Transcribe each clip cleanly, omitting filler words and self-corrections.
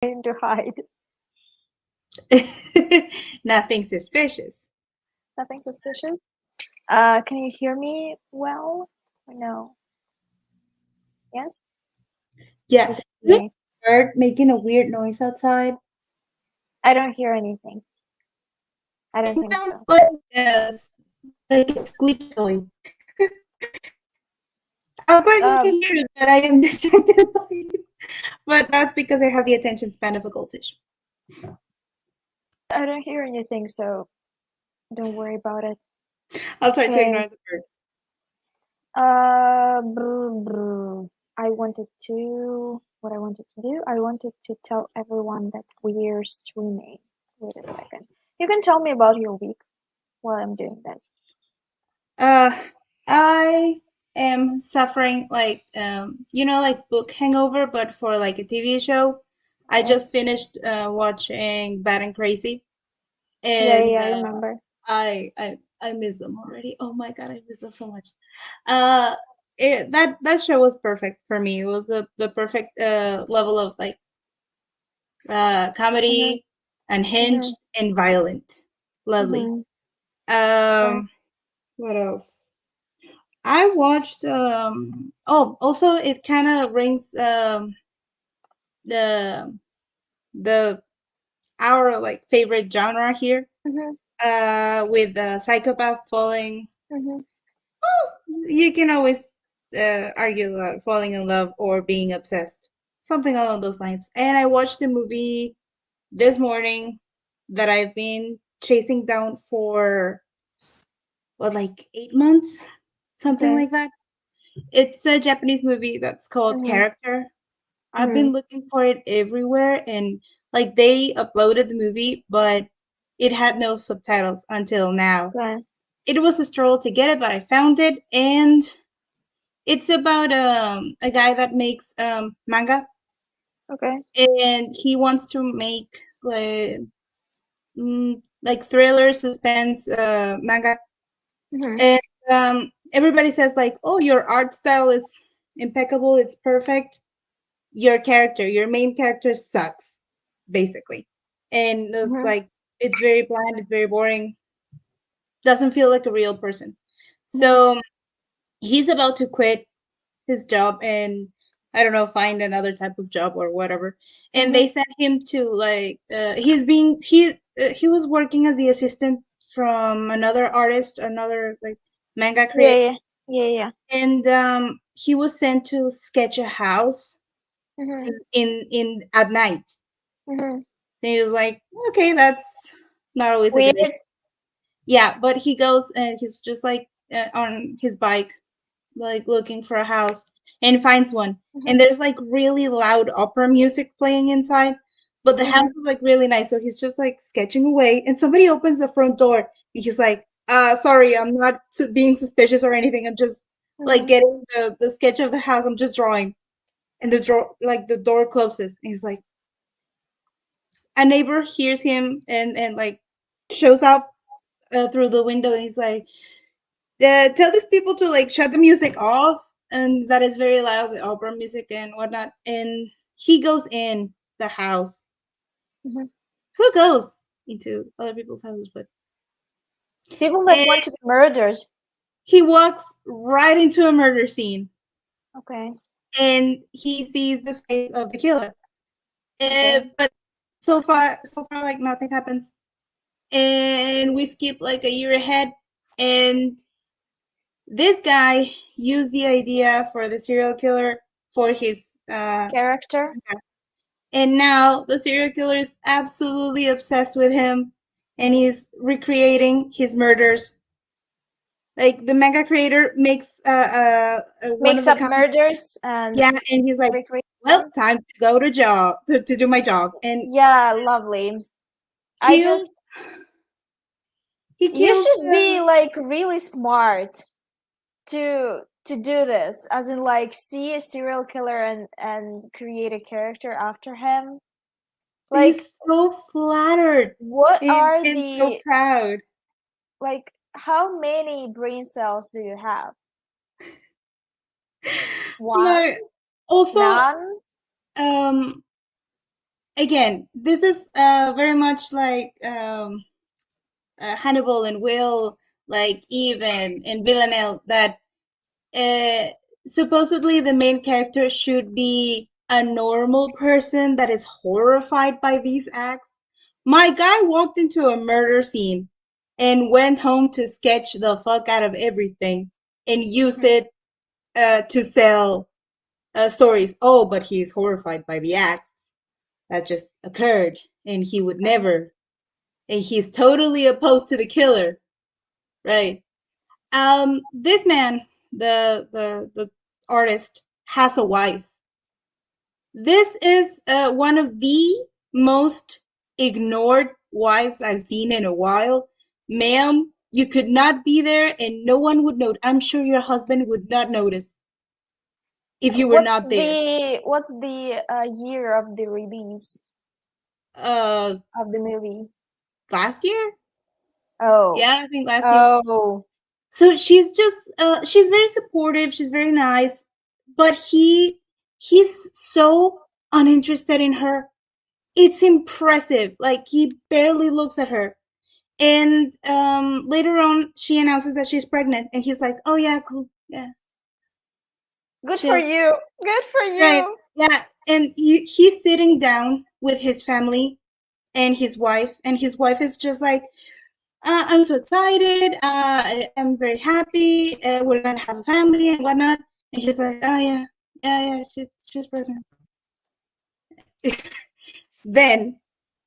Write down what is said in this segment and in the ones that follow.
trying to hide? Nothing suspicious. Nothing suspicious? Can you hear me well or no? Yes? Yeah. You can hear There's me. a bird making a weird noise outside. I don't hear anything. I don't It think sounds so. like a squeak toy. I'm glad you Um, can hear it, but I am distracted by it. But that's because I have the attention span of a goldfish. I don't hear anything, so don't worry about it. I'll try to Okay. ignore the bird. What I wanted to do, I wanted to tell everyone that we're streaming. Wait a second. You can tell me about your week while I'm doing this. I am suffering like book hangover, but for like a TV show. I Okay. just finished watching Bad and Crazy, Yeah, and I remember. I miss them already. Oh my God, I miss them so much. Uh, that show was perfect for me. It was the perfect level of like Mhm. comedy, Mhm. unhinged, and violent. Lovely. Mhm. Okay. Um, what else? I watched oh, also it kind of rings the the our like favorite genre here Mhm. with psychopath falling. Mhm. You can always argue about falling in love or being obsessed, something along those lines. And I watched a movie this morning that I've been chasing down for what, like 8 months, something Okay. like that. It's a Japanese movie that's called Mhm. Character. I've been Mhm. looking for it everywhere, and like they uploaded the movie, but it had no subtitles until now. Okay. It was a struggle to get it, but I found it, and it's about a guy that makes manga, Okay. and he wants to make like thriller suspense manga, Mhm. and everybody says like, "Oh, your art style is impeccable. It's perfect. Your main character sucks, basically." And it's Mhm. like it's very bland, it's very boring, doesn't feel like a real person. Mhm. So he's about to quit his job and I don't know, find another type of job or whatever. And Mhm. they sent him to like he was working as the assistant from another artist, another like manga Yeah, creator, yeah, yeah, yeah. and he was sent to sketch a house Mhm. in at night. Mhm. And he was like, okay, that's not always a good idea. Weird. Yeah, but he goes and he's just like on his bike, like looking for a house and finds one. Mhm. And there's like really loud opera music playing inside, but the house Mhm. is like really nice. So he's just like sketching away, and somebody opens the front door. And he's like, sorry, I'm not being suspicious or anything. I'm just like Mhm. getting the sketch of the house. I'm just drawing. And the door closes. And he's like, a neighbor hears him and like shows up through the window, and he's like, tell these people to like shut the music off, and that is very loud, the opera music and whatnot. And he goes in the house. Mhm. Who goes into other people's houses? But People that and want to be murdered. he walks right into a murder scene, Okay. and he sees the face of the killer. Okay. But so far, like nothing happens. And we skip like a year ahead, and this guy used the idea for the serial killer for his Character. and now the serial killer is absolutely obsessed with him, and he's recreating his murders. Like the manga creator makes one Makes of the up comments, murders and yeah, and he's like, recreates "Well, them. time to go to job to do my job," and Yeah, lovely. I kills just he You kills should be like really smart to do this, as in like see a serial killer and create a character after him. Like, he's so flattered what are and so the proud. like how many brain cells do you have? One? Like also None? um again, this is very much like Hannibal and Will, like Eve and Villanelle, that uh, supposedly the main character should be a normal person that is horrified by these acts. My guy walked into a murder scene and went home to sketch the fuck out of everything and use Mhm. it to sell stories. Oh, but he's horrified by the acts that just occurred, and he would Okay. never. And he's totally opposed to the killer, right? This man, the artist, has a wife. This is one of the most ignored wives I've seen in a while. Ma'am, you could not be there and no one would note. I'm sure your husband would not notice if you were not there. What's the year of the release Uh, of the movie? last year? Oh. Yeah, I think last year. Oh. So she's just she's very supportive, she's very nice, but he's so uninterested in her. It's impressive. Like he barely looks at her. And later on she announces that she's pregnant and he's like, "Oh yeah, cool. Yeah, Good for chill." you. Good for Right. you. Yeah, and he's sitting down with his family and his wife is just like, I'm so excited. I'm very happy. We're gonna have a family and whatnot. And he's like, oh yeah, yeah. She's pregnant. Then,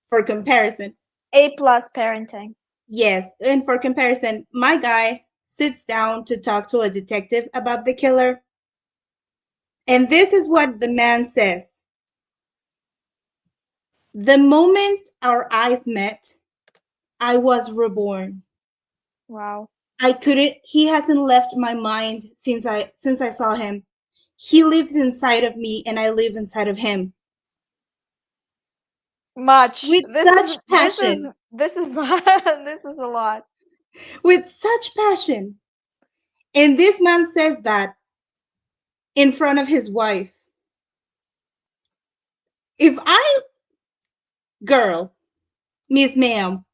for comparison, A plus parenting. yes, and for comparison, my guy sits down to talk to a detective about the killer, and this is what the man says: the moment our eyes met, I was reborn. Wow. I couldn't. He hasn't left my mind since I saw him. He lives inside of me and I live inside of him Much. with such passion, This is this is a lot. with such passion. And this man says that in front of his wife. If I, girl, Miss Ma'am,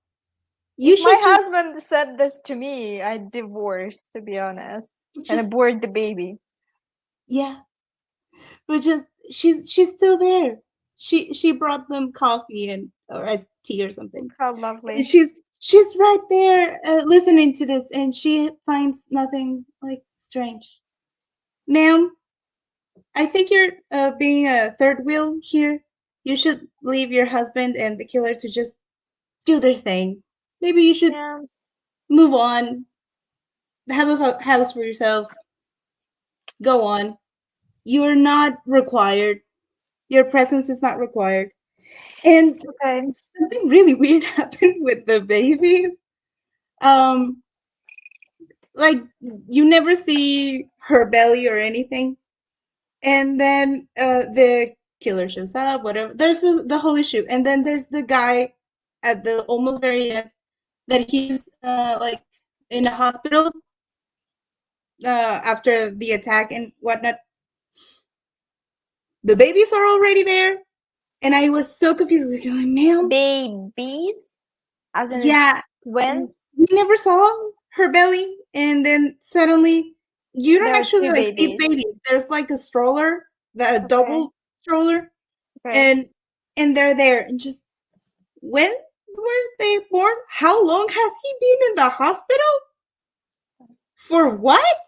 you If my should just, husband said this to me, I'd divorce, to be honest, and just, abort the baby. yeah, but just, she's still there. She brought them coffee and or a tea or something, How and lovely. she's right there listening to this, and she finds nothing like strange. Ma'am, I think you're being a third wheel here. You should leave your husband and the killer to just do their thing. Maybe you should Yeah. move on, have a house for yourself, go on. You're not required. Your presence is not required. And Okay. something really weird happened with the babies. Um, like you never see her belly or anything, and then the killer shows up. Whatever. There's the whole issue, and then there's the guy at the almost very end that he's like in a hospital after the attack and whatnot. The babies are already there, and I was so confused. Like, ma'am, Babies, as in it's yeah, and twins. we never saw her belly, and then suddenly you don't There are actually two like see babies. babies. There's like a stroller, the Okay. double stroller, Okay. and they're there, and just when were they born? How long has he been in the hospital? For what?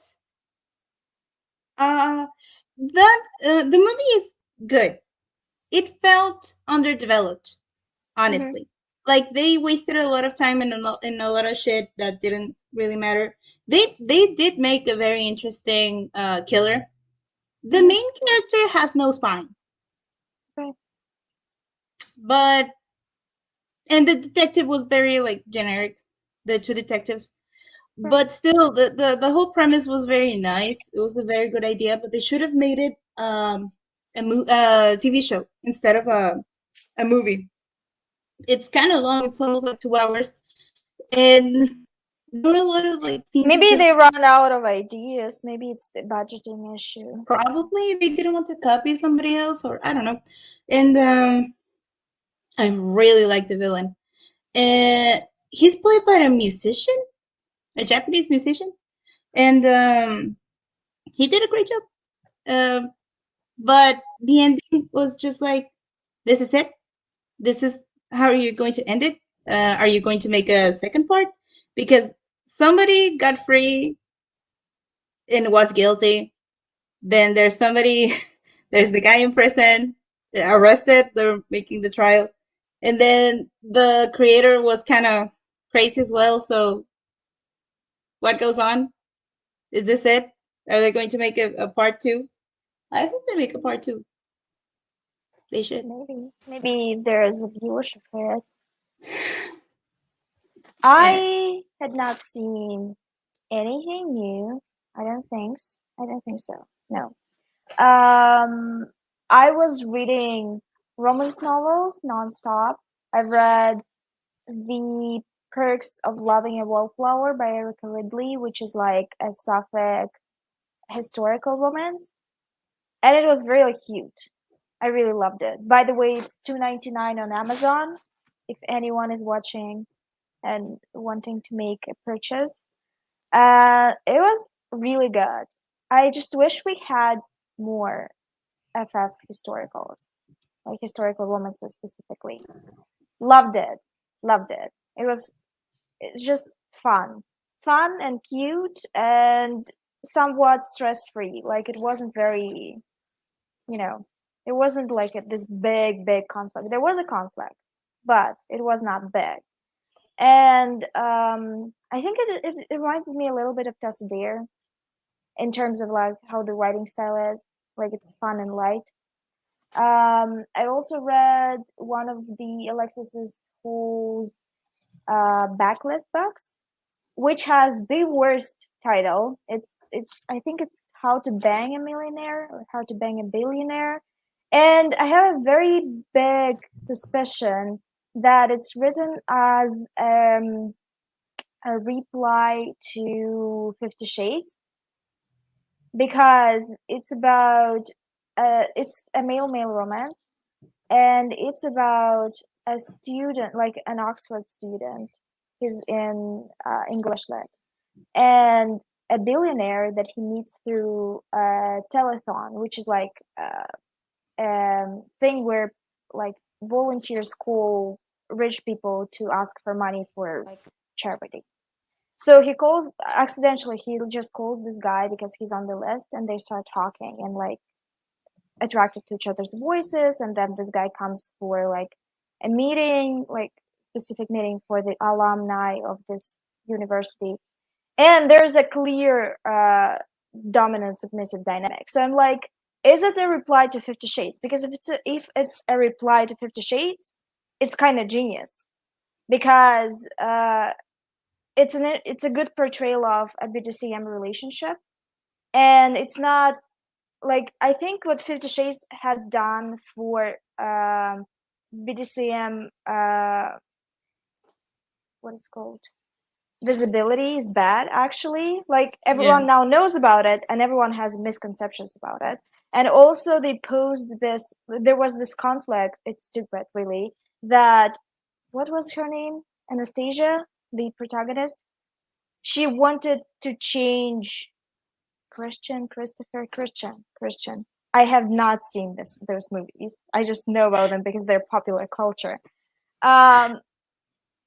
Uh, that the movie is good. It felt underdeveloped, Mhm. honestly. Like they wasted a lot of time in a lot of shit that didn't really matter. They did make a very interesting killer. The Mhm. main character has no spine, Okay. but and the detective was very like generic. The two detectives, Okay. but still, the whole premise was very nice. It was a very good idea, but they should have made it a TV show instead of a movie. It's kind of long. It's almost like 2 hours, and there were a lot of like scenes that Maybe just they run out of ideas. Maybe it's the budgeting issue. probably they didn't want to copy somebody else, or I don't know. And I really like the villain. And he's played by a musician, a Japanese musician, and he did a great job. But the ending was just like, this is it. This is how you're going to end it. Are you going to make a second part? Because somebody got free and was guilty. Then there's somebody, there's the guy in prison, arrested. They're making the trial, and then the creator was kind of crazy as well. So what goes on? Is this it? Are they going to make a part two? I hope they make a part two. They should. Maybe there is a viewership for it. I had not seen anything new. I don't think so. No. I was reading romance novels nonstop. I've read The Perks of Loving a Wallflower by 𝕊𝕆𝕀𝔸𝕃, which is like a sapphic historical romance, and it was really cute. I really loved it. By the way, it's $2.99 on Amazon. If anyone is watching and wanting to make a purchase, it was really good. I just wish we had more FF historicals, like historical romances specifically. Loved it. It was just fun and cute and somewhat stress-free. Like it wasn't very, it wasn't like this big conflict. There was a conflict, but it was not big. And I think it reminds me a little bit of 𝕊𝕆𝕀𝔸𝕃 in terms of like how the writing style is. Like it's fun and light. I also read one of the Alexis's School's backlist books, which has the worst title. It's I think it's How to Bang a Millionaire or How to Bang a Billionaire. And I have a very big suspicion that it's written as a reply to 50 Shades, because it's about it's a male romance, and it's about a student, like an Oxford student. He's in English lit, and a billionaire that he meets through a telethon, which is like a thing where like volunteers call rich people to ask for money for like charity. So he just calls this guy because he's on the list, and they start talking and like attracted to each other's voices. And then this guy comes for like a meeting, like specific meeting for the alumni of this university. And there's a clear dominant submissive dynamic. So I'm like, is it a reply to 50 Shades? Because if it's a reply to 50 Shades, it's kind of genius, because it's a good portrayal of a BDSM relationship, and it's not like, I think what 50 Shades had done for BDSM, what it's called, visibility is bad, actually. Like everyone now knows about it, and everyone has misconceptions about it. And also they posed this, there was this conflict, it's stupid really, that, what was her name, Anastasia, the protagonist, she wanted to change Christian. I have not seen those movies. I just know about them because they're popular culture.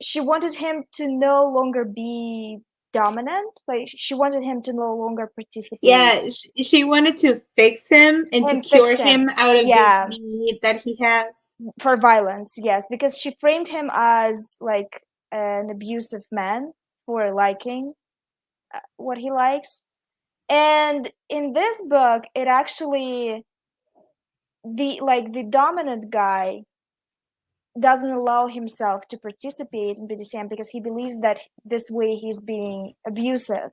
She wanted him to no longer be dominant. Like she wanted him to no longer participate. Yeah, she wanted to fix him and to cure him out of this need that he has for violence. Yes, because she framed him as like an abusive man for liking what he likes. And in this book, it actually, the dominant guy doesn't allow himself to participate in BDSM because he believes that this way he's being abusive.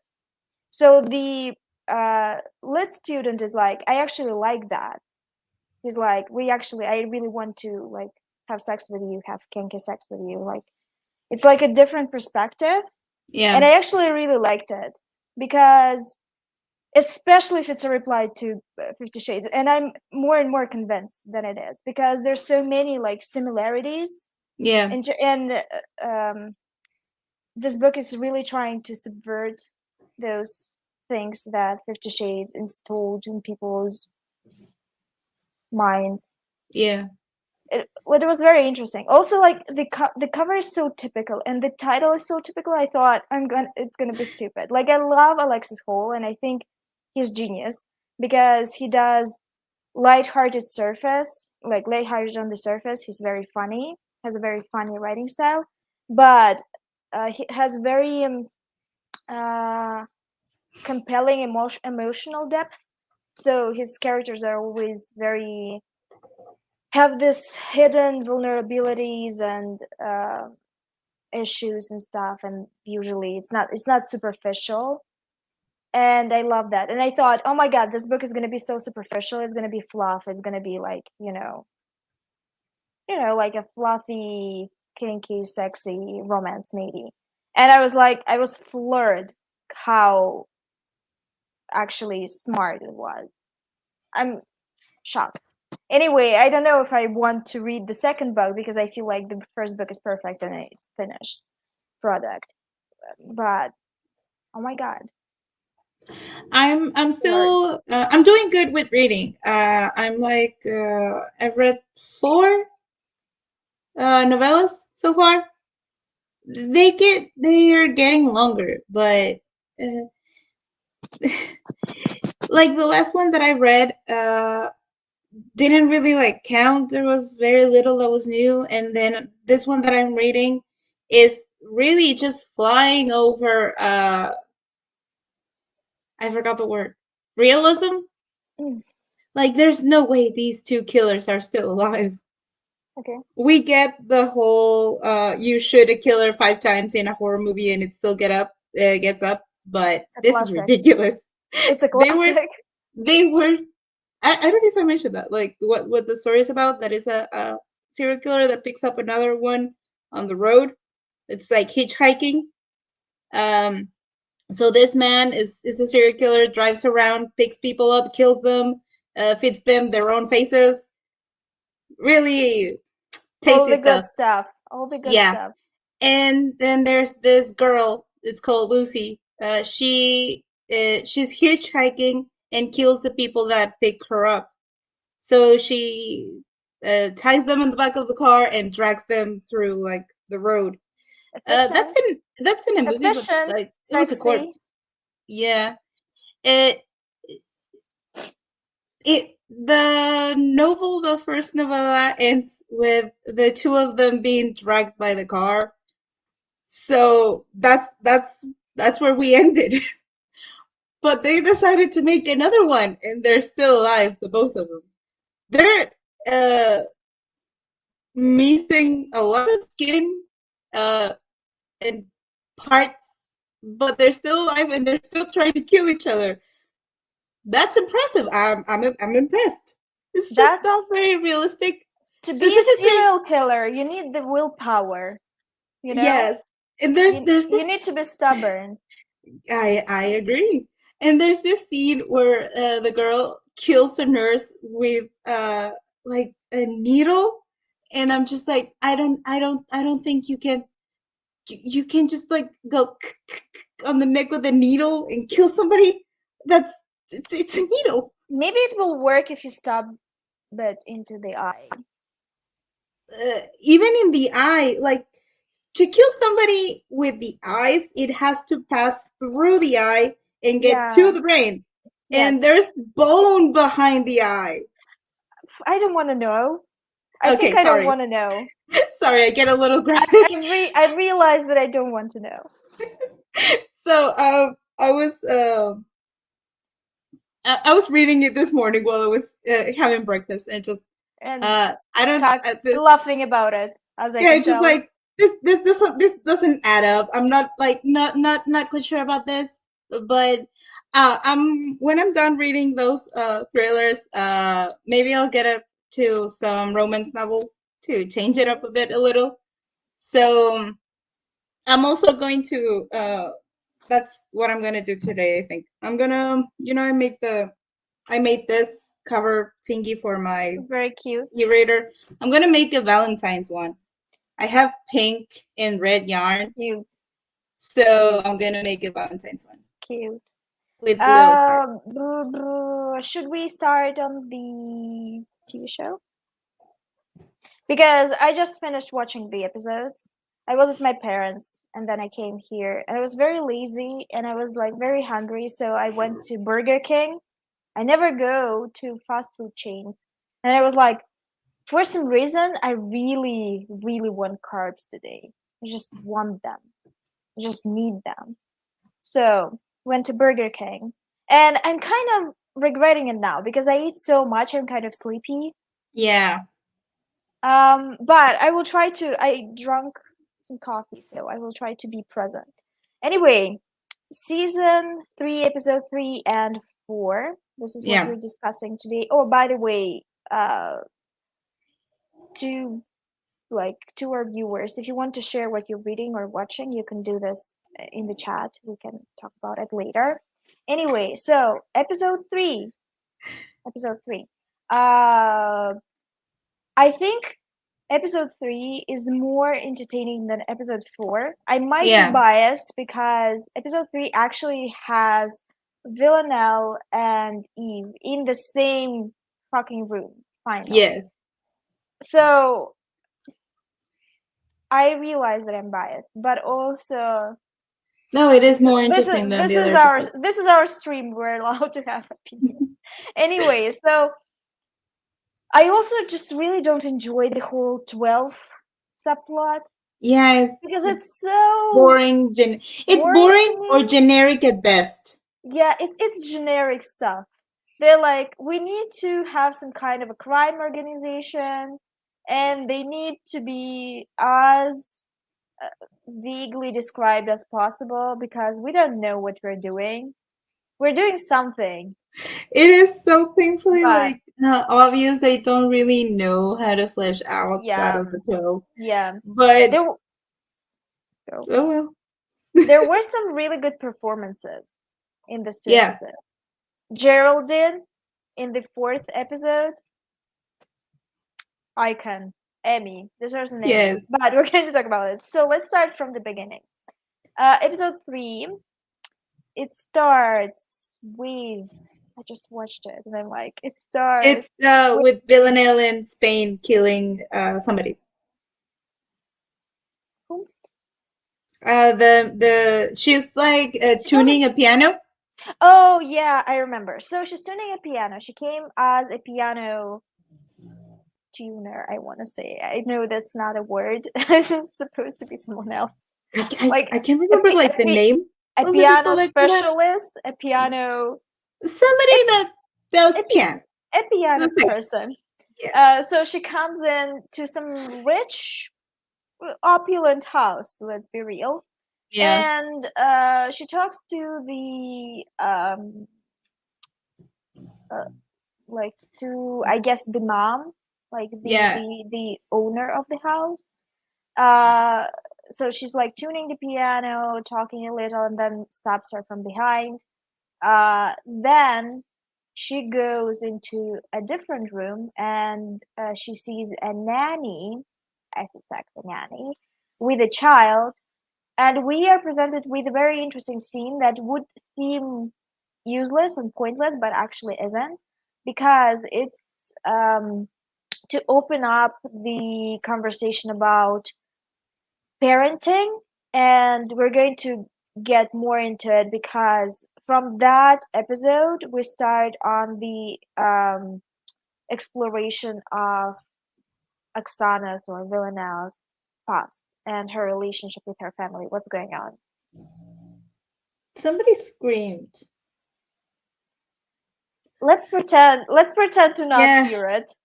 So the lit student is like, I actually like that. He's like, I really want to like have sex with you, have kinky sex with you. Like, it's like a different perspective. Yeah. And I actually really liked it because especially if it's a reply to 50 Shades. And I'm more and more convinced that it is, because there's so many like similarities. Yeah, And this book is really trying to subvert those things that 50 Shades installed in people's minds. yeah, It was very interesting. Also, like the cover is so typical, and the title is so typical. I thought it's gonna be stupid. Like I love Alexis Hall, and I think he's genius because he does light-hearted surface, like light-hearted on the surface. He's very funny, has a very funny writing style, but he has very uh, compelling emotional depth. So his characters are always very have this hidden vulnerabilities and issues and stuff, and usually it's not superficial, and I love that. And I thought, oh my god, this book is going to be so superficial, it's going to be fluff, it's going to be like like a fluffy, kinky, sexy romance maybe. And I was floored how actually smart it was. I'm shocked. Anyway, I don't know if I want to read the second book because I feel like the first book is perfect and it's finished product. But oh my god, I'm floored. still I'm doing good with reading. I'm like I've read 4 novellas so far. They are getting longer, but uh, like the last one that I read didn't really like count. There was very little that was new, and then this one that I'm reading is really just flying over I forgot the word. Realism? Mm, Like there's no way these 2 killers are still alive. okay, We get the whole you shoot a killer 5 times in a horror movie and it still gets up, but it's a this is classic. ridiculous. It's a They were classic. they were I don't know if I mentioned that, like what the story is about. That is a serial killer that picks up another one on the road. It's like hitchhiking. Um, so this man is a serial killer, drives around, picks people up, kills them, feeds them their own faces. Really All tasty the good stuff. stuff. All the good Yeah. stuff. And then there's this girl. It's called Lucy. She's hitchhiking and kills the people that pick her up. So she ties them in the back of the car and drags them through like the road. That's Efficient. in a movie, but Efficient. like it was a Sexy. corpse. Yeah. It the first novella ends with the 2 of them being dragged by the car. So that's where we ended. But they decided to make another one, and they're still alive, the both of them. They're uh, missing a lot of skin uh, and parts, but they're still alive and they're still trying to kill each other. That's impressive. I'm impressed. It's just That's not very realistic. to be a Specifically, serial killer, you need the willpower, you know? yes. And there's You this need to be stubborn. I agree. And there's this scene where the girl kills a nurse with like a needle, and I'm just like, I don't think you can just like go on the neck with a needle and kill somebody. That's it's a needle. Maybe it will work if you stab it into the eye. Even in the eye, like to kill somebody with the eyes, it has to pass through the eye and get to Yeah. the brain. And Yes. there's bone behind the eye. I don't want to know. I think Okay, I don't sorry. want to know. Sorry, I get a little I graphic. I realize that I don't want to know. So I was I was reading it this morning while I was having breakfast, and just And I don't laughing about it, as I yeah, can it's just tell. like this doesn't add up. I'm not like not quite sure about this, but I'm when I'm done reading those thrillers, maybe I'll get up to some romance novels to change it up a little. So I'm also going to that's what I'm gonna do today. I think I'm gonna, I made this cover thingy for my Very cute. e-reader. I'm gonna make a Valentine's one. I have pink and red yarn, Cute. so Cute. I'm gonna make a Valentine's one Cute. with little heart. Should we start on the TV show? Because I just finished watching the episodes. I was with my parents and then I came here and I was very lazy and I was like very hungry, so I went to Burger King. I never go to fast food chains. And I was like, for some reason, I really, really want carbs today. I just want them. I just need them. So went to Burger King. And I'm kind of regretting it now because I eat so much, I'm kind of sleepy. Yeah, But I will try to. I drank some coffee, so I will try to be present. Anyway, season 3, episode 3 and 4. This is what yeah. we're discussing today. Oh, by the way, to to our viewers, if you want to share what you're reading or watching, you can do this in the chat. We can talk about it later. Anyway, so episode 3. Episode 3. I think episode 3 is more entertaining than episode 4. I might be Yeah. biased because episode 3 actually has Villanelle and Eve in the same fucking room, finally. Yes. So I realize that I'm biased, but also No, it is this more interesting than the other episode. this is our stream. We're allowed to have opinions. Anyway, so I also just really don't enjoy the whole 12 subplot Yeah, because it's it's so boring. It's boring to boring or me. generic at best. Yeah, it's generic stuff. They're like, we need to have some kind of a crime organization, and they need to be as vaguely described as possible because we don't know what we're doing. We're doing something, It is so painfully but like obvious they don't really know how to flesh out that yeah, of the 12. yeah. But There, oh well. there were some really good performances in this 2 Yeah. episodes. Geraldine in the 4th episode, icon, Emmy, deserves an Emmy. Yes. But we're going to talk about it. So let's start from the beginning. Episode 3, it starts with. I just watched it and I'm like, it starts It's with with Villanelle in Spain killing somebody. Whomst? The she's like She told tuning me. a piano. Oh yeah, I remember. So she's tuning a piano. She came as a piano tuner, I want to say. I know that's not a word. It's supposed to be someone else. Like I can't a, remember like the name a of the people piano that do that. specialist, a piano, Somebody that does a, piano. a piano Okay. person. Yeah. So she comes in to some rich, opulent house. Let's be real. Yeah. And she talks to the uh, like to, I guess, the mom, like Yeah. the owner of the house. Uh, so she's like tuning the piano, talking a little, and then stops her from behind. Then she goes into a different room and she sees a nanny, I suspect a nanny, with a child. And we are presented with a very interesting scene that would seem useless and pointless, but actually isn't, because it's to open up the conversation about parenting, and we're going to get more into it because from that episode we start on the exploration of Oksana's or Villanelle's past and her relationship with her family. What's going on? Somebody screamed. Let's pretend to not Yeah. hear it.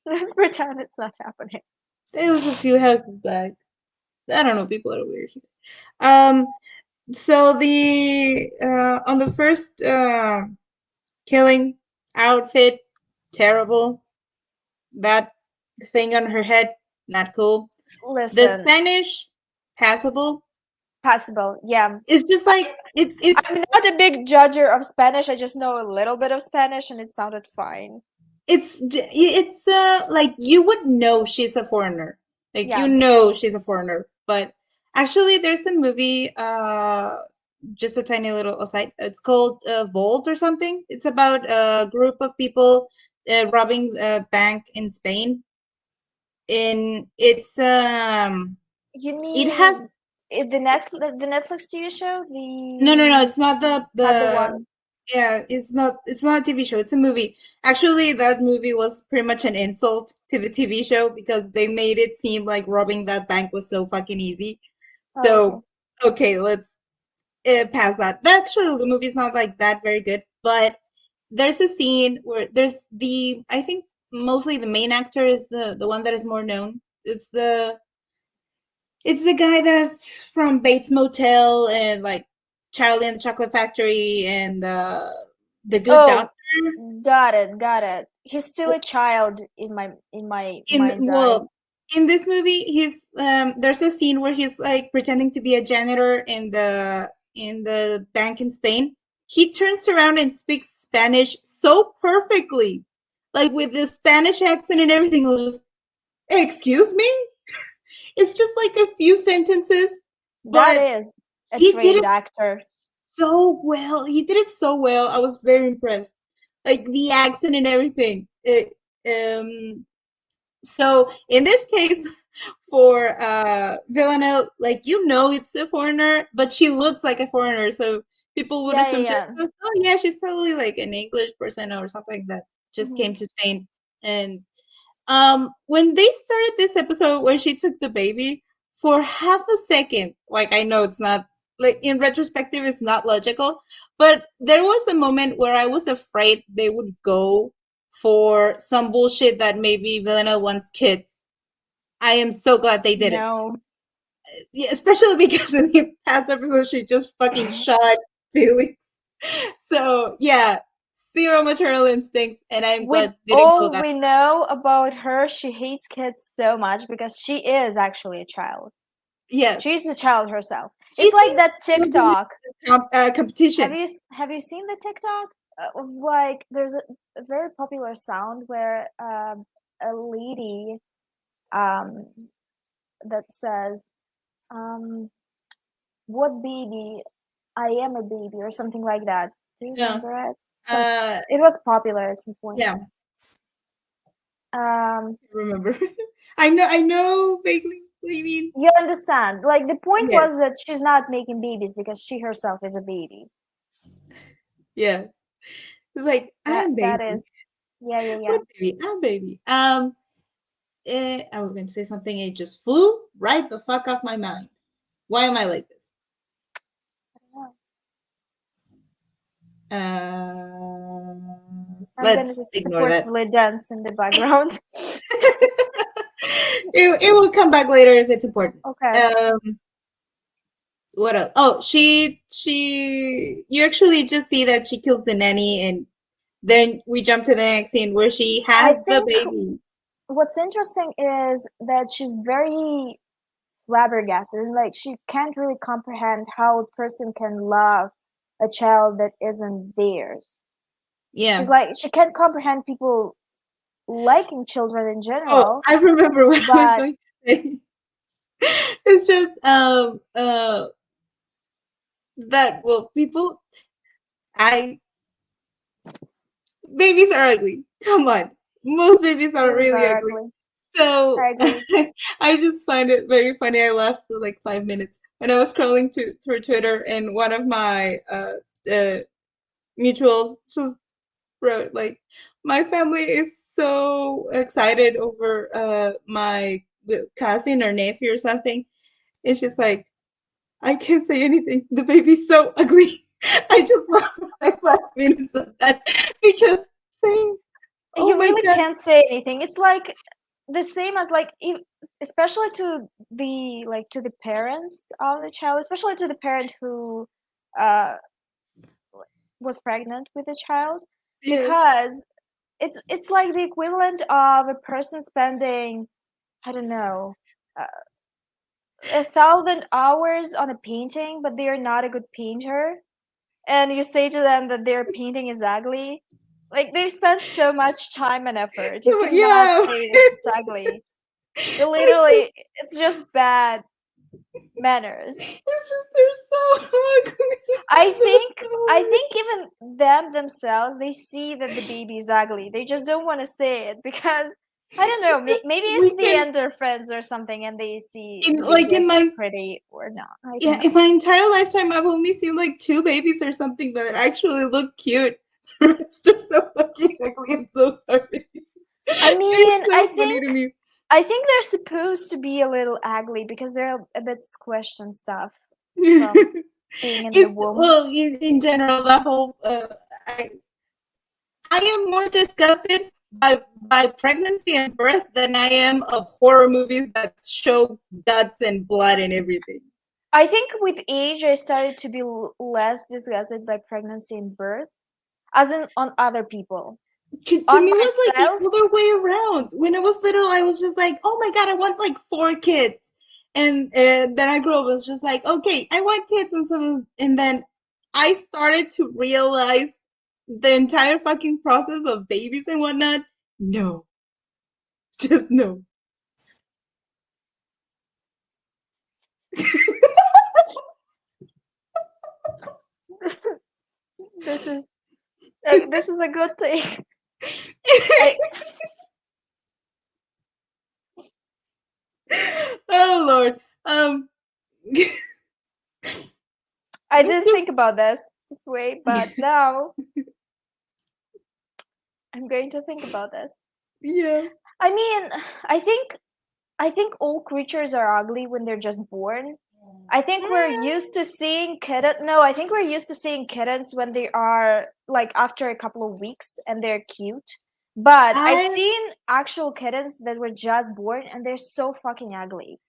Let's pretend it's not happening. It was a few houses back. I don't know. People are weird here. Um. So the on the first killing outfit, terrible. That thing on her head, not cool. The Listen, Spanish, passable. Possible, yeah. It's just like I'm not a big judger of Spanish. I just know a little bit of Spanish, and it sounded fine. it's like you would know she's a foreigner, like you Yeah. know she's a foreigner. But actually, there's a movie, just a tiny little aside. It's called Volt or something. It's about a group of people robbing a bank in Spain. In You it has mean the Netflix TV show? no, The it's not not the one. yeah, it's not a TV show, it's a movie. Actually, that movie was pretty much an insult to the TV show because they made it seem like robbing that bank was so fucking easy. Oh, okay. So, okay, let's pass that. Actually, the movie's not like that very good, but there's a scene where there's I think mostly the main actor is the one that is more known. It's the guy that's from Bates Motel and like Charlie and the Chocolate Factory and the Good Oh, Doctor. got it, got it. He's still a child in my In mind's eye. well, in this movie, he's there's a scene where he's like pretending to be a janitor in the bank in Spain. He turns around and speaks Spanish so perfectly, like with the Spanish accent and everything. I was just, excuse me. It's just like a few sentences, That but is a he did trained it actor. so well. He did it so well. I was very impressed. Like the accent and everything. So in this case, for Villanelle, like it's a foreigner, but she looks like a foreigner, so people would Yeah, yeah, assume, yeah. oh yeah, she's probably like an English person or something that just Hmm. came to Spain. And when they started this episode where she took the baby, for half a second, like I know it's not like in retrospective it's not logical, but there was a moment where I was afraid they would go for some bullshit that maybe Villanelle wants kids. I am so glad they didn't. No. Yeah, especially because in the past episode she just fucking shot Felix. So yeah, zero maternal instincts, and I'm With glad they didn't go all that. we know about her, she hates kids so much because she is actually a child. Yes. She's a child herself. She It's like seems that to believe TikTok. competition. Have you seen the TikTok? Of like there's a very popular sound where a lady um that says um what baby, I am a baby, or something like that. Do you Yeah. remember it? Uh, It was popular at some point. yeah. Um, Remember? I know vaguely what you mean. you understand? Like the point Yes. was that she's not making babies because she herself is a baby. Yeah. It's like I'm That baby. is, yeah, yeah, yeah. What baby? I'm baby. I was going to say something. It just flew right the fuck off my mind. Why am I like this? I'm gonna Let's just ignore that. supportively dance in the background. It will come back later if it's important. Okay. What else? Oh, you actually just see that she kills the nanny, and then we jump to the next scene where she I has the think baby. what's interesting is that she's very flabbergasted and like she can't really comprehend how a person can love a child that isn't theirs. She's Yeah. like she can't comprehend people liking children in Oh, general, I remember what I was but going to say. It's just that well people I babies are ugly. Come on. Most babies are babies really are ugly. ugly. I So agree. I just find it very funny. I laughed for like 5 minutes when I was scrolling through Twitter, and one of my uh, mutuals just wrote like, "My family is so excited over my cousin or nephew or something." It's just like I can't say anything. The baby's so ugly. I just laughed for like 5 minutes of that because saying, "Oh You my really god." can't say anything. It's like the same as like especially to the like to the parents of the child, especially to the parent who uh was pregnant with the child, Yes. because it's like the equivalent of a person spending, I don't know, uh, 1,000 hours on a painting, but they are not a good painter, and you say to them that their painting is ugly, like they've spent so much time and effort. You cannot Yeah. say that it's ugly. You It's just, literally, it's just bad manners. it's just they're so ugly. I They're think so I ugly. think even them themselves, they see that the baby is ugly. They just don't want to say it because I don't know, Because maybe it's we the can endorphins or something, and they see in the like baby in as my pretty or not. I don't yeah, in know. my entire lifetime I've only seen like two babies or something that actually look cute. The rest are so fucking ugly. I'm so sorry. I They're mean, so funny to me. I think they're supposed to be a little ugly because they're a bit squished and stuff from being in the It's womb. well in general the whole I I am more disgusted by pregnancy and birth than I am of horror movies that show guts and blood and everything. I think with age, I started to be less disgusted by pregnancy and birth, as in on other people. To On me, it was like the myself, other way around. When I was little, I was just like, "Oh my god, I want like four kids," and then I grew up. I was just like, "Okay, I want kids," and then I started to realize the entire fucking process of babies and whatnot. No, just no. this is this is a good thing. I Oh Lord. I It's didn't think just about this way, but now I'm going to think about this. yeah. I mean, I think I think all creatures are ugly when they're just born. I think we're used to seeing kittens. No, I think we're used to seeing kittens when they are like after a couple of weeks and they're cute. But I've I seen actual kittens that were just born and they're so fucking ugly.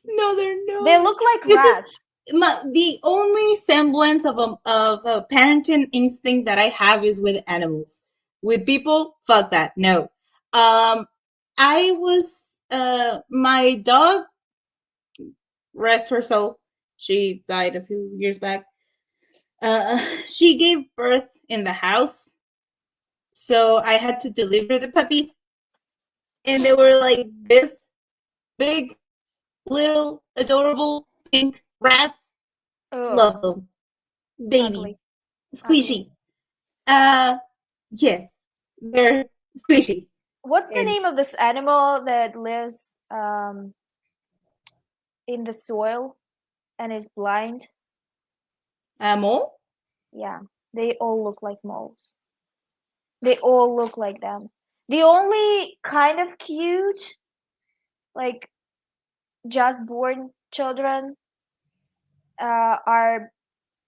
No, they're They not. look like This is rats. the only semblance of a parenting instinct that I have is with animals. With people, fuck that. No. I was my dog, rest her soul. She died a few years back. She gave birth in the house, so I had to deliver the puppies, and they were like this big, little, adorable pink rats. Ugh, Love them. Babies. ugly, ugly. Squishy. Uh, yes, they're squishy. What's the And name of this animal that lives in the soil and is blind? mole? Yeah, they all look like moles. They all look like them. The only kind of cute, like just born children, are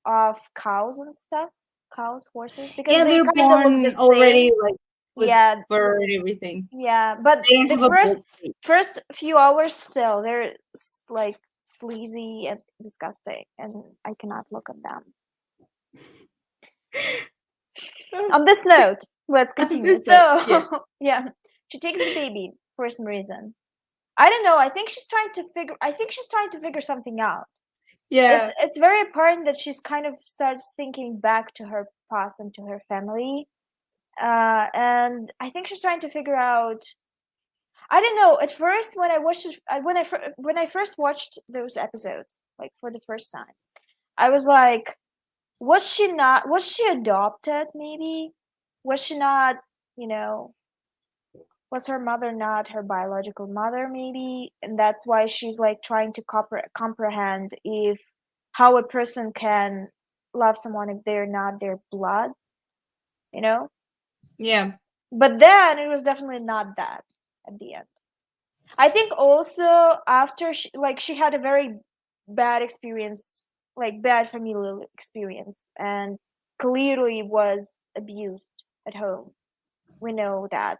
of cows and stuff, cows, horses, because Yeah, they they're kind of look the born already same. like with Yeah, fur and everything. yeah. But They don't the have a first bold face. first few hours still, they're like sleazy and disgusting, and I cannot look at them. On this note, let's continue. This note, yeah, So, yeah, she takes the baby for some reason. I don't know. I think she's trying to figure something out. yeah, It's very apparent that she's kind of starts thinking back to her past and to her family. And I think she's trying to figure out. I don't know. At first, when I watched it, when I first watched those episodes, like for the first time, I was like, was she not? Was she adopted? Maybe was she not? You know, was her mother not her biological mother? Maybe, and that's why she's like trying to comprehend if how a person can love someone if they're not their blood. You know, yeah, but then it was definitely not that at the end. I think also after she had a very bad experience, like bad familial experience, and clearly was abused at home. We know that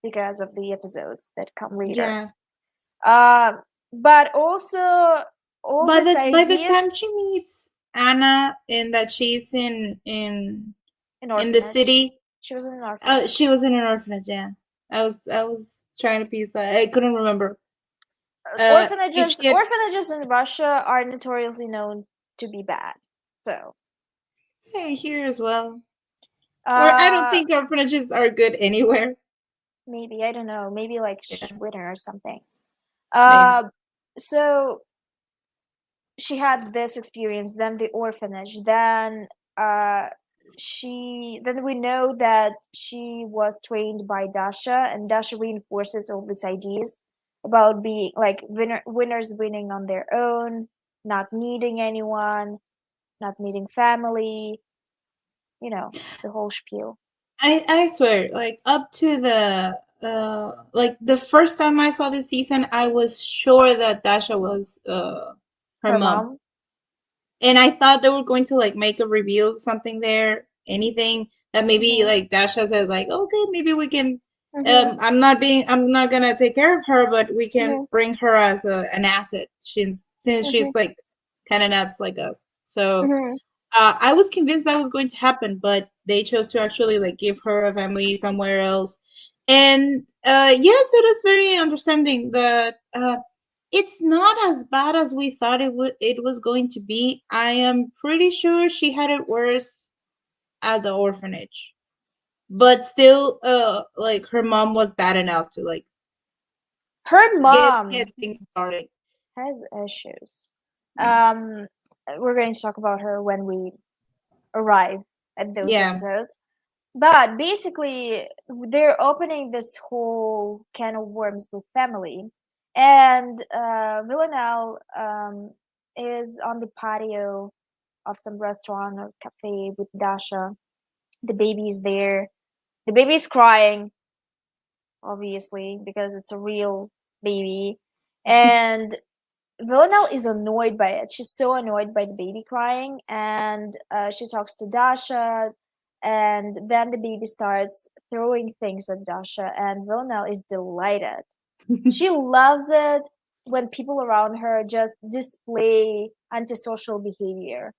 because of the episodes that come later. yeah. Uh, but also all these By the ideas time she meets Anna and that she's in in the orphanage. city, She was in an orphanage. she was in an orphanage. Yeah, I was trying to piece that. I couldn't remember. If Orphanages she had, orphanages in Russia are notoriously known to be bad. So, hey, here as well. Or I don't uh, think orphanages are good anywhere. maybe I don't know. Maybe like Yeah, Sweden or something. maybe. Uh, so she had this experience, then the orphanage, then uh, then we know that she was trained by Dasha, and Dasha reinforces all these ideas about being like winners winning on their own, not needing anyone, not needing family, the whole spiel. I swear, like up to like the first time I saw this season, I was sure that Dasha was her Her mom. mom. And I thought they were going to like make a reveal of something there, anything that maybe Mhm. like Dasha said like, okay, maybe we can. Mhm. I'm not gonna take care of her, but we can Mhm. bring her as an asset since Mhm. she's like kind of nuts like us. So Mhm. I was convinced that was going to happen, but they chose to actually like give her a family somewhere else. And yes, it is very understanding that it's not as bad as we thought it was going to be. I am pretty sure she had it worse at the orphanage. But still like her mom was bad enough to like Her get mom things started. has issues. Yeah. Um, we're going to talk about her when we arrive at those Yeah. episodes. But basically, they're opening this whole can of worms with family, and Villanelle is on the patio of some restaurant or cafe with Dasha. The baby's there. The baby's crying, obviously, because it's a real baby, and Villanelle is annoyed by it. She's so annoyed by the baby crying, and she talks to Dasha, and then the baby starts throwing things at Dasha, and Villanelle is delighted. She loves it when people around her just display antisocial behavior.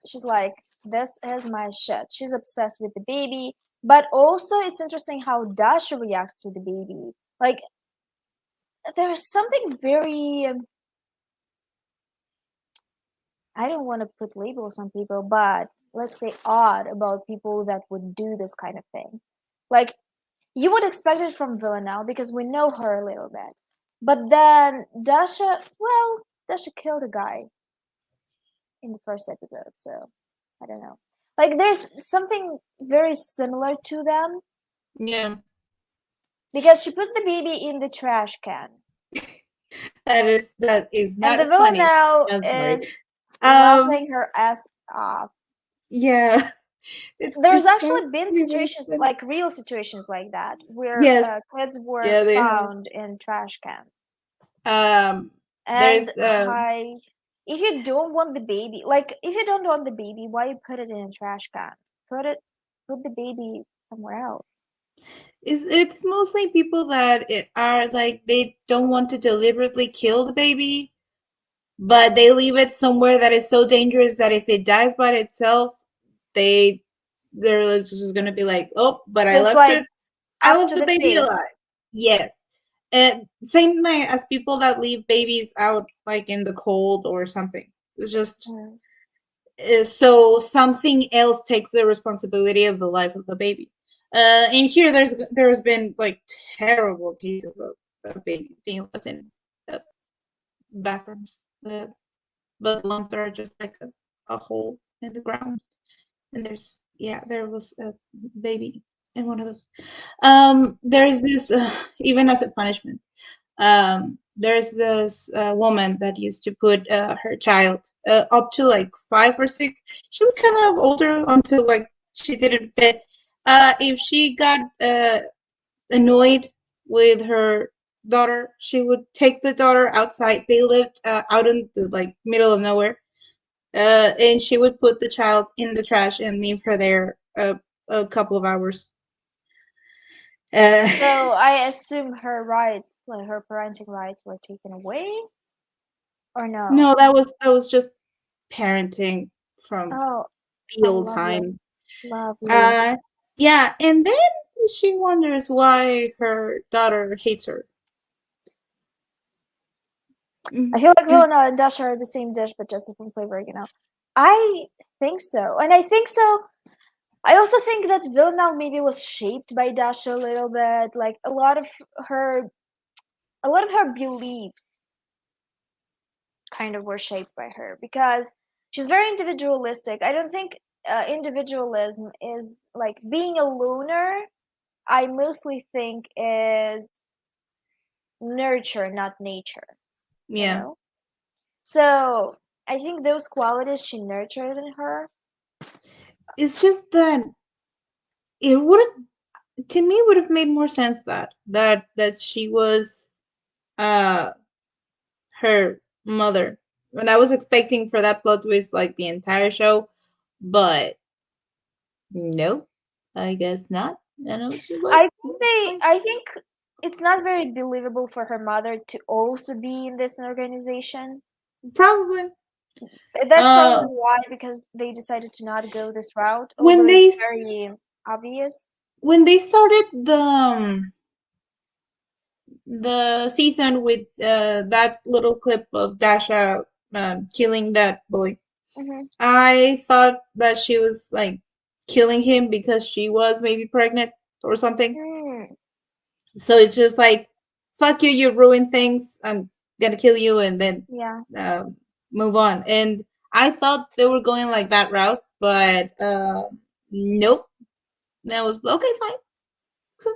She's like, "This is my shit." She's obsessed with the baby, but also it's interesting how Dasha reacts to the baby. Like, there's something very I don't want to put labels on people, but let's say odd about people that would do this kind of thing. Like, you would expect it from Villanelle because we know her a little bit. But then Dasha killed a guy in the first episode, so I don't know. Like, there's something very similar to them Yeah. because she puts the baby in the trash can. That is And the not funny. Villanelle I'm sorry. is Um laughing her ass off. yeah. There's It's not actually been funny, but it's situations funny. like real situations like that where Yes. kids were Yeah, they have. found in trash cans. There's And I, if you don't want the baby, like if you don't want the baby, why you put it in a trash can? Put it, put the baby somewhere else. it's mostly people that are like they don't want to deliberately kill the baby, but they leave it somewhere that is so dangerous that if it dies by itself, they they're just gonna be like, oh, but So I it's left like it. I up left to the the baby fate. alive. Yes. And same thing as people that leave babies out like in the cold or something. It's just Mm. so something else takes the responsibility of the life of the baby. And here there's been like terrible cases of babies being left in uh, bathrooms, but the ones that are just like a hole in the ground. And there was a baby in one of those. There's this even as a punishment. There's this woman that used to put her child up to like 5 or 6. She was kind of older until like she didn't fit. If she got annoyed with her daughter, she would take the daughter outside. They lived out in the like middle of nowhere, and she would put the child in the trash and leave her there a couple of hours. Uh, So I assume her rights, like her parenting rights, were taken away, or no? no, that was just parenting from Oh, the oh, old lovely, times. lovely. Uh, yeah, and then she wonders why her daughter hates her. I feel like Yeah. Villanelle and Dasha are the same dish, but just different flavor. I think so, and I think so. I also think that Villanelle maybe was shaped by Dasha a little bit. Like her, a lot of her beliefs kind of were shaped by her because she's very individualistic. I don't think individualism is like being a loner. I mostly think is nurture, not nature. You Yeah. know, so I think those qualities she nurtured in her. It's just that it would have, to me, would have made more sense that she was uh her mother. And I was expecting for that plot twist like the entire show, but no, I guess not. And I was just like, I think it's not very believable for her mother to also be in this organization. probably. That's Uh, probably why, because they decided to not go this route, when although they it's s- very obvious. when they started the season with that little clip of Dasha killing that boy, Hmm. I thought that she was like killing him because she was maybe pregnant or something. Mm, So it's just like, fuck you, you ruin things. I'm gonna kill you and then yeah. move on. And I thought they were going like that route, but nope. That was okay, fine. Cool.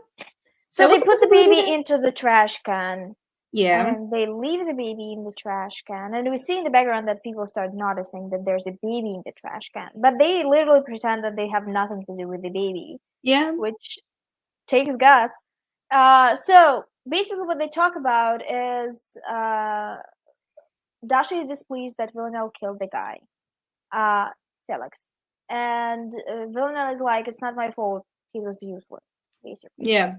So That they was a put the possibility baby there. into the trash can, Yeah, and they leave the baby in the trash can. And we see in the background that people start noticing that there's a baby in the trash can. But they literally pretend that they have nothing to do with the baby, yeah, which takes guts. So basically, what they talk about is Dasha is displeased that Villanelle killed the guy, uh, Felix, and Villanelle is like, "It's not my fault. He was useless," basically. yeah,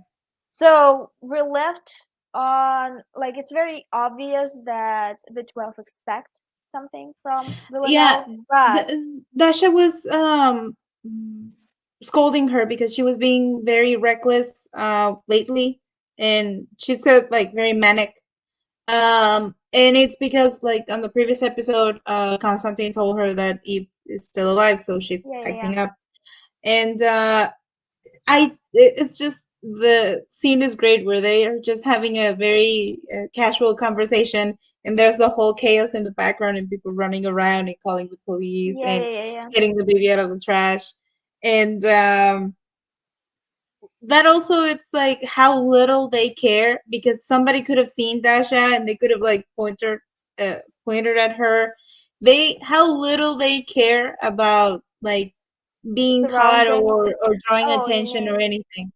So we're left on like it's very obvious that the 12 expect something from yeah. Villanelle, but Dasha was scolding her because she was being very reckless lately, and she said like very manic. And it's because like on the previous episode, Constantine told her that Eve is still alive, so she's yeah, yeah, yeah. acting up. And it's just the scene is great where they are just having a very casual conversation, and there's the whole chaos in the background and people running around and calling the police Yeah, and yeah, yeah, yeah. getting the baby out of the trash. And that also it's like how little they care because somebody could have seen Dasha and they could have like uh, pointed at her. They how little they care about like The being caught surroundings. or drawing Oh, you attention or mean? anything.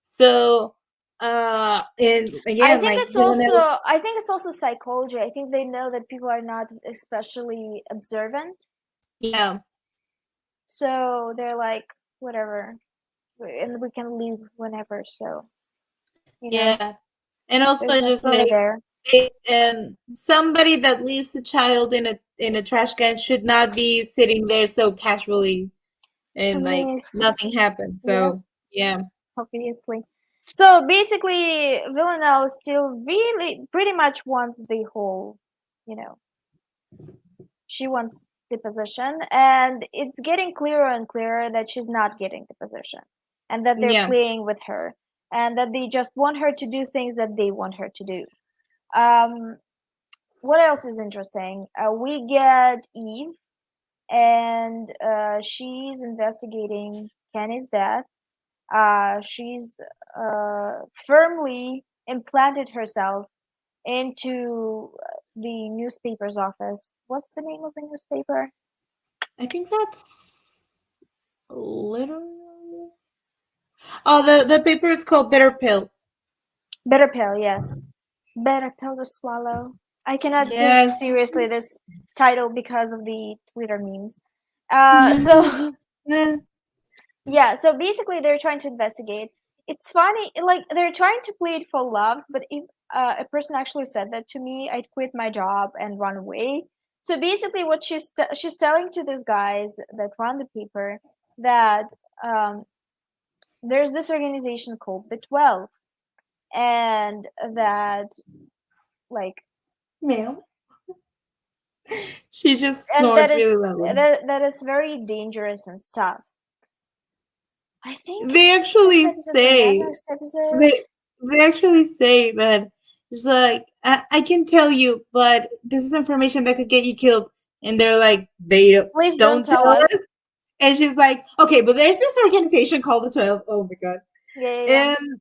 So and I again think like it's also Villanelle, I think it's also psychology. I think they know that people are not especially observant, yeah, so they're like, whatever, and we can leave whenever. So you know, yeah. And also there's no just fear like there. somebody that leaves a child in a trash can should not be sitting there so casually I and like mean, nothing happened. So yes, yeah, obviously. So basically, Villanelle still really pretty much wants the whole, you know, she wants the position, and it's getting clearer and clearer that she's not getting the position, and that they're yeah, playing with her, and that they just want her to do things that they want her to do. Um, what else is interesting? We get Eve, and she's investigating Kenny's death. She's firmly implanted herself into the newspaper's office. What's the name of the newspaper? I think that's literally. Oh, the paper is called Bitter Pill. Better Pill, yes. Better Pill to Swallow. I cannot take Yes. seriously this title because of the Twitter memes. So Yeah. yeah, so basically they're trying to investigate. It's funny, like they're trying to plead for loves, but if a person actually said that to me, I'd quit my job and run away. So basically, what she's telling to these guys that run the paper that um, there's this organization called the 12, and that like Male. She just and snored really loudly. that is very dangerous and stuff. I think They it's this actually episode or the say next episode. they they actually say that it's like I can tell you, but this is information that could get you killed. And they're like, they Please don't don't tell tell us. us. And she's like, okay, but there's this organization called the 12. Oh my god. Yeah, yeah, yeah. And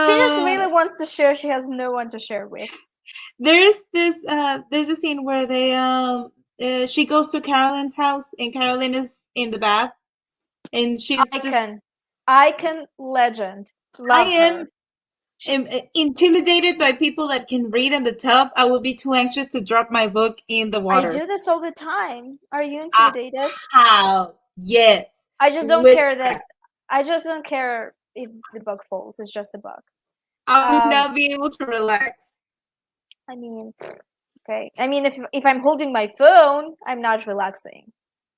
She just the really wants to share. She has no one to share with. there's a scene where they she goes to Carolyn's house and Carolyn is in the bath and she's just Icon, legend. I Love her. am intimidated by people that can read in the tub. I will be too anxious to drop my book in the I water. do this all the time. Are you intimidated? How? Yes. I just don't care that. Witchcraft. I just don't care if the book falls. It's just a book. I would not be able to relax. I mean, okay. I mean, if I'm holding my phone, I'm not relaxing.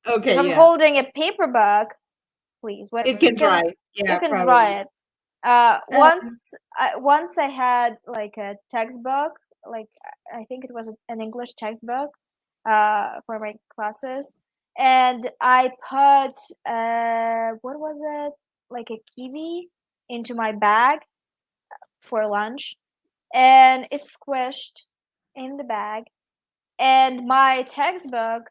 Okay, If I'm yeah. holding a paper book, please, whatever It can dry. you Yeah, can probably. dry it. Um, Once I had like a textbook, like I think it was an English textbook, for my classes, and I put what was it, like a kiwi into my bag for lunch, and it squished in the bag, and my textbook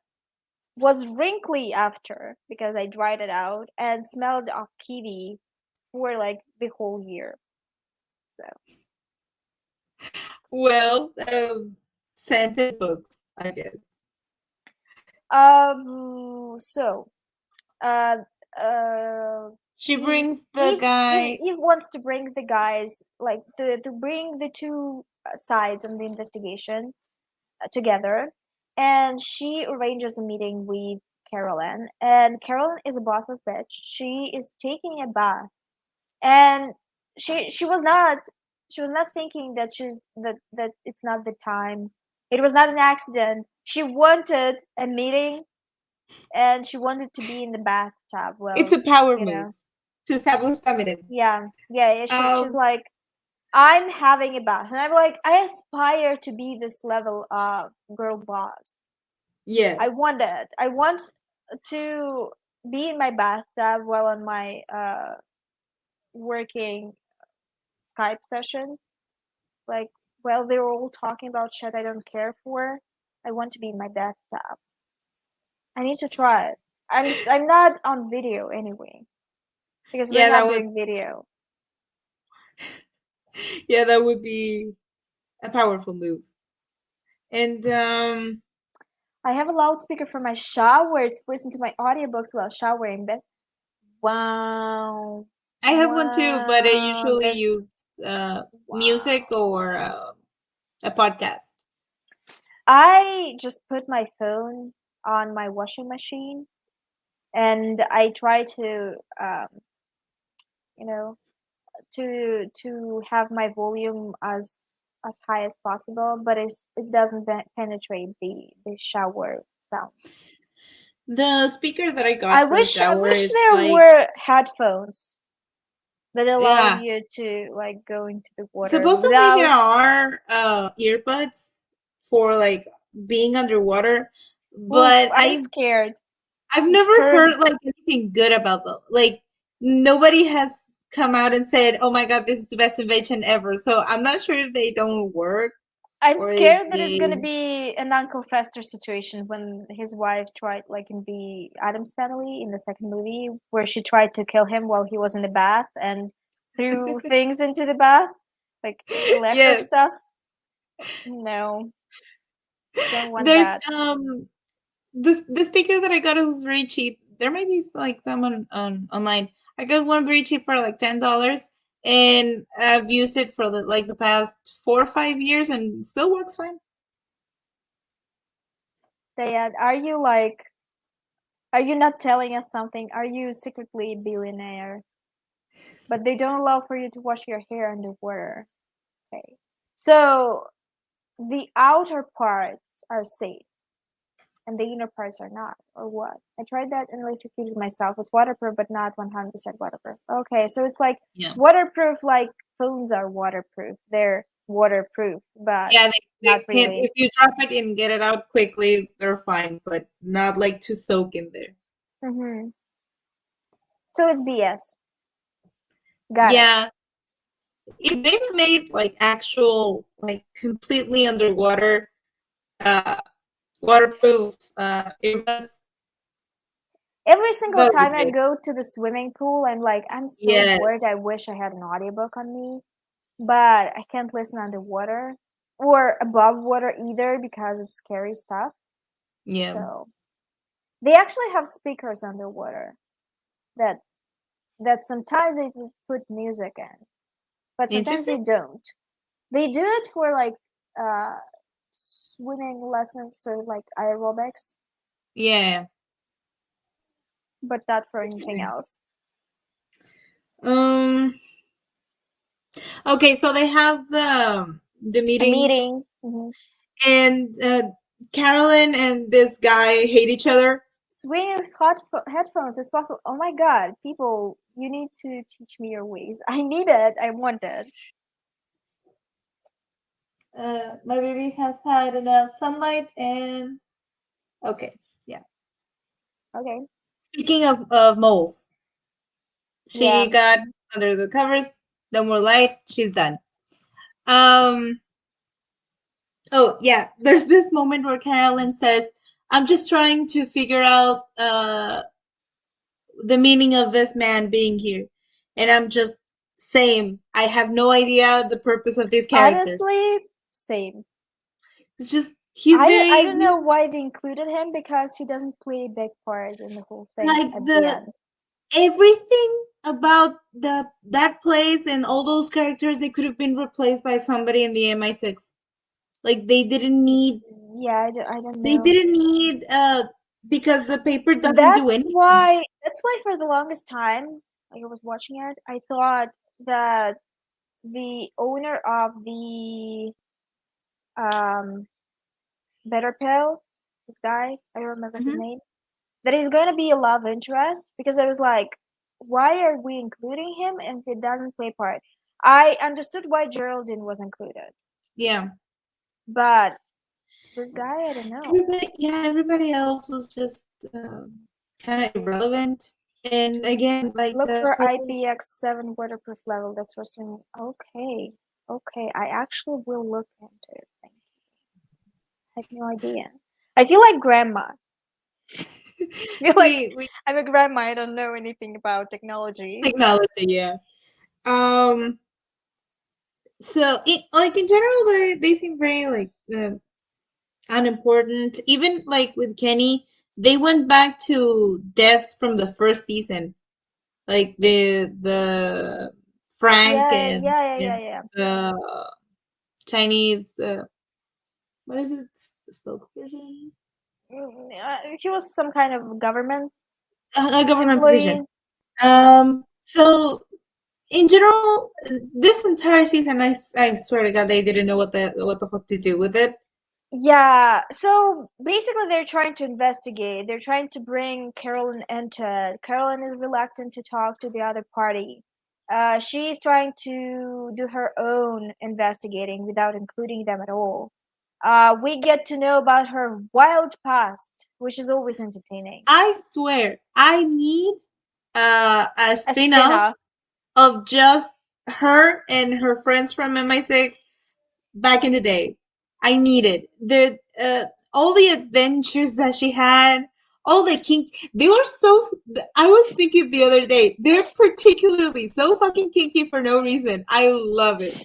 was wrinkly after because I dried it out and smelled of kiwi for like the whole year. So well, scented books, I guess. so uh She Eve brings the guy. Eve wants to bring the guys, like to bring the two sides of the investigation together, and she arranges a meeting with Carolyn, and Carolyn is a boss's bitch. She is taking a bath, and she was not, she was not thinking that that it's not the time. It was not an accident. She wanted a meeting, and she wanted to be in the bathtub. It's Well, a power you move know, to establish dominance. yeah. She's Um, like, I'm having a bath, and I'm like, I aspire to be this level of girl boss. I yes. want it. I want to be in my bathtub while on my working Skype session. Like, while they're all talking about shit I don't care for, I want to be in my bathtub. I need to try it. I'm not on video anyway because we're Yeah, that not would doing video. yeah, that would be a powerful move. And I have a loudspeaker for my shower to listen to my audiobooks while showering. But wow, I have one too, but I usually there's use music wow. or a podcast. I just put my phone on my washing machine, and I try to, you know, to have my volume as high as possible, but it doesn't penetrate the shower sound. The speaker that I got for the I shower wish is there like, were headphones that allow yeah. you to like go into the water Supposedly there without. are earbuds for like being underwater, Oof, but I'm scared. I've I'm never scared. heard like anything good about them. Like nobody has come out and said, "Oh my god, this is the best invention ever." So I'm not sure if they don't work I'm or if scared that it's gonna they. be an Uncle Fester situation when his wife tried, like in the Adams Family in the second movie, where she tried to kill him while he was in the bath and threw things into the bath, like electric Yes, stuff. No, don't want there's that. this the speaker that I got was very cheap. There might be like someone on online. I got one very cheap for like $10, and I've used it for the past 4 or 5 years, and still works fine. Dad, are you like, are you not telling us something? Are you secretly a billionaire? But they don't allow for you to wash your hair underwater. Okay. So the outer parts are safe and the inner parts are not, or what? I tried that and electrocuted myself. It's waterproof, but not 100% waterproof. Okay, so it's like Yeah. waterproof, like phones are waterproof. They're waterproof, but Yeah, they not can't. really. If you drop it and get it out quickly, they're fine, but not like to soak in there. Hmm. So it's BS. Got it. Yeah, if they made like actual, like completely underwater, uh, waterproof earbuds, Every single that would be time I good. go to the swimming pool, I'm like, I'm so Yes. bored. I wish I had an audiobook on me, but I can't listen underwater or above water either because it's scary stuff. Yeah. So they actually have speakers underwater that sometimes they put music in, but sometimes Interesting. they don't. They do it for like uh swimming lessons or like aerobics, Yeah. but not for anything Interesting. else. Um. Okay, so they have the A meeting, meeting. Hmm. and Carolyn and this guy hate each other. Swinging with headphones is possible. Oh my god, people, you need to teach me your ways. I need it. I want it. My baby has had enough sunlight, and okay, yeah. Okay. Speaking of moles, she Yeah. got under the covers. No more light. She's done. Um. Oh yeah. There's this moment where Carolyn says, "I'm just trying to figure out the meaning of this man being here," and I'm just same. I have no idea the purpose of this character. Honestly, same. It's just he's I very don't know why they included him because he doesn't play a big part in the whole thing like at the the end. everything about that place and all those characters. They could have been replaced by somebody in the MI6. Like Yeah, I don't they know. didn't need because the paper doesn't do That's anything. why for the longest time, like I was watching it, I thought that the owner of the um Better Pill, this guy, I don't remember his Hmm. name, that he's going to be a love interest because I was like, why are we including him and he doesn't play part? I understood why Geraldine was included, Yeah. but this guy, I don't know. Everybody else was just kind of irrelevant. And again, like Look the for whole IPX7 waterproof level. That's for swimming. Okay, okay. I actually will look into it. Thank you. I have no idea. I feel like grandma. I feel like we I'm a grandma. I don't know anything about technology. technology, yeah. Um, so like in general, they seem very like unimportant. Even like with Kenny, they went back to deaths from the first season, like the Frank Yeah, yeah, yeah, yeah, and yeah. the Chinese. What is it? The spokesperson? He was some kind of government A government position. employee. So in general, this entire season, I swear to God, they didn't know what the fuck to do with it. Yeah, so basically they're trying to investigate. They're trying to bring Carolyn into it. Carolyn is reluctant to talk to the other party. She's trying to do her own investigating without including them at all. We get to know about her wild past, which is always entertaining. I swear, I need a A spin-off spin-off. of just her and her friends from MI6 back in the day. I need it. All the adventures that she had, all the kink. They were so. I was thinking the other day, they're particularly so fucking kinky for no reason. I love it.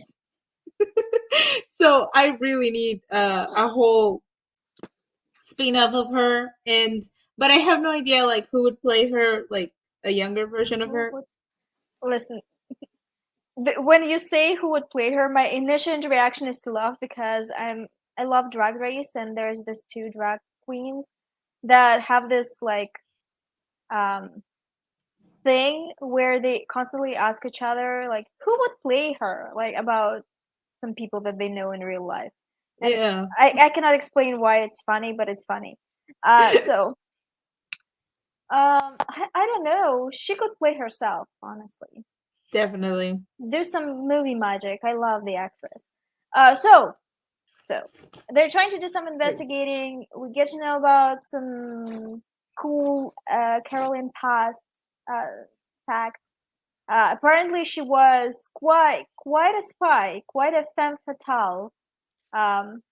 So I really need a whole spin-off of her, and but I have no idea like who would play her, like a younger version of Who her. would listen? When you say who would play her, my initial reaction is to laugh because I love Drag Race and there's this two drag queens that have this like um thing where they constantly ask each other like who would play her like about some people that they know in real life. And Yeah, I cannot explain why it's funny, but it's funny. So I don't know. She could play herself, honestly. definitely. Do some movie magic. I love the actress. So they're trying to do some investigating. We get to know about some cool Caroline past facts. Apparently, she was quite a spy, quite a femme fatale. Um,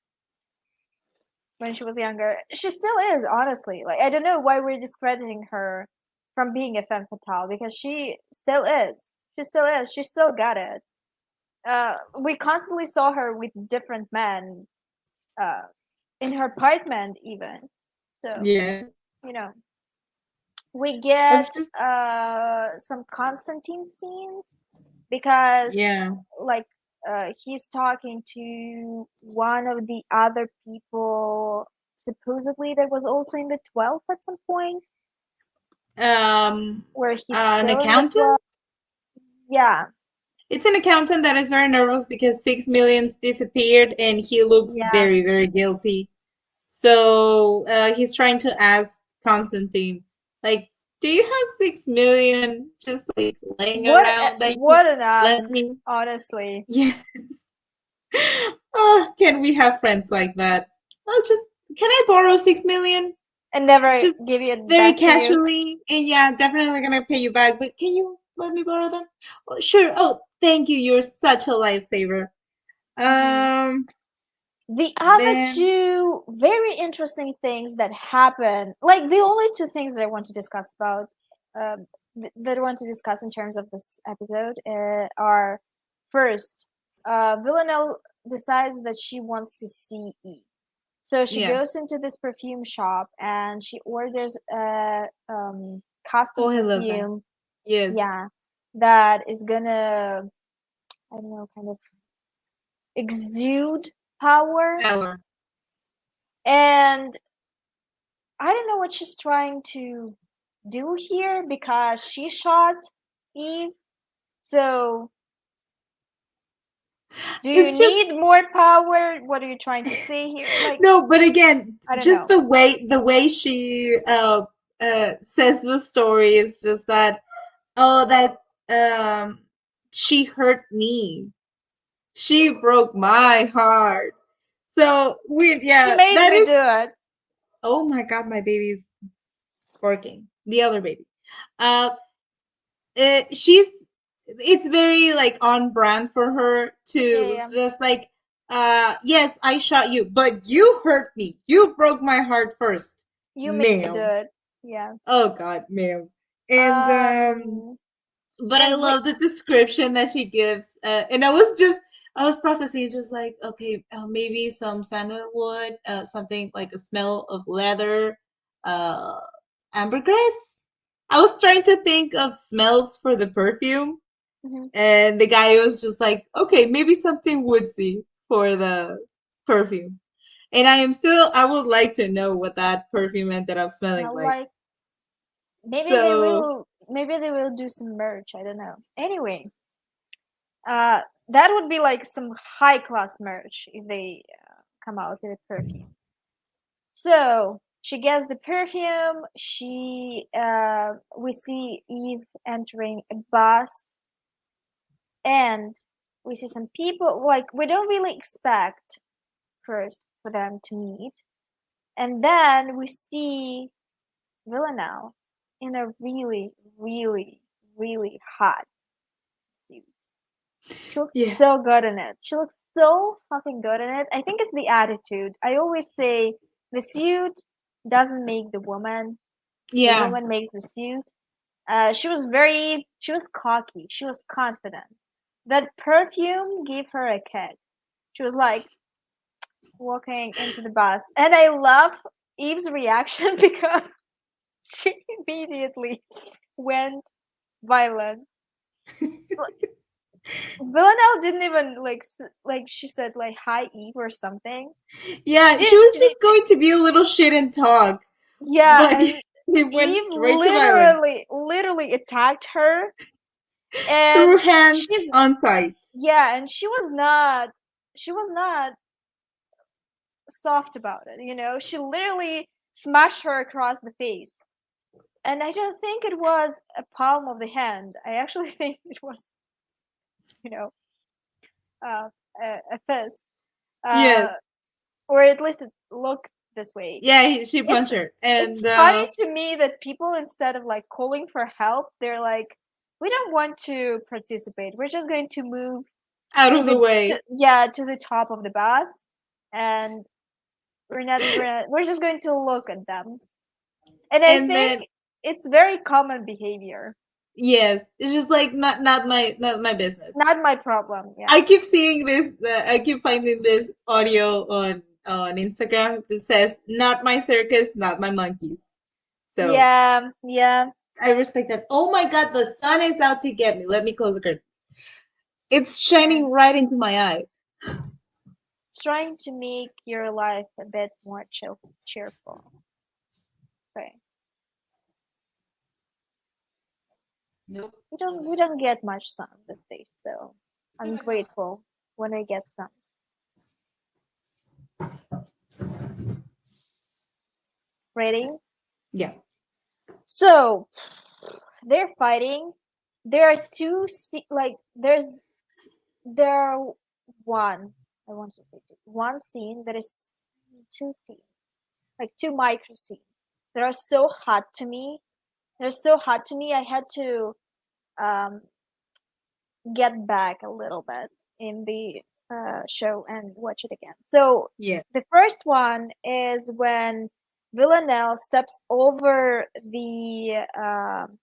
when she was younger, she still is. Honestly, like I don't know why we're discrediting her from being a femme fatale because she still is. She still is. She still got it. We constantly saw her with different men uh, in her apartment, even. So Yeah. you know, we I get was just some Constantine scenes because yeah. like he's talking to one of the other people supposedly that was also in the 12 at some point where he's An still in the accountant. 12. Yeah, It's an accountant that is very nervous because 6 millions disappeared and he looks yeah. very, very guilty. So he's trying to ask Constantine, like, do you have 6 million just like laying around that you What an let ask, me? honestly. Yes. Oh, can we have friends like that? Oh, just can I borrow 6 million? And never Just give it very back to you. casually, and yeah, definitely gonna pay you back. But can you let me borrow them? Oh, sure. Oh, thank you. You're such a lifesaver. Mhm. Um, The other then two very interesting things that happen, like the only two things that I want to discuss about, that I want to discuss in terms of this episode, are first, Villanelle decides that she wants to see Eve. So she yeah, goes into this perfume shop and she orders a custom oh, I love that. perfume. Yes, Yeah, that is gonna, I don't know, kind of exude power. power. And I don't know what she's trying to do here because she shot Eve. So, do you It's just need more power? What are you trying to say here? Like, no, but again, I don't just know. the way she says the story is just that oh that she hurt me. She broke my heart. So we She yeah, made that me is do it. oh my god, my baby's barking. The other baby. Uh she's it's very like on brand for her Yeah, to yeah. just like yes, I shot you, but you hurt me. You broke my heart first, You made me do ma'am. it. Yeah. Oh god, ma'am. And Um, but I and we, love the description that she gives. And I was processing just like, okay, maybe some sandalwood, something like a smell of leather, uh, ambergris. I was trying to think of smells for the perfume, mhm. and the guy was just like, okay, maybe something woodsy for the perfume. And I would like to know what that perfume ended up smelling Smell like. like, maybe they So, will, maybe they will do some merch. I don't know. Anyway, that would be like some high class merch if they come out with a perfume. So she gets the perfume. We see Eve entering a bus, and we see some people. Like we don't really expect first for them to meet, and then we see Villanelle in a really, really, really hot suit. She looks yeah. so good in it. She looks so fucking good in it. I think it's the attitude. I always say the suit doesn't make the Yeah. woman makes the suit. She was cocky. She was confident. That perfume gave her a kick. She was like walking into the bus. And I love Eve's reaction because she immediately went violent. Villanelle didn't even like she said like hi Eve or something. She Yeah, she didn't. was She didn't. just going to be a little shit and talk, Yeah, but and it went Eve straight to violence. literally attacked her, and Through hands she's on sight. yeah, and she was not soft about it. She literally smashed her across the face, and I don't think it was a palm of the hand. I actually think it was you know uh, a fist. Yes. uh, or at least it looked this way. Yeah, she It's punched her. it's And funny to me that people, instead of like calling for help, they're like, we don't want to participate. We're just going to move out to of the way. yeah, to the top of the bus, and we're not even we're just going to look at them. And I And think then it's very common behavior. yes, it's just like not my business. Not my problem. I Yeah. keep seeing this. I keep finding this audio on Instagram that says, "Not my circus, not my monkeys." So Yeah, yeah. I respect that. Oh my God, the sun is out to get me. Let me close the curtains. It's Okay. shining right into my eye. It's trying to make your life a bit more cheerful. Okay. Nope. We don't get much sun these days, so I'm grateful when I get some. Ready? Yeah. So they're fighting. There are two like there are one. I want to say two. One scene that is two scenes, like two micro scenes. That are so hot to me. They're so hot to me. I had to um, get back a little bit in the show and watch it again. So Yeah. the first one is when Villanelle steps over the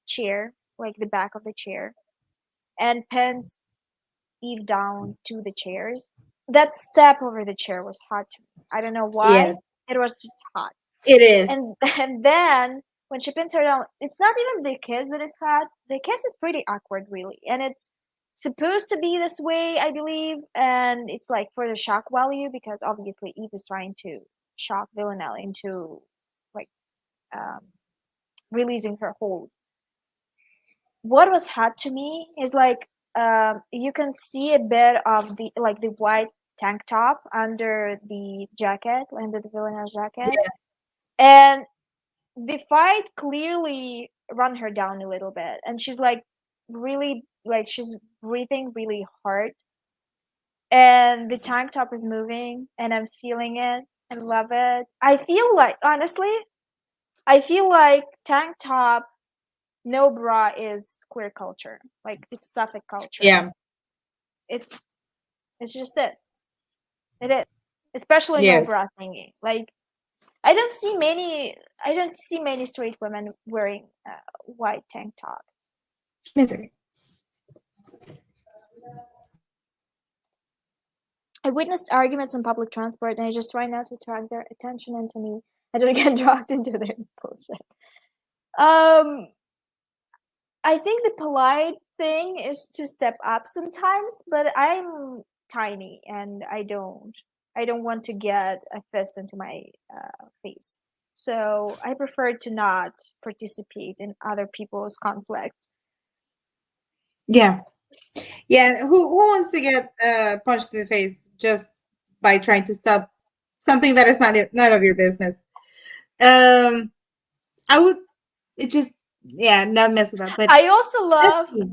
chair, like the back of the chair, and pins Eve down to the chairs. That step over the chair was hot to me. I don't know why. Yes. It was just hot. It is. And then when she pins her down, it's not even the kiss that is hot. The kiss is pretty awkward, really, and it's supposed to be this way, I believe, and it's like for the shock value because obviously Eve is trying to shock Villanelle into like um, releasing her hold. What was hot to me is like you can see a bit of the like the white tank top under the jacket, under the Villanelle jacket, Yeah. and the fight clearly run her down a little bit, and she's like really like she's breathing really hard, and the tank top is moving, and I'm feeling it and love it. I feel like honestly, I feel like tank top no bra is queer culture, like it's Suffolk culture. Yeah. It's it's just this. It is, especially no Yes. bra thingy. Like I don't see many straight women wearing white tank tops. Give me a second. I witnessed arguments on public transport, and I just try not to attract their attention into me. I don't get dragged into their bullshit. Um, I think the polite thing is to step up sometimes, but I'm tiny and I don't want to get a fist into my face. So I prefer to not participate in other people's conflicts. Yeah. Yeah. Who wants to get punched in the face just by trying to stop something that is not none of your business? Um, I would. It just yeah, not mess with that. But I also that's love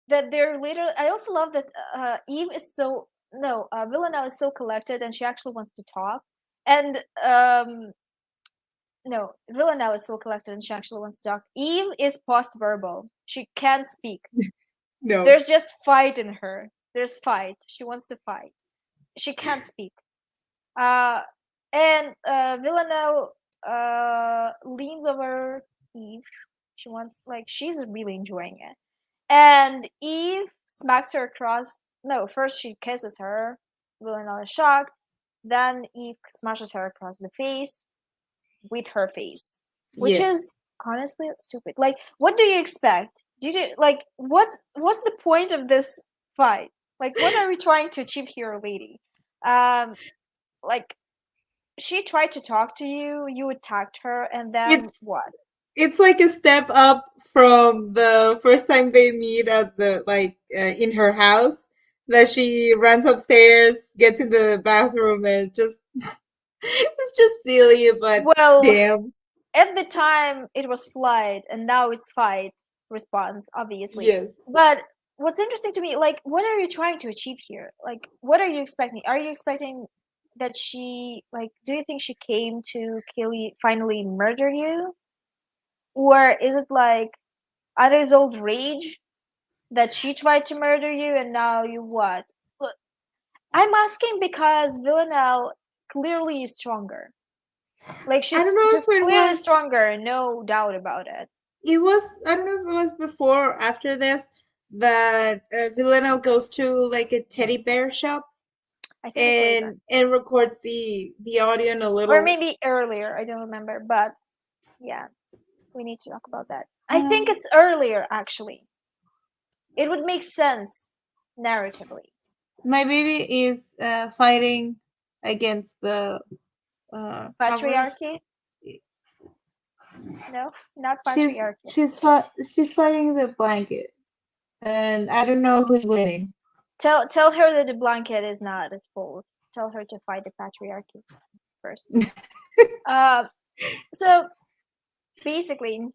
that they're literally. I also love that Eve is so no, Villanelle is so collected, and she actually wants to talk. And no, Villanelle is so collected, and she actually wants to talk. Eve is post-verbal. She can't speak. no. There's just fight in her. There's fight. She wants to fight. She can't speak. Uh, and Villanelle leans over Eve. She wants like she's really enjoying it. And Eve smacks her across. No, first she kisses her. Villanelle is shocked. Then Eve smashes her across the face with her face, which Yeah. is honestly stupid. Like, what do you expect? Did you like what's the point of this fight? Like, what are we trying to achieve here, lady? Um, like she tried to talk to you, you attacked her, and then It's what? it's like a step up from the first time they meet at the in her house that she runs upstairs, gets in the bathroom, and just it's just silly, but Well, damn. at the time it was flight, and now it's fight response, obviously. Yes. But what's interesting to me, like, what are you trying to achieve here? Like, what are you expecting? Are you expecting that she, like, do you think she came to kill you, finally murder you? Or is it like unresolved rage that she tried to murder you and now you what? But I'm asking because Villanelle clearly is stronger. Like, I don't she's know just if it clearly was. stronger, no doubt about it. It was. I don't know if it was before or after this that Villanelle goes to like a teddy bear shop I think it's later. and records the audio in a Or little. maybe earlier, I don't remember, but yeah, we need to talk about that. I think Um, it's earlier, actually. It would make sense narratively. my baby is fighting against the covers. Patriarchy? No, not She's patriarchy. she's fighting the blanket, and I don't know who's winning. Tell her that the blanket is not at fault. Tell her to fight the patriarchy first. Uh, so basically,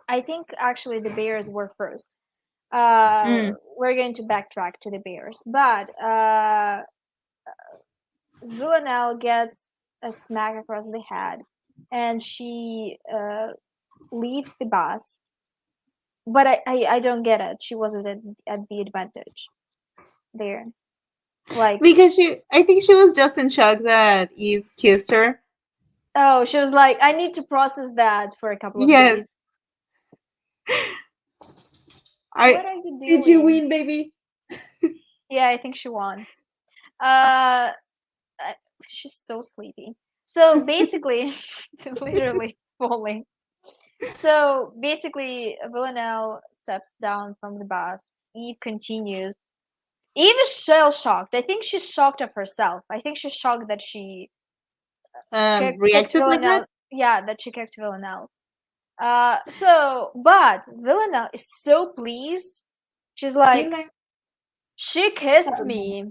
I think actually the bears were first. Mm. We're going to backtrack to the bears, but Villanelle gets a smack across the head, and she leaves the bus. But I don't get it. She wasn't at the advantage there. Like, Because I think she was just in shock that Eve kissed her. oh, she was like, I need to process that for a couple of days. Yes, What I are you did you doing? win, baby? Yeah, I think she won. Uh, she's so sleepy. So basically, literally falling. So basically, Villanelle steps down from the bus. Eve continues. Eve is shell shocked. I think she's shocked of herself. I think she's shocked that she kicked Reacted like that. Villanelle. Yeah, that she kicked Villanelle. But Villanelle is so pleased. She's He like, like she kissed me.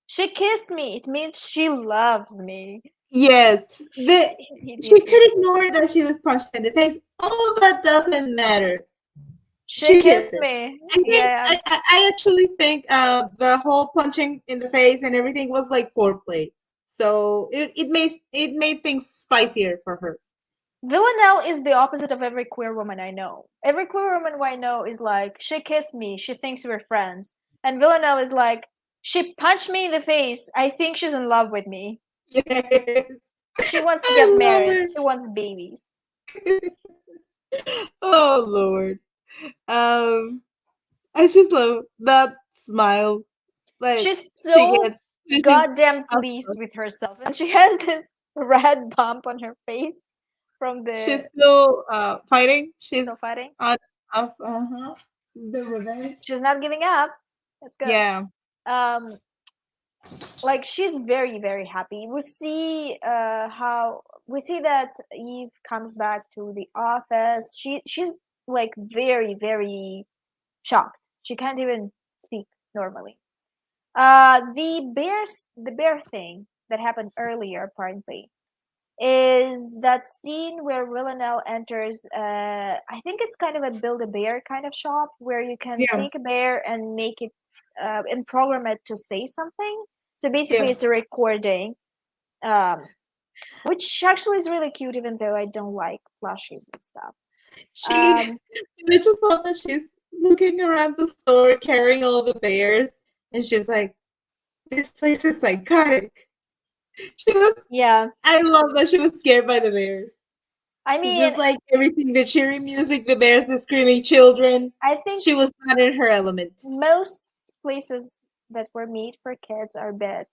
She kissed me. It means she loves me. yes. The she Immediately. could ignore that she was punched in the face. All that doesn't matter. She She kissed kissed her. me. I think Yeah. I actually think the whole punching in the face and everything was like foreplay. So it made things spicier for her. Villanelle is the opposite of every queer woman I know. Every queer woman I know is like, she kissed me, she thinks we're friends. And Villanelle is like, she punched me in the face, I think she's in love with me. Yes. She wants to get I love married, it. she wants babies. Oh Lord. Um I just love that smile. Like She's she so gets she's goddamn pleased with herself. And she has this red bump on her face from she's the still fighting. still She's fighting. on uh-huh. The revenge. She's not giving up. That's good. Yeah. Um, like, she's very very happy. We see how we see that Eve comes back to the office. She's like very very shocked. She can't even speak normally. The bear thing that happened earlier apparently is that scene where Villanelle enters. I think it's kind of a build a bear kind of shop where you can Yeah. take a bear and make it and program it to say something. So Yeah. basically, it's a recording, um, which actually is really cute, even though I don't like plushies and stuff. She I just love that she's looking around the store carrying all the bears and she's like, this place is psychotic. She was Yeah, I love that she was scared by the bears. I It's mean, just like everything, the cheery music, the bears, the screaming children. I think She was not in her element. most places that were made for kids are a bit,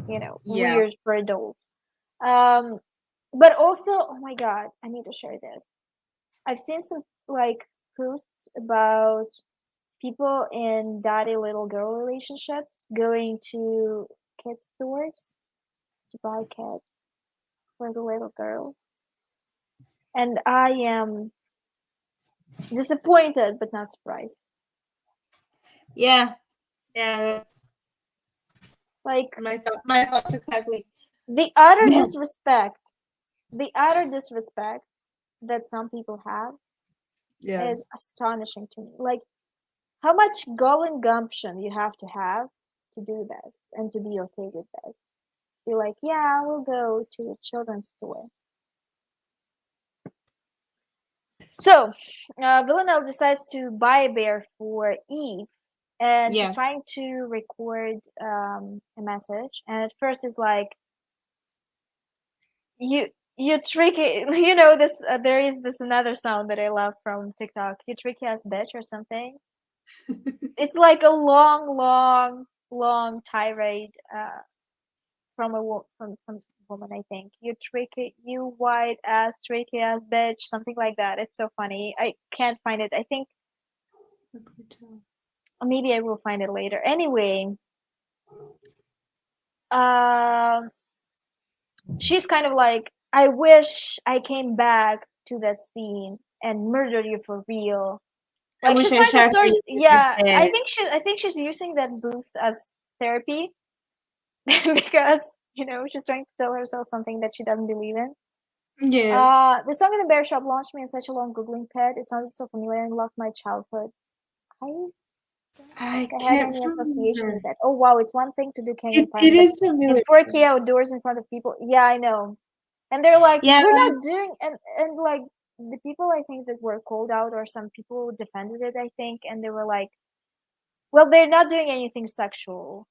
Yeah. weird for adults. Um, but also, oh my god, I need to share this. I've seen some like posts about people in daddy little girl relationships going to kid stores to buy kids for the little girl. And I am disappointed but not surprised. Yeah. Yeah, that's Like, my thoughts exactly. the utter No. disrespect, the utter disrespect that some people have Yeah. is astonishing to me. Like, how much gall and gumption you have to do this and to be okay with this. Be like, yeah, I will go to the children's store. So, Villanelle decides to buy a bear for Eve, and she's Yeah. trying to record a message. And at first, it's like, you you tricky, this there is this another sound that I love from TikTok. You tricky ass bitch or something. It's like a long, long, long tirade from some woman. I think you tricky, you white ass tricky ass bitch, something like that. It's so funny. I can't find it. I think maybe I will find it later. Anyway, um, she's kind of like, I wish I came back to that scene and murdered you for real. I Like wish she's I trying to shot sort, you yeah. instead. I think she's using that booth as therapy because she's trying to tell herself something that she doesn't believe in. Yeah. The song in the bear shop launched me in such a long googling pit. It sounded so familiar and loved my childhood. I don't think I I had can't any association remember. with that. Oh wow, it's one thing to do Kangen Park, It but is in familiar. 4K outdoors in front of people, yeah, I know. And they're like, Yeah. we're not doing, and like the people I think that were called out, or some people defended it, I think, and they were like, well, they're not doing anything sexual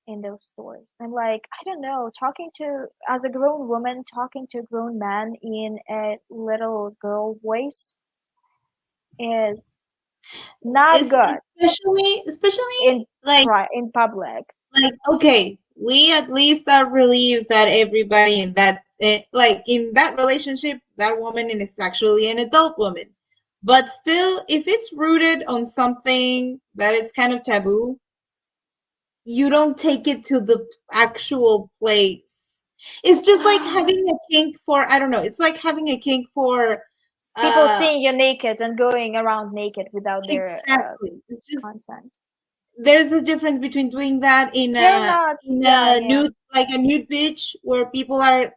in those stores. I'm like, I don't know, talking to, as a grown woman, talking to a grown man in a little girl voice is not It's good especially like in public. okay, we at least are relieved that everybody in that like in that relationship, that woman is actually an adult woman. But still, if it's rooted on something that is kind of taboo, you don't take it to the actual place. It's just like having a kink for, I don't know, it's like having a kink for People uh seeing you naked and going around naked without their exactly. It's just consent. there's a difference between doing that They're not, in yeah, a yeah, nude, like a nude beach where people are,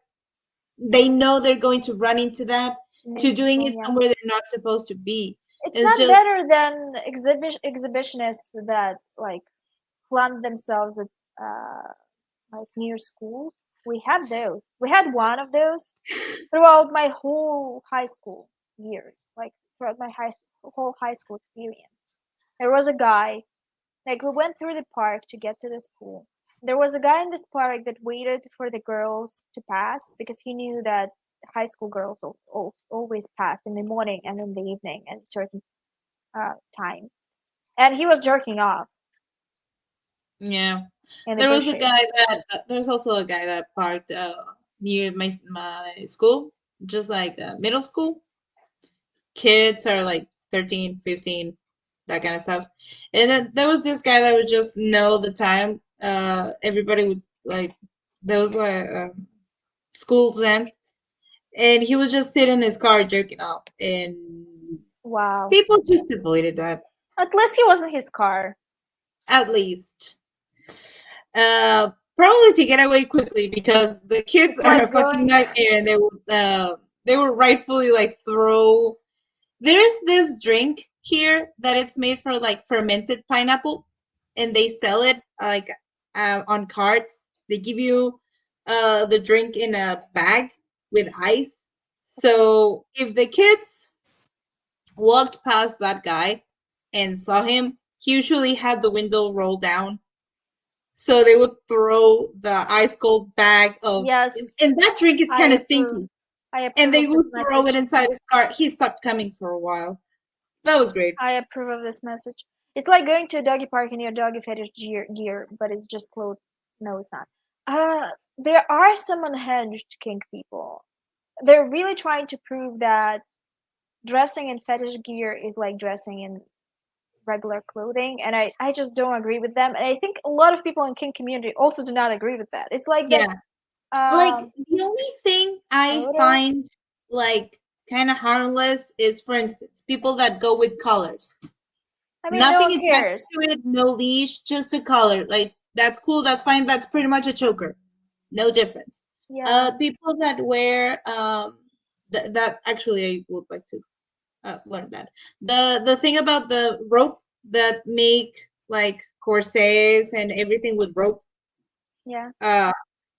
they know they're going to run into that, to naked doing it going, yeah. somewhere they're not supposed to be. It's It's not just better than exhibitionists that like plant themselves at like near school. We had those. We had one of those throughout my whole high school years, like throughout my whole high school experience. There was a guy, like we went through the park to get to the school. There was a guy in this park that waited for the girls to pass because he knew that high school girls always passed in the morning and in the evening at a certain time. And he was jerking off yeah. in the There was a bushes. guy that there's also a guy that parked near my school, just like middle school. Kids are like 13, 15, that kind of stuff. And then there was this guy that would just know the time. Everybody would like, there was a school's end, and he would just sit in his car jerking off, and Wow. people just avoided that. At least he wasn't his car. At least, probably to get away quickly because the kids It's are a like fucking going. nightmare, and they would rightfully like throw. There's this drink here that it's made for like fermented pineapple, and they sell it like on carts. They give you the drink in a bag with ice. Okay. So if the kids walked past that guy and saw him, he usually had the window rolled down. So they would throw the ice cold bag of, Yes, and that drink is I kind of approve. stinky. I And approve they of would this throw it message. inside his car. He stopped coming for a while. That was great. I approve of this message. It's like going to a doggy park in your doggy fetish gear, but it's just clothes. No, it's not. There are some unhinged kink people. They're really trying to prove that dressing in fetish gear is like dressing in regular clothing, and I just don't agree with them. And I think a lot of people in kink community also do not agree with that. It's like that Yeah. Like the only thing I photo. find like kind of harmless is, for instance, people that go with colors. I mean, no Nothing one attached cares. to it, no leash, just a color. Like that's cool, that's fine, that's pretty much a choker. No difference. Yeah. People that wear that actually I would like to learn that. The thing about the rope that make like corsets and everything with rope. Yeah. Uh,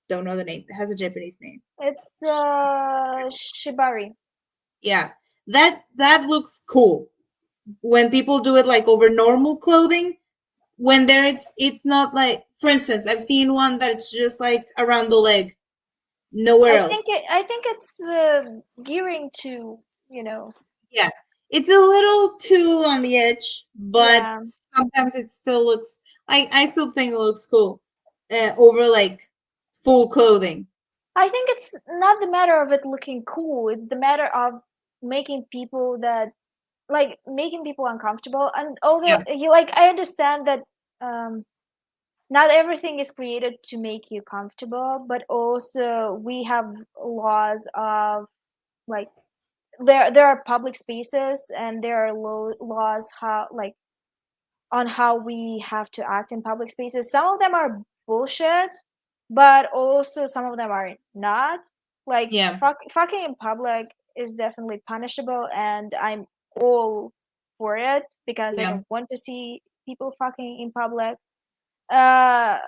don't know the name. It has a Japanese name. It's shibari. Yeah, that looks cool when people do it like over normal clothing. When there it's not like, for instance, I've seen one that it's just like around the leg, nowhere else. I think it's gearing to, you know, Yeah, it's a little too on the edge, but yeah. sometimes it still looks. I still think it looks cool over like full clothing. I think it's not the matter of it looking cool. It's the matter of making people that like making people uncomfortable. And although Yeah, you like, I understand that um, not everything is created to make you comfortable, but also we have laws of like there are public spaces and there are laws how like on how we have to act in public spaces. Some of them are bullshit, but also some of them are not. Like yeah, fucking in public is definitely punishable, and I'm all for it because I yeah, don't want to see people fucking in public. Uh,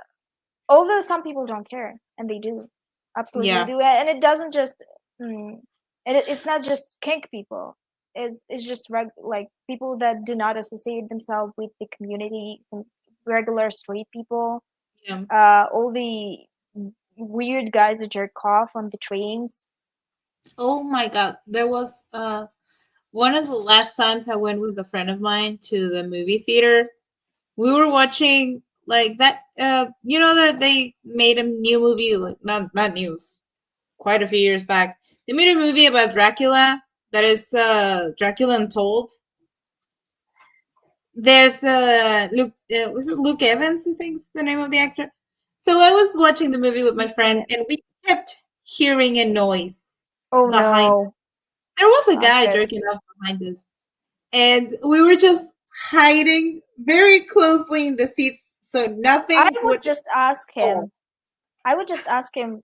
Although some people don't care, and they do, absolutely yeah, do, and it doesn't just, mm, it's not just kink people. It's just like people that do not associate themselves with the community, some regular straight people, yeah. all the weird guys that jerk off on the trains. Oh my God, there was one of the last times I went with a friend of mine to the movie theater. We were watching like that. You know that they made a new movie, like not news, quite a few years back. They made a movie about Dracula that is Dracula Untold. There's Luke. Was it Luke Evans? I think is the name of the actor. So I was watching the movie with my You've seen friend, it. and we kept hearing a noise Oh behind. no, There was a I'm guy pissed. jerking off behind us, and we were just hiding very closely in the seats so I nothing would would. just ask Oh, him. I would just ask him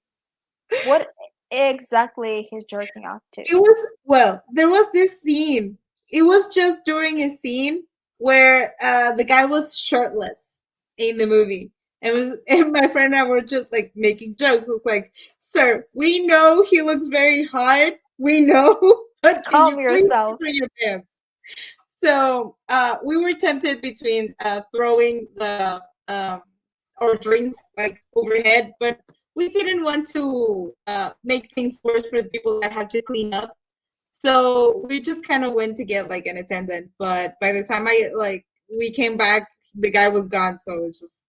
what exactly he's jerking off to. it was, well, there was this scene. It was just during a scene where the guy was shirtless in the movie. And was and my friend and I were just like making jokes. It was like, "Sir, we know he looks very hot. We know, but can Calm you please yourself. cover your pants?" So we were tempted between throwing the our drinks like overhead, but we didn't want to make things worse for the people that have to clean up. So we just kind of went to get like an attendant. But by the time we came back, the guy was gone. So it's just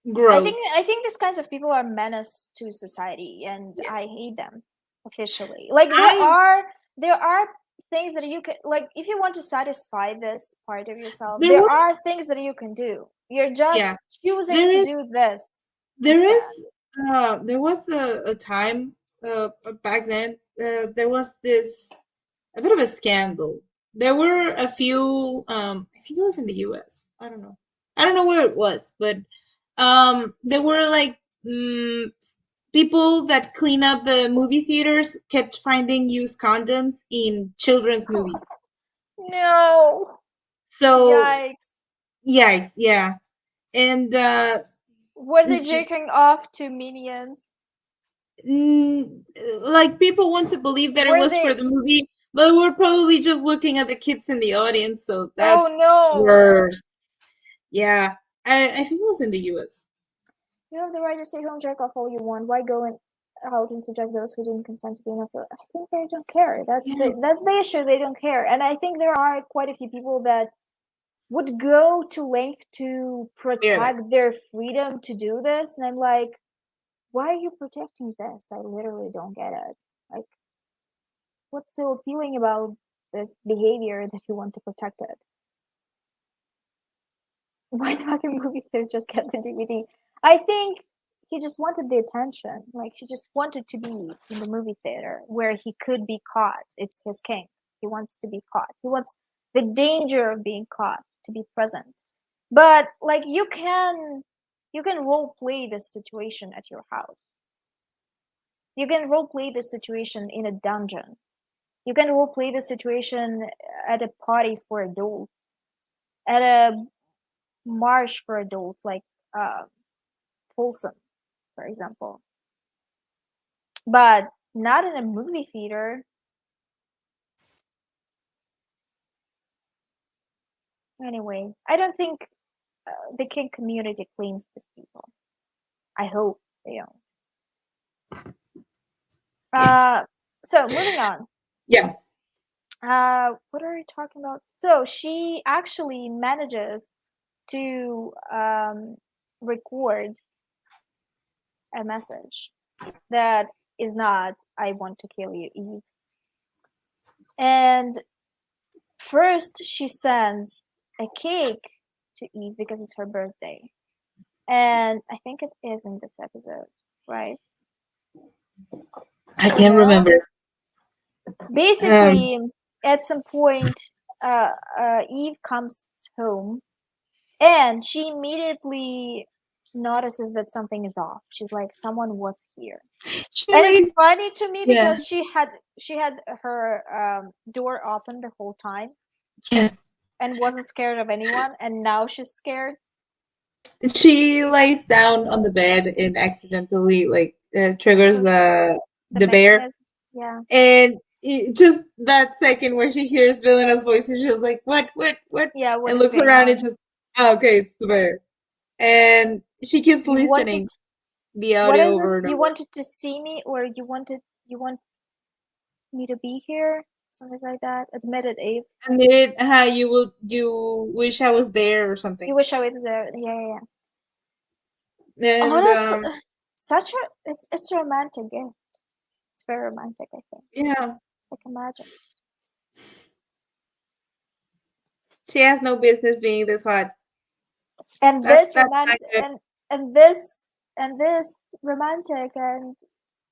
I gross. think these kinds of people are menace to society, and Yes, I hate them officially. Like I there are things that you can like if you want to satisfy this part of yourself. there There was are things that you can do. You're just yeah choosing there to is do this there instead. is there was a time back then there was this a bit of a scandal. There were a few, I think it was in the US. I don't know. I don't know where it was, but there were like people that clean up the movie theaters kept finding used condoms in children's movies. No. So, Yikes. yikes, yeah. And Were they it's just jerking off to minions? mm, like people want to believe that it Were was for they the movie, but we're probably just looking at the kids in the audience, so Oh that's no. worse. Yeah, I think it was in the US. You have the right to stay home, jerk off all you want. Why go out and subject those who didn't consent to being up there? I think they don't care. Yeah, That's the issue. They don't care, and I think there are quite a few people that would go to length to be right back. protect their freedom to do this, and I'm like, why are you protecting this? I literally don't get it. Like, what's so appealing about this behavior that you want to protect it? Why the fucking movie theater just get the DVD? I think he just wanted the attention. Like he just wanted to be in the movie theater where he could be caught. It's his king. He wants to be caught. He wants the danger of being caught to be present. But like you can role play this situation at your house. You can role play this situation in a dungeon. You can role play this situation at a party for adults. at a marsh for adults, like uh, Folsom, for example, but not in a movie theater. Anyway, I don't think the kink community claims these people. I hope they don't. So moving on. Yeah. What are we talking about? So she actually manages to record a message that is not "I want to kill you, Eve." And first, she sends a cake to Eve because it's her birthday, and I think it is in this episode, right? I Or can't no? remember. Um, Basically, at some point, Eve comes home and she immediately notices that something is off. She's like, someone was here. she And it's lays. funny to me Yeah. because she had her door open the whole time Yes. and wasn't scared of anyone, and now she's scared. She lays down on the bed and accidentally like triggers Close the the bear, mechanism. Yeah. and just that second where she hears Villaina's voice, and she's like, what?" Yeah, what And is looks going around and on? just, oh, okay, it's the bear. And she keeps You wanted listening the what audio is it? over and You over. wanted to see me, or you want me to be here? Something like that. Admitted Eve. And it, you wish I was there or something. You wish I was there. Yeah, yeah, yeah. And Honestly, such a it's a romantic gift. It's very romantic, I think. yeah, I can imagine. she has no business being this hot. And That's this that's not romantic good. and this and this romantic and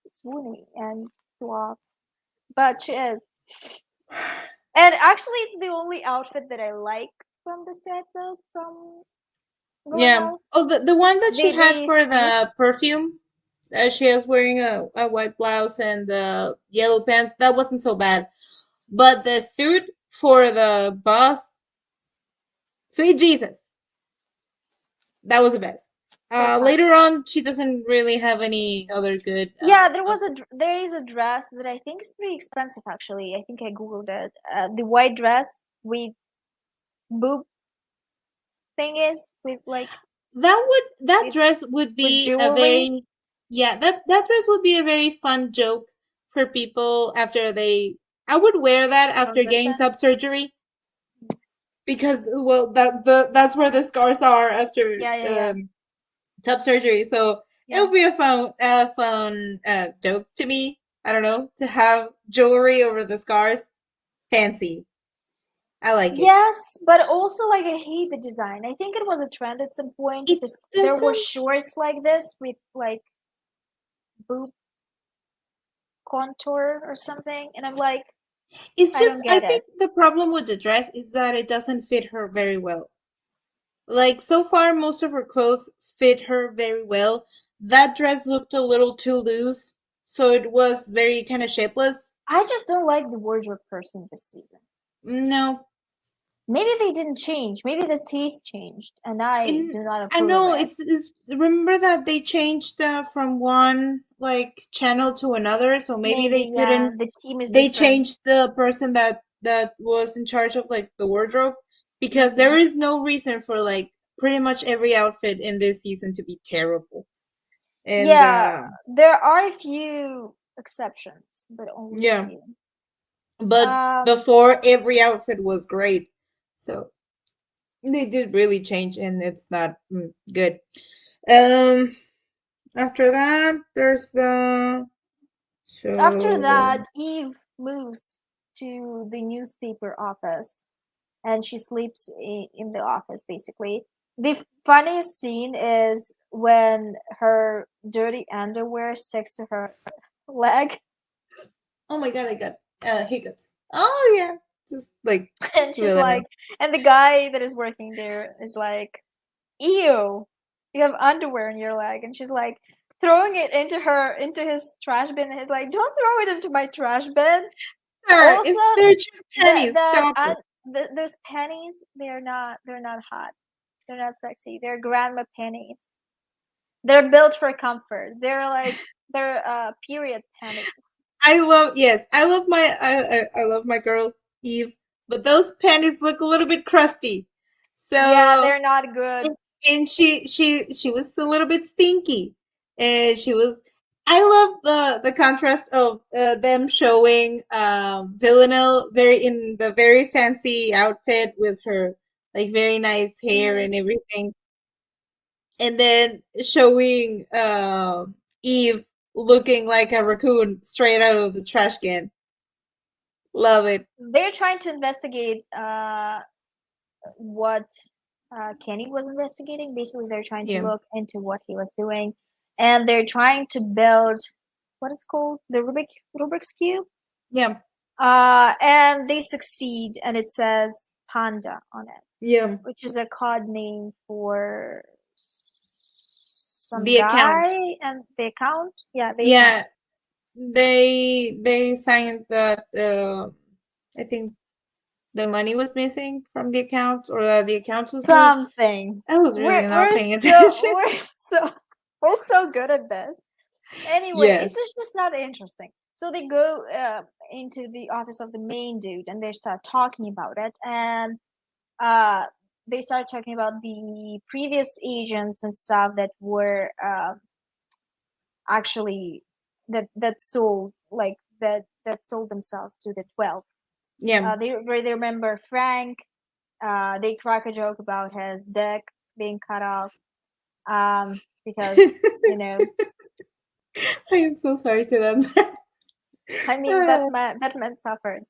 swoony and suave. But she is. And actually it's the only outfit that I like from the two episodes from Going Yeah. On. Oh, the one that she had The for suit. the perfume. She was wearing a white blouse and yellow pants. That wasn't so bad. But the suit for the boss, sweet Jesus, that was the best. It was hot. Later on, she doesn't really have any other good Yeah, outfit. there is a dress that I think is pretty expensive actually. I think I googled it. The white dress with boob thing is with like That with dress would with be a jewelry very, yeah, that dress would be a very fun joke for people after they. I would wear that after getting transition. top surgery because, well, that's where the scars are after Yeah, yeah, yeah, top surgery. So it yeah. would be a fun joke to me. I don't know, to have jewelry over the scars. Fancy. I like it. Yes, but also like I hate the design. I think it was a trend at some point It because there were doesn't. shorts like this with like boob contour or something, and I'm like, It's I just, don't I get it. think the problem with the dress is that it doesn't fit her very well. Like, so far, most of her clothes fit her very well. That dress looked a little too loose, so it was very kind of shapeless. I just don't like the wardrobe person this season. No, Maybe they didn't change. Maybe the taste changed, and I in do not I approve of know it. it's remember that they changed from one like channel to another, so maybe Maybe, they yeah, couldn't. the team is They different. changed the person that was in charge of like the wardrobe, because there Maybe. is no reason for like pretty much every outfit in this season to be terrible. And Yeah, there are a few exceptions, but only a yeah, few. but Um, before every outfit was great, so they did really change, and it's not good. Um, after that, there's the After so that, Eve moves to the newspaper office and she sleeps in the office basically. The funniest scene is when her dirty underwear sticks to her leg oh my god, I got hiccups. Oh yeah, just like and she's Villanelle. like, and the guy that is working there is like, ew, you have underwear in your leg. And she's like, throwing it into his trash bin. And he's like, don't throw it into my trash bin. Sir, Also, it's they're just that pennies. that Stop it. those panties, they're not hot. They're not sexy. They're grandma panties. They're built for comfort. They're period panties. I love my girl Eve, but those panties look a little bit crusty. Yeah, So they're not good. and she was a little bit stinky, and she was. I love the contrast of them showing Villanelle very in the very fancy outfit with her like very nice hair Hmm. and everything, and then showing Eve looking like a raccoon straight out of the trash can. Love it. They're trying to investigate what Kenny was investigating. Basically, they're trying to Yeah, look into what he was doing, and they're trying to build what it's called, the Rubik's cube. yeah, And they succeed, and it says Panda on it, yeah. which is a code name for some The account. guy and the account. Yeah, the account. Yeah, they find that I think the money was missing from the account, or the account was moved. Something. I was really We're not we're paying so attention. we're so we're so good at this. Anyway, it's Yes. just not interesting. So they go into the office of the main dude, and they start talking about it, and uh, they start talking about the previous agents and stuff that were actually that sold like that sold themselves to the 12. Yeah. They remember Frank. They crack a joke about his dick being cut off because you know I am so sorry to them. I mean Uh, that man suffered.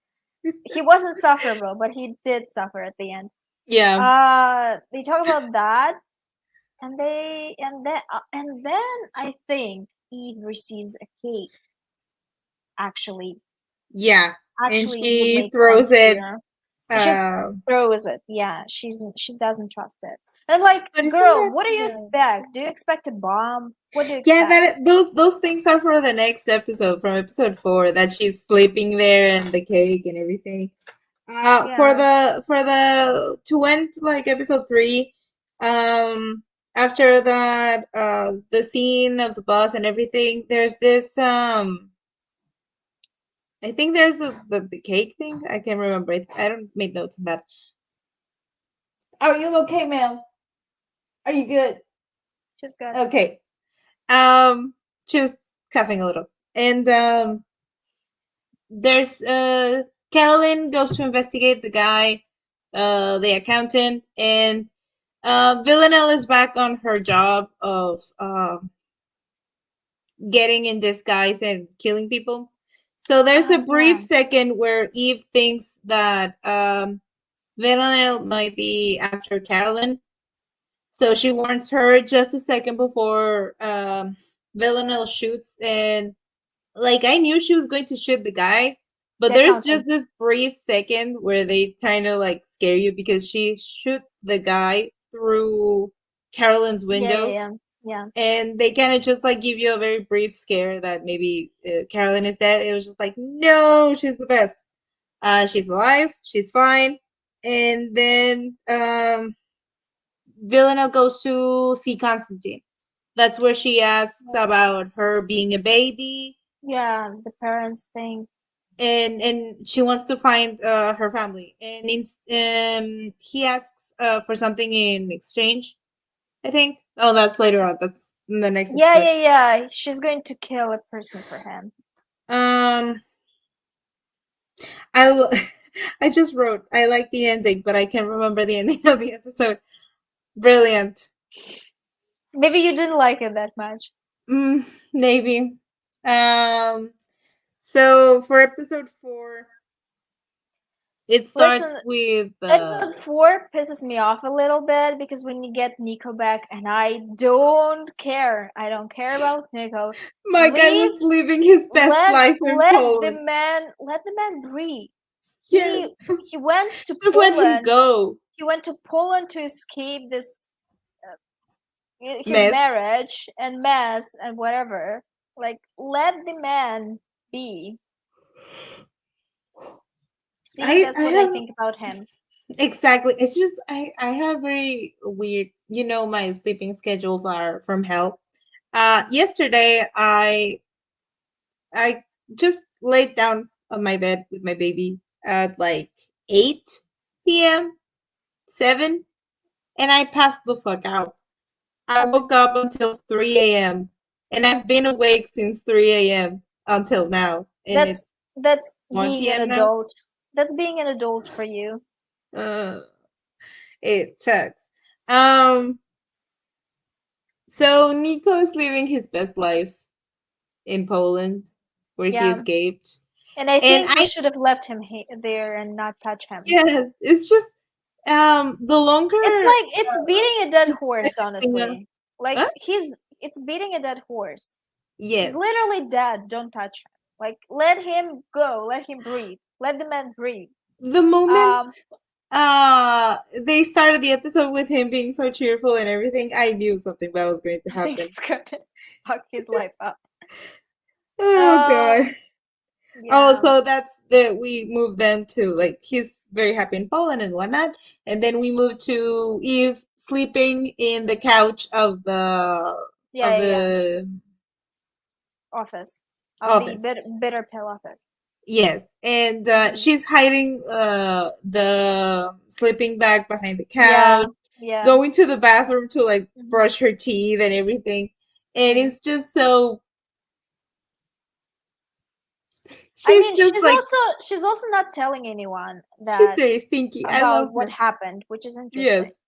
He wasn't sufferable, but he did suffer at the end. yeah. They talk about that, and then I think Eve receives a cake. Actually, Yeah. And actually, it would she make throws sense it. here. She Uh, throws it. Yeah, she doesn't trust it. And I'm like, but isn't girl, that what do you the expect? Do you expect a bomb? What do you yeah, expect? those things are for the next episode, from episode 4, that she's sleeping there and the cake and everything. Yeah, For the to end like episode 3, um, after that, the scene of the bus and everything, there's this I think there's the cake thing. I can't remember it. I don't make notes of that. Are you okay, Mel? Are you good? she's good. Okay. Um, she was coughing a little, and there's Carolyn goes to investigate the guy, the accountant, and Villanelle is back on her job of getting in disguise and killing people. So there's a brief Yeah, second where Eve thinks that Villanelle might be after Carolyn. So she warns her just a second before Villanelle shoots, and like I knew she was going to shoot the guy, but the there's just accountant. this brief second where they kind of like scare you because she shoots the guy through Carolyn's Yeah, yeah, window, yeah, yeah. and they kind of just like give you a very brief scare that maybe Carolyn is dead. It was just like, no, she's the best. She's alive, she's fine, and then Villanelle goes to see Constantine. That's where she asks about her being a baby, Yeah, the parents thing. and she wants to find her family. And he asks for something in exchange, I think. Oh, that's later on. That's in the next Yeah, episode. yeah, yeah. She's going to kill a person for him. Um, I will. I just wrote. I like the ending, but I can't remember the ending of the episode. Brilliant. Maybe you didn't like it that much. Maybe. Um. So for episode 4, it starts Listen, with episode 4 pisses me off a little bit because when you get Nico back, and I don't care. I don't care about Nico. my guy Leave. was living his best Let life in let the Poland. man let the man breathe. Yes, He went to just let him Poland. go. He went to Poland to escape this his Mess. marriage and mess and whatever. Like, let the man be. See, I that's I what I have think about him. Exactly. It's just I have very weird, my sleeping schedules are from hell. Yesterday I just laid down on my bed with my baby at like 8 p.m., 7, and I passed the fuck out. I woke up until 3 a.m. and I've been awake since 3 a.m. until now, and That's it's that's being 1 an p.m. now. adult. That's being an adult for you. Uh, it sucks. Um, so Nico is living his best life in Poland, where he Yeah. escaped, And I and think we should have left him there and not touch him. yes, it's just the It's longer like it's beating a dead he's horse, focusing on, honestly. Like huh? it's beating a dead horse. He's Yes, literally dead. Don't touch him. Like let him go. Let him breathe. Let the man breathe. the moment Um, they started the episode with him being so cheerful and everything, I knew something bad was going to something's happen. gonna fuck his life up. Oh Um, god. Oh, yeah, so that's the we moved then to like he's very happy in Poland and whatnot, and then we moved to Eve sleeping in the couch of the yeah, of yeah, yeah. the Office of the office. bitter pill office. Yes, and Hmm. she's hiding the sleeping bag behind the Yeah, couch, yeah, going to the bathroom to like hmm, brush her teeth and everything. And yeah. it's just so I she's mean, just like she's also not telling anyone she's that very stinky. I about love what her. happened, which is interesting. Yes.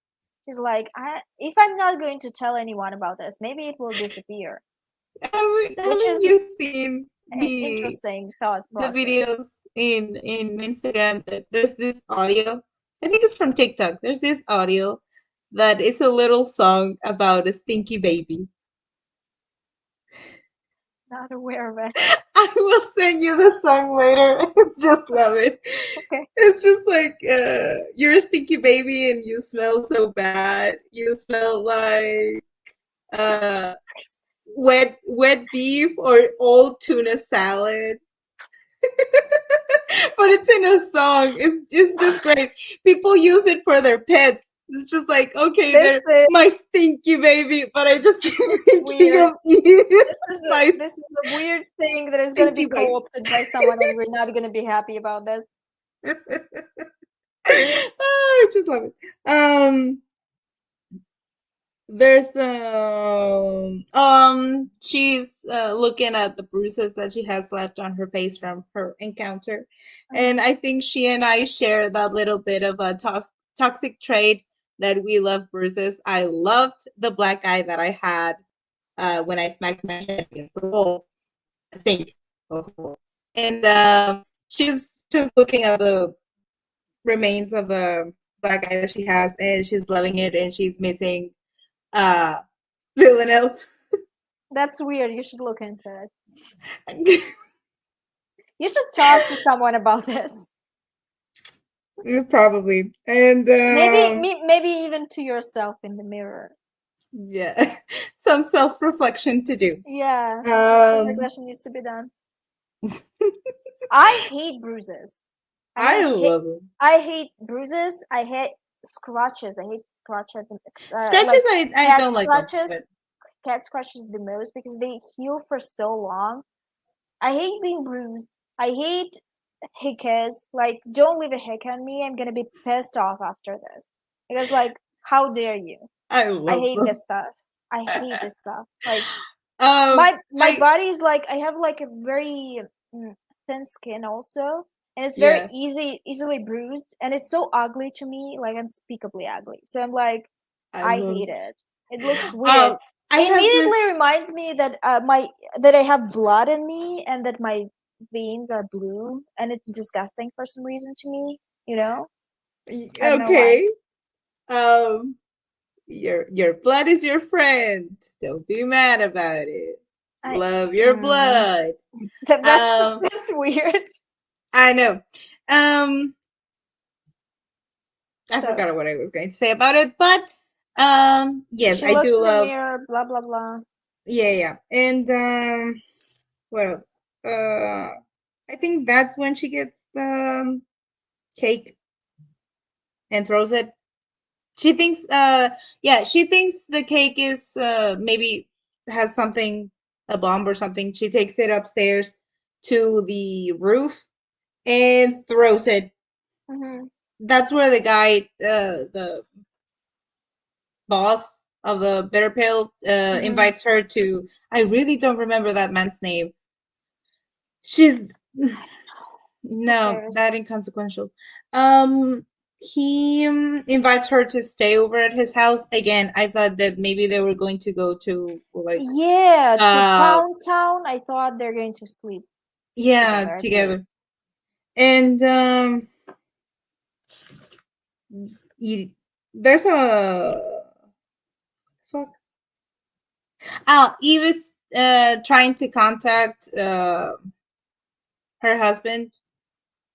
She's like, if I'm not going to tell anyone about this, maybe it will disappear, which Haven't is you seen an interesting thought the process. videos in Instagram that there's this audio? I think it's from TikTok. There's this audio that is a little song about a stinky baby. Not aware of it. I will send you the song later. It's just love it. Okay. It's just like you're a stinky baby and you smell so bad. You smell like uh, wet beef or old tuna salad. But it's in a song. It's just great. People use it for their pets. It's just like, okay, This they're is my stinky baby, but I just keep it's thinking weird. of you, my This is a weird thing that is going to be stinky baby. co-opted by someone, and we're not going to be happy about this. I just love it. There's she's looking at the bruises that she has left on her face from her encounter, and Hmm. I think she and I share that little bit of a toxic trait that we love bruises. I loved the black eye that I had when I smacked my head against the wall. I think it was a wall, and she's just looking at the remains of the black eye that she has, and she's loving it, and she's missing uh 𝕊𝕆𝕂. That's weird. You should look into it. You should talk to someone about this. Probably. And Maybe even to yourself in the mirror. yeah, some self-reflection to do. Yeah, some Um regression needs to be done. I hate bruises. I I mean, love them. I hate bruises. I hate scratches. I hate scratches. Scratches Like I cat don't like them, but scratches. Cat scratches the most because they heal for so long. I hate being bruised. I hate hickeys. Like, don't leave a hickey on me. I'm gonna be pissed off after this. Because, like, how dare you? I I love hate them. this stuff. I hate this stuff. Like, my I body is like I have like a very thin skin also, and it's very yeah, easily bruised, and it's so ugly to me, like unspeakably ugly. So I'm like, I I love hate them. it. It looks weird. I It have this immediately reminds me that my that I have blood in me and that my veins are blue, and it's disgusting for some reason to me. You know, I don't know why. okay. Um your blood is your friend. Don't be mad about it. I Love your mm, blood. that's Um that's weird. I know. Um I So forgot what I was going to say about it, but yes, she I looks do in the love mirror, blah blah blah. yeah, yeah. And what else? I think that's when she gets the cake and throws it. She thinks, yeah, she thinks the cake is maybe has something, a bomb or something. She takes it upstairs to the roof and throws it. Mm-hmm. That's where the guy, the boss of the 𝕊𝕆𝕀𝔸𝕃, Mm-hmm. invites her to. I really don't remember that man's name. She's Who no, cares? that inconsequential. Um, he invites her to stay over at his house. Again, I thought that maybe they were going to go to like Yeah, to uh Pound Town. I thought they're going to sleep yeah, together at together. least. And you, there's a fuck. Oh, Eve is trying to contact her husband,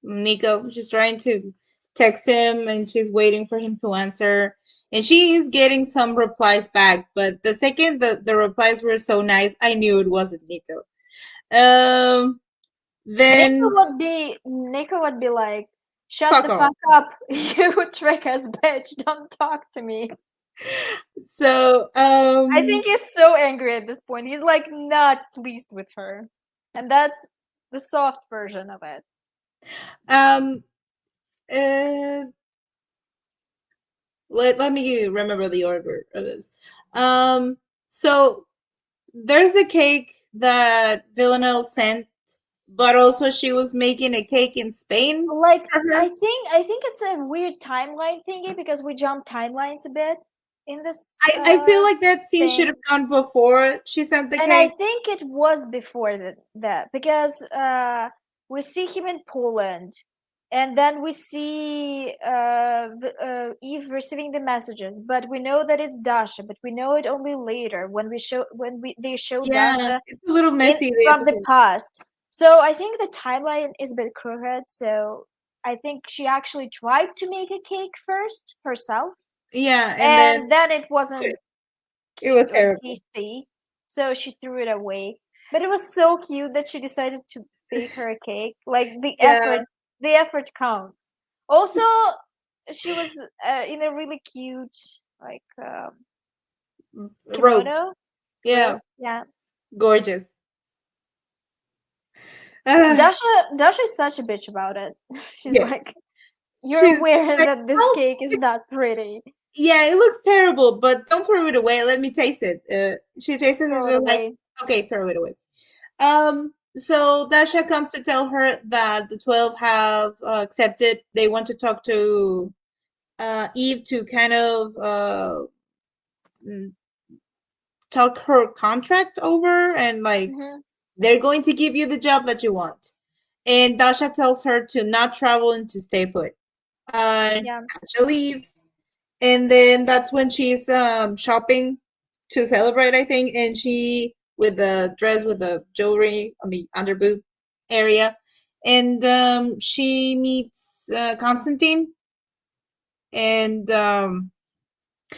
Nico. She's trying to text him and she's waiting for him to answer. And she is getting some replies back, but the second the replies were so nice, I knew it wasn't Nico. Um, then Nico would be like, "Shut fuck the off. fuck up, you trick ass bitch! Don't talk to me." So, I think he's so angry at this point. He's like not pleased with her, and that's the soft version of it. um, uh, let me remember the order of this. Um, so there's a cake that Villanelle sent, but also she was making a cake in Spain Like for her. I think it's a weird timeline thingy because we jump timelines a bit in this I feel like that scene should thing. have gone before she sent the And I cake. think it was before that because we see him in Poland, and then we see Eve receiving the messages. But we know that it's Dasha. But we know it only later when they show Yeah, Dasha it's a little in messy the from the episode. past. So I think the timeline is a bit crooked. So I think she actually tried to make a cake first herself, Yeah, and then and then it wasn't it was cute or terrible. tasty, so she threw it away. But it was so cute that she decided to bake her a cake. Like Yeah, the effort counts. Also, she was in a really cute like robe. kimono Yeah, robe. Yeah, gorgeous. Uh, Dasha is such a bitch about it. She's yeah, like, "You're she's aware like, that this oh, cake is not pretty. yeah, it looks terrible, but don't throw it away. Let me taste it. She tastes it and Throw it she's like, away." okay, throw it away. So Dasha comes to tell her that the 12 have accepted. They want to talk to Eve to kind of mm, talk her contract over and like Hmm. they're going to give you the job that you want. And Dasha tells her to not travel and to stay put. Yeah, Dasha leaves, and then that's when she's shopping to celebrate, I think, and she with the dress with the jewelry on the underboob area, and she meets Constantine, and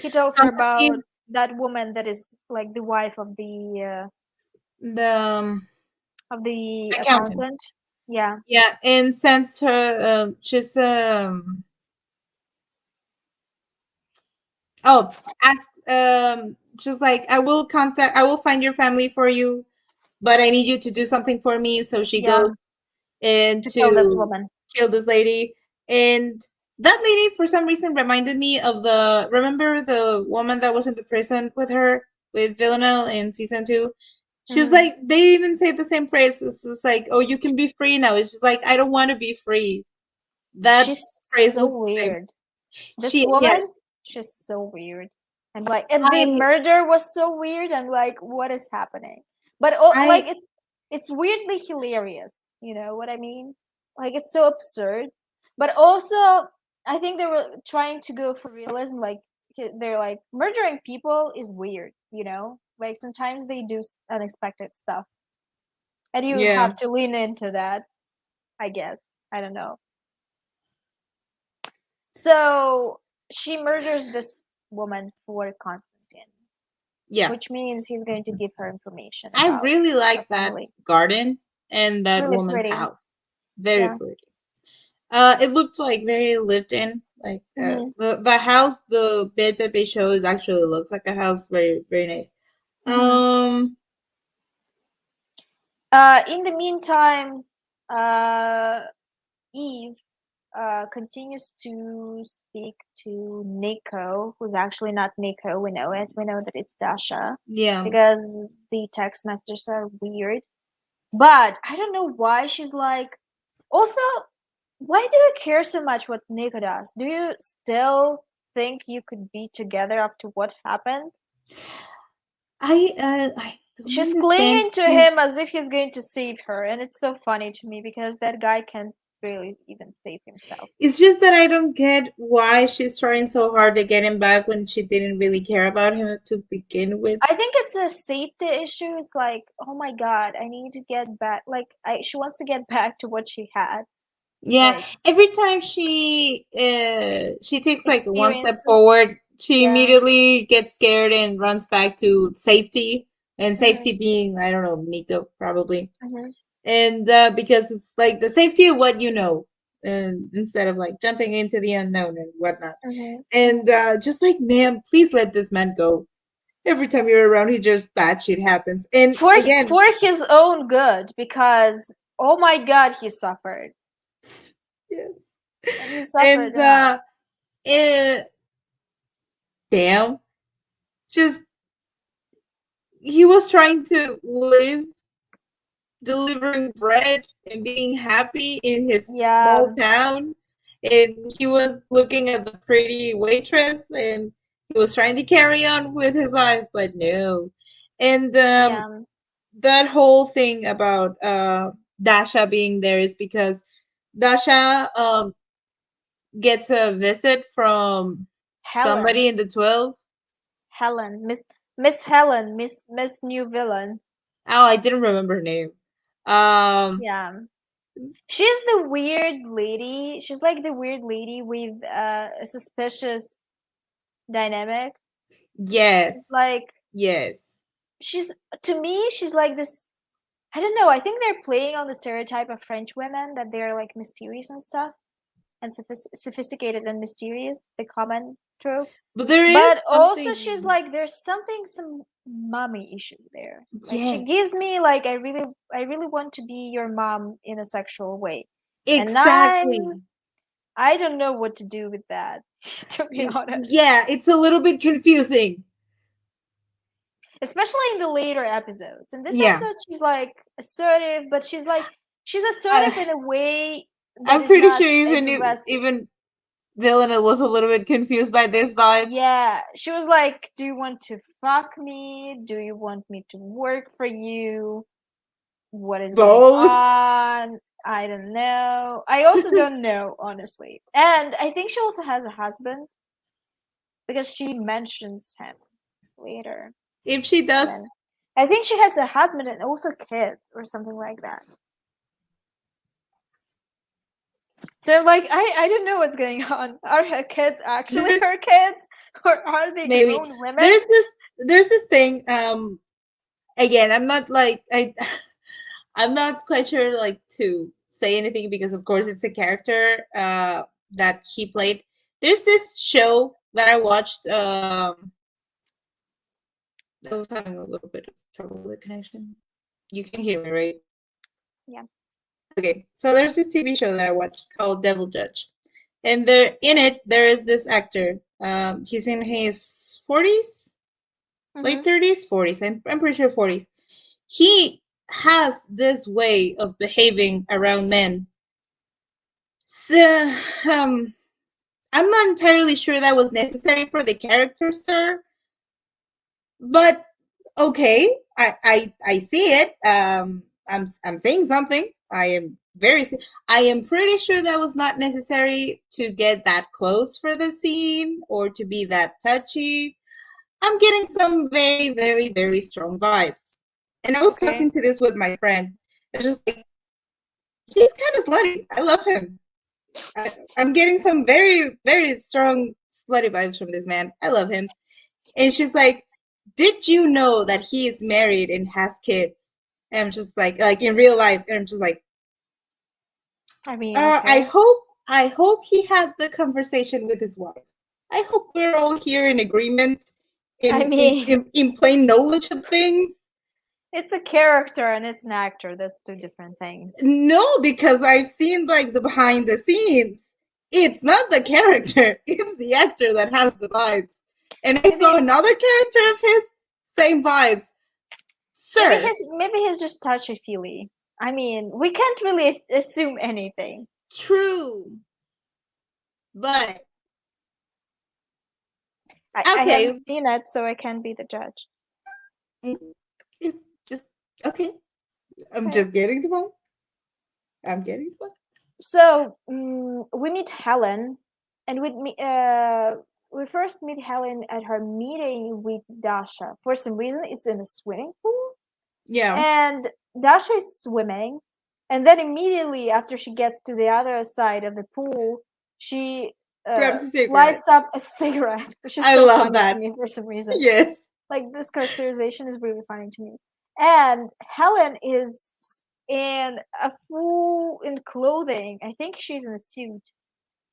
he tells her about Constantine that woman that is like the wife the of the accountant, accountant. Yeah, yeah, and sends her she's oh ask she's like I will find your family for you, but I need you to do something for me. So she yeah, goes and to kill this to woman. kill this lady. And that lady, for some reason, reminded me of remember the woman that was in the prison with her, with Villanelle in season two? She's Hmm. like, they even say the same phrase. It's just like, oh, you can be free now. It's just like, I don't want to be free. That She's phrase so was the same. weird. This Yeah, woman, she's so weird. And like, and the I, murder was so weird. I'm like, what is happening? But oh, like, I, it's weirdly hilarious. You know what I mean? Like, it's so absurd. But also, I think they were trying to go for realism. Like, they're like murdering people is weird. You know, like sometimes they do unexpected stuff, and you yeah, have to lean into that. I guess I don't know. So she murders this woman for Constantine, yeah. which means he's going to give her information I about really her like that family. garden and It's that really woman's pretty. house. Very Yeah. pretty. It looked like very lived in. Like Mhm. the house, the bed that they showed actually looks like a house. Very very nice. Mhm. Um, In the meantime, Eve continues to speak to Nico, who's actually not Nico. We know it. We know that it's Dasha yeah. because the text messages are weird. But I don't know why she's like. Also, why do you care so much what Nico does? Do you still think you could be together after what happened? I don't She's understand clinging to his. him as if he's going to save her, and it's so funny to me because that guy can't really even save himself. It's just that I don't get why she's trying so hard to get him back when she didn't really care about him to begin with. I think it's a safety issue. It's like, oh my god, I need to get back. Like, she wants to get back to what she had, Yeah, like every time she takes like one step experiences. forward, she Yeah. immediately gets scared and runs back to safety. And Mhm. safety being, I don't know, Nico probably. Mhm. And because it's like the safety of what you know, and instead of like jumping into the unknown and whatnot. Mhm. And just like, ma'am, please let this man go. Every time you're around, he just bad shit happens. And For again, for his own good, because oh my god, he suffered, yes. and he suffered And enough. eh, damn, just he was trying to live delivering bread and being happy in his small Yeah. town, and he was looking at the pretty waitress, and he was trying to carry on with his life, but no. And Yeah. that whole thing about Dasha being there is because Dasha gets a visit from somebody Helen. in the 12. Helen. Miss Helen. Miss New Villain. Oh, I didn't remember her name. Um, Yeah. She's the weird lady. She's like the weird lady with a suspicious dynamic. She's yes, like yes. she's to me she's like this. I don't know. I think they're playing on the stereotype of French women that they're like mysterious and stuff and sophisticated and mysterious, the common trope. But there But is also she's something. like there's some mommy issue there. Like she Yes, gives me like I really want to be your mom in a sexual way. And exactly. I don't know what to do with that, to be honest. Yeah, it's a little bit confusing. Especially in the later episodes. In this Yeah. episode she's like assertive, but she's Uh, assertive in a way that I'm is pretty not sure aggressive. even Villain was a little bit confused by this vibe. Yeah, she was like, "Do you want to fuck me? Do you want me to work for you? What is going Both. on? I don't know. I also don't know, honestly." And I think she also has a husband because she mentions him later. If she does, When I think she has a husband and also kids or something like that. So like I don't know what's going on. Are her kids actually there's her kids or are they maybe grown women? there's this thing. Again, I'm not like I'm not quite sure like to say anything because of course it's a character that he played. There's this show that I watched. I was having a little bit of trouble with the connection. You can hear me, right? Yeah. Okay, so there's this TV show that I watched called Devil Judge, and there in it there is this actor. He's in his 40s, late Mhm. 30s, 40s. I'm pretty sure 40s. He has this way of behaving around men. So, I'm not entirely sure that was necessary for the character, sir. But okay, I see it. I'm saying something. I am pretty sure that was not necessary to get that close for the scene or to be that touchy. I'm getting some very, very, very strong vibes. And I was Okay. talking to this with my friend. It's just like he's kind of slutty. I love him. I'm getting some very, very strong slutty vibes from this man. I love him. And she's like, "Did you know that he is married and has kids?" And I'm just like in real life. And I'm just like, I mean, I okay. hope I hope he had the conversation with his wife. I hope we're all here in agreement, I in in mean, in, in plain knowledge of things. it's a character and it's an actor. That's two different things. No, because I've seen like the behind the scenes. It's not the character, it's the actor that has the vibes. And I saw Maybe another character of his, same vibes. Sir, maybe he's just touchy feely. I mean, we can't really assume anything. true. But I haven't okay. seen it, so I can't be the judge. It's just okay. I'm Right. just getting the vibes. I'm getting the vibes. So we meet Helen, and we first meet Helen at her meeting with Dasha. For some reason, it's in a swimming pool, Yeah. and Dasha is swimming, and then immediately after she gets to the other side of the pool, she Grabs a cigarette. lights up a cigarette, which is I so love funny to that. me for some reason. Yes. Like this characterization is really funny to me. And Helen is in a full in clothing. I think she's in a suit.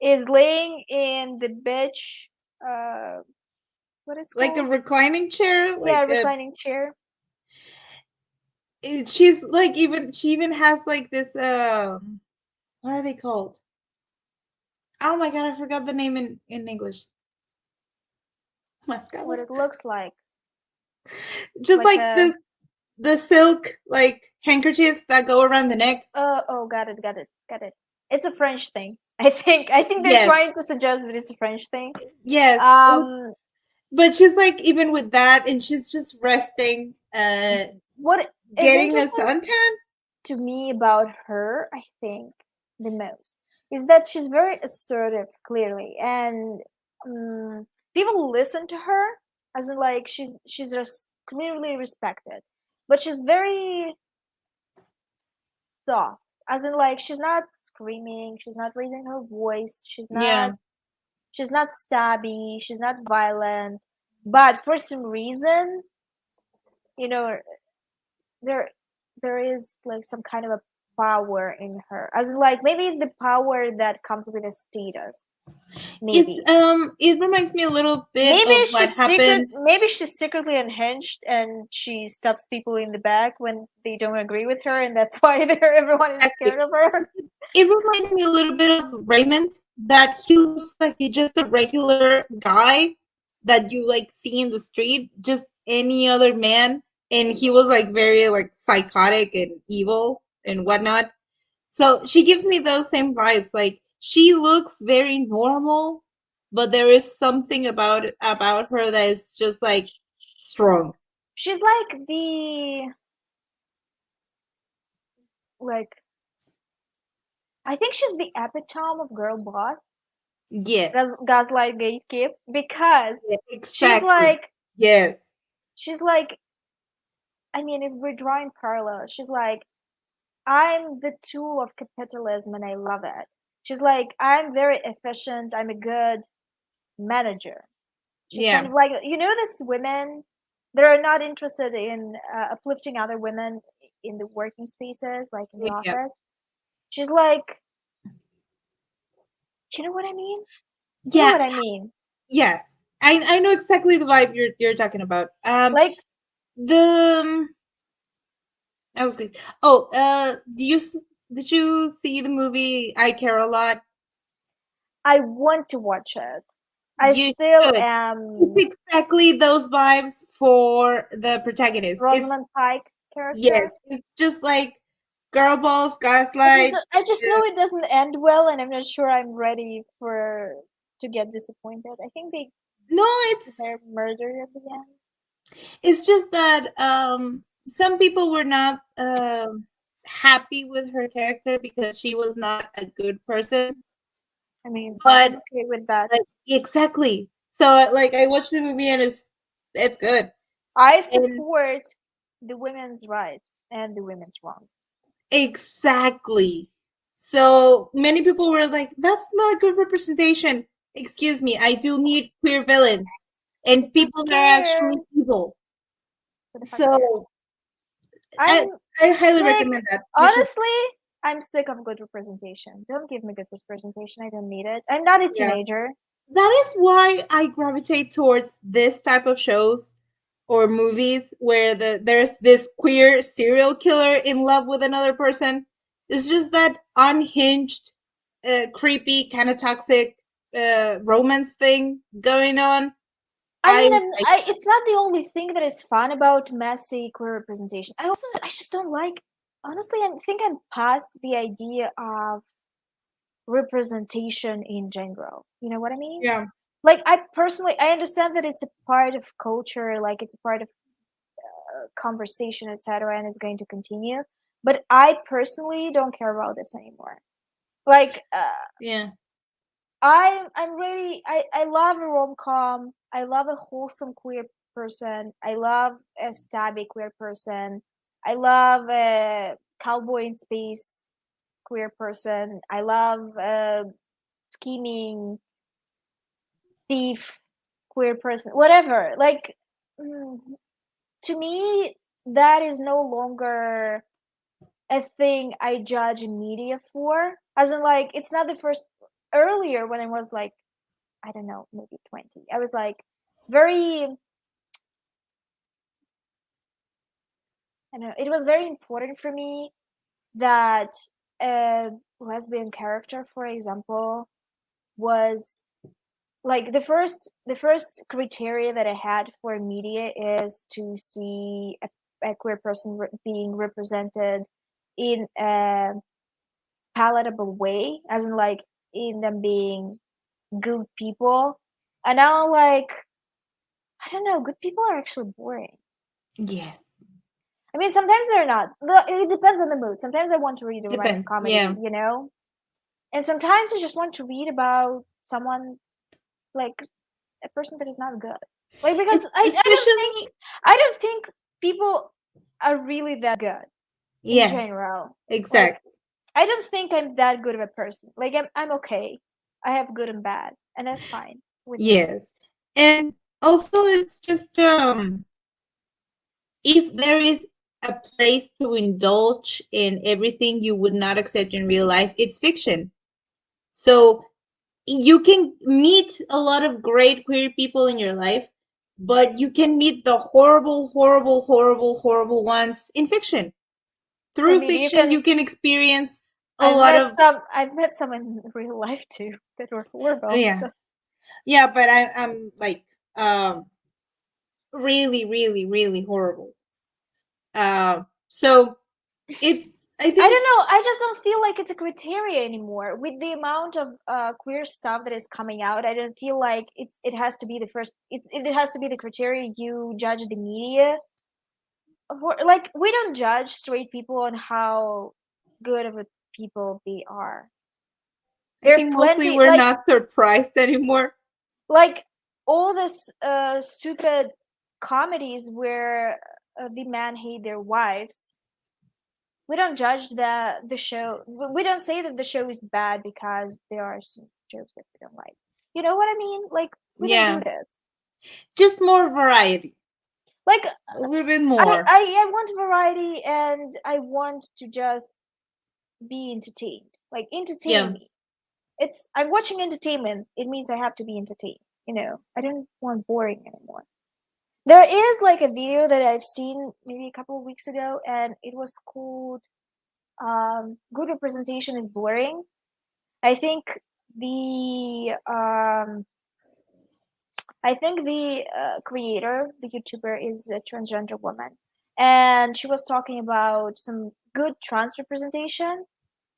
Is laying in the beach. What is Like a called? reclining chair, Yeah, like reclining chair. she's like she even has like this what are they called? Oh my god, I forgot the name in English. What Mascala. it looks Just like like a. this the silk like handkerchiefs that go around the neck. Oh, got it. It's a French thing. I think they're Yes, trying to suggest that it's a French thing. yes. Um, But she's like even with that and she's just resting, what is getting a interesting suntan. to me about her, I think, the most is that she's very assertive, clearly, and people listen to her, as in like she's clearly respected, but she's very soft, as in like she's not screaming, she's not raising her voice, Yeah. she's not stabby, she's not violent, but for some reason, you know, there there is like some kind of a power in her, as in like maybe it's the power that comes with a status, It's maybe. it reminds me a little bit maybe of what she's secret happened. maybe she's secretly unhinged and she stabs people in the back when they don't agree with her, and that's why everyone is scared of her. It reminded me a little bit of Raymond, that he looks like he's just a regular guy that you like see in the street, just any other man, and he was like very like psychotic and evil and whatnot. So she gives me those same vibes. Like she looks very normal, but there is something about her that is just like strong. She's like the like I think she's the epitome of girl boss, Yes, gaslight gatekeep, because yeah, she's exactly. like Yes, she's like I mean, if we're drawing parallels, she's like, I'm the tool of capitalism and I love it. She's like, I'm very efficient, I'm a good manager. She's kind yeah, of like, this women that are not interested in uplifting other women in the working spaces, like in the yeah, office. She's like, you know what I mean? You know yeah. what I mean? Yes, I know exactly the vibe you're talking about. Like, The I was good. Oh, did you see the movie I Care a Lot? I want to watch it. I You still should. am It's exactly those vibes for the protagonist. It's Rosamund Pike yes, character. it's just like girl boss, gaslight. I just Yeah. know it doesn't end well, and I'm not sure I'm ready for to get disappointed. I think No, they're murdered at the end. it's just that some people were not happy with her character because she was not a good person. I mean, I'm But okay with that. like exactly. So like I watched the movie and it's good. I And support the women's rights and the women's wrongs. exactly. So many people were like, that's not good representation. Excuse me, I do need queer villains Who the and fuck people that are actually cares? evil. Who the fuck cares? So I I'm I highly sick. recommend that. You should. Honestly, I'm sick of good representation. Don't give me good representation. I don't need it. I'm not a Yeah. teenager. That is why I gravitate towards this type of shows or movies where there's this queer serial killer in love with another person. It's just that unhinged, creepy, kind of toxic romance thing going on. I I mean, like it's not the only thing that is fun about messy queer representation. I just don't like. Honestly, I think I'm past the idea of representation in general. You know what I mean? yeah, Like, I understand that it's a part of culture, like it's a part of conversation, etc., and it's going to continue. But I personally don't care about this anymore. Like, yeah, I'm really I love a rom-com. I love a wholesome queer person. I love a stabby queer person. I love a cowboy in space queer person. I love a scheming thief queer person. Whatever. Like, mm, to me, that is no longer a thing I judge media for. As in, like, it's not the first. Earlier, when I was like, I don't know, maybe 20, I was like, very, I don't know, it was very important for me that a lesbian character, for example, was like the first criteria that I had for media is to see a queer person being represented in a palatable way, as in like in them being good people. And now, like, I don't know, good people are actually boring. yes. I mean, sometimes they're not. It depends on the mood. Sometimes I want to read a romantic Depends. Yeah. comedy, and sometimes I just want to read about someone, like a person that is not good. Like, because Especially, I don't think people are really that good in yes, general. Like, exactly. I don't think I'm that good of a person. Like, I'm okay. I have good and bad, and that's fine with me. Yes. And also it's just if there is a place to indulge in everything you would not accept in real life, it's fiction. So you can meet a lot of great queer people in your life, but you can meet the horrible, horrible, horrible, horrible ones in fiction. I Through mean, you fiction, can. you can experience a lot of, I've met some in real life too that were horrible. yeah, So yeah, but I'm like, um, really, really, really horrible. So I I think, don't know. I just don't feel like it's a criteria anymore. With the amount of queer stuff that is coming out, I don't feel like it has to be the first. It has to be the criteria you judge the media. Like, we don't judge straight people on how good of a people they are. I There are think mostly plenty, we're not surprised anymore. like all this stupid comedies where the men hate their wives. We don't judge the show. We don't say that the show is bad because there are some jokes that we don't like. You know what I mean? Like, we don't do Yeah, this. just more variety, Like, a little bit I more. I, I want variety, and I want to just be entertained. Like, entertain Yeah, me. I'm watching entertainment. It means I have to be entertained. I don't want boring anymore. There is like a video that I've seen maybe a couple of weeks ago, and it was called "Good Representation is Boring." I think the um, creator, the YouTuber, is a transgender woman, and she was talking about some good trans representation,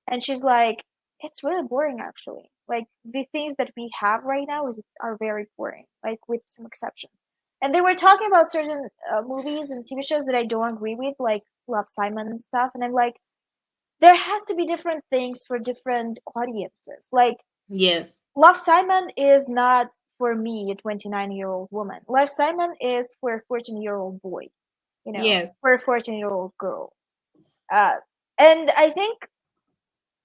and she's like, it's really boring actually. Like, the things that we have right now are very boring, like, with some exceptions. And they were talking about certain movies and TV shows that I don't agree with, like Love, Simon and stuff, and I'm like, there has to be different things for different audiences. Like, yes, Love, Simon is not for me, a 29-year-old woman. Love, Simon is for a 14-year-old boy, yes, for a 14-year-old girl. Uh, and I think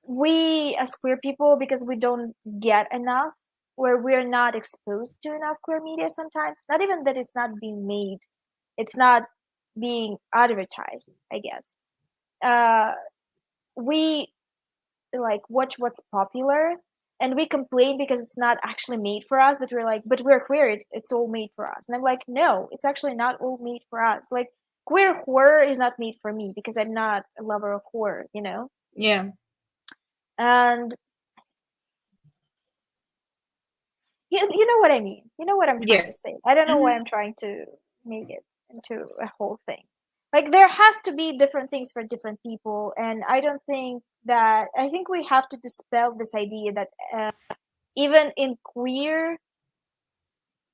we as queer people, because we don't get enough, where we're not exposed to enough queer media sometimes, not even that it's not being made, it's not being advertised, I guess. uh we like watch what's popular, and we complain because it's not actually made for us, but we're like, but we're queer, it's all made for us. And I'm like, no, it's actually not all made for us. Like queer horror is not made for me because I'm not a lover of horror, you know? Yeah. And you know what I mean. You know what I'm trying to Yes. say. I don't know why I'm trying to make it into a whole thing. Like there has to be different things for different people, and I don't think that. I think we have to dispel this idea that even in queer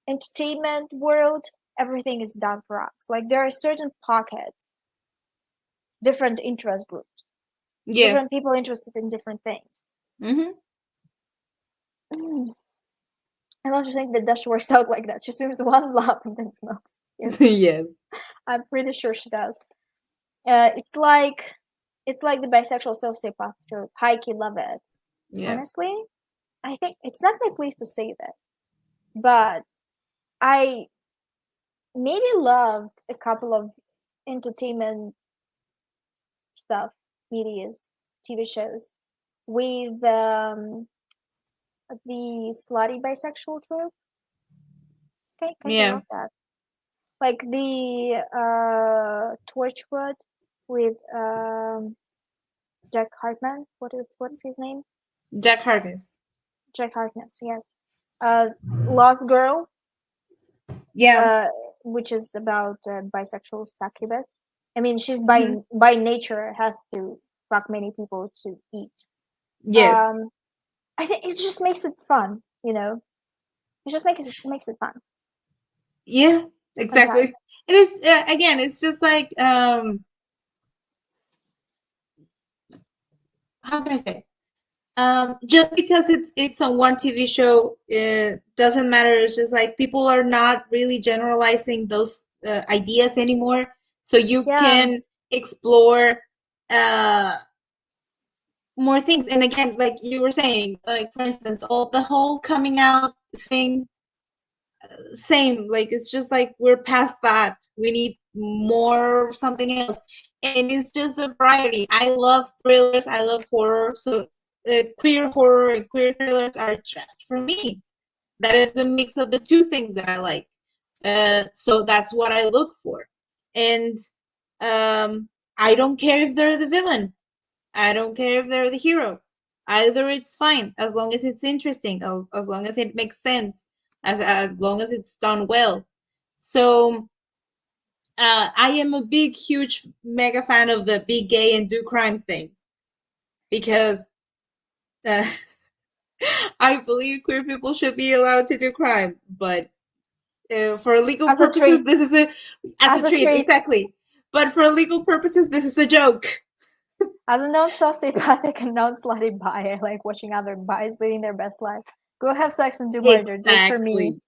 entertainment world, everything is done for us. Like there are certain pockets, different interest groups, Yes. different people interested in different things. Mm-hmm. Mm. I love to think that Dash works out like that. She swims one lap and then smokes. Yes, Yes. I'm pretty sure she does. It's like the bisexual sociopath trope. High key love it. Yeah. Honestly, I think it's not my place to say this, but I maybe loved a couple of entertainment stuff, medias, TV shows with the slutty bisexual trope. Okay, kind of Yeah. love that. Like the Torchwood with Jack Hartman. What's his name? Jack Harkness. Jack Harkness. Yes. Uh, Lost Girl, Yeah. uh, which is about bisexual succubus. I mean, she's Mm-hmm. by nature has to fuck many people to eat. Yes. Um, I think it just makes it fun, you know. It just makes it fun Yeah. Exactly. sometimes. It is again. It's just like how can I say? Just because it's on one TV show, it doesn't matter. It's just like people are not really generalizing those ideas anymore, so you Yeah, can explore uh, more things. And again, like you were saying, like for instance, all the whole coming out thing, same. Like it's just like we're past that. We need more something else, and it's just a variety. I love thrillers. I love horror. So queer horror and queer thrillers are just for me. That is the mix of the two things that I like. So that's what I look for, and I don't care if they're the villain. I don't care if they're the hero. Either it's fine as long as it's interesting, as long as it makes sense, as long as it's done well. So I am a big, huge, mega fan of the be gay and do crime thing because uh, I believe queer people should be allowed to do crime, but for legal as a purposes, treat, this is as as a a treat, treat. exactly. But for legal purposes, this is a joke. As a non-sociopathic and non-slutty bi, I like watching other bis living their best life. Go have sex and do murder. Do it for me.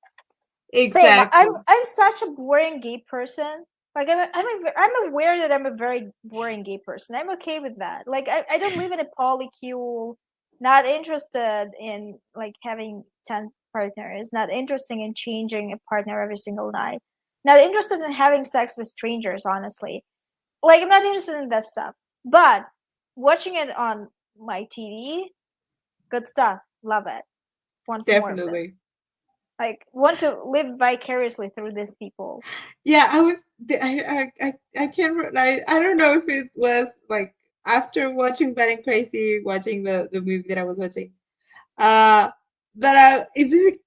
Exactly. Same. Exactly. I'm such a boring gay person. Like I'm aware that I'm a very boring gay person. I'm okay with that. Like I don't live in a polycule. Not interested in like having 10 partners. Not interested in changing a partner every single night. Not interested in having sex with strangers. Honestly, like I'm not interested in that stuff. But watching it on my TV, good stuff. Love it. Want more of Definitely. this. Like want to live vicariously through these people. Yeah, I was. I can't. I don't know if it was like after watching Bad and Crazy, watching the movie that I was watching. That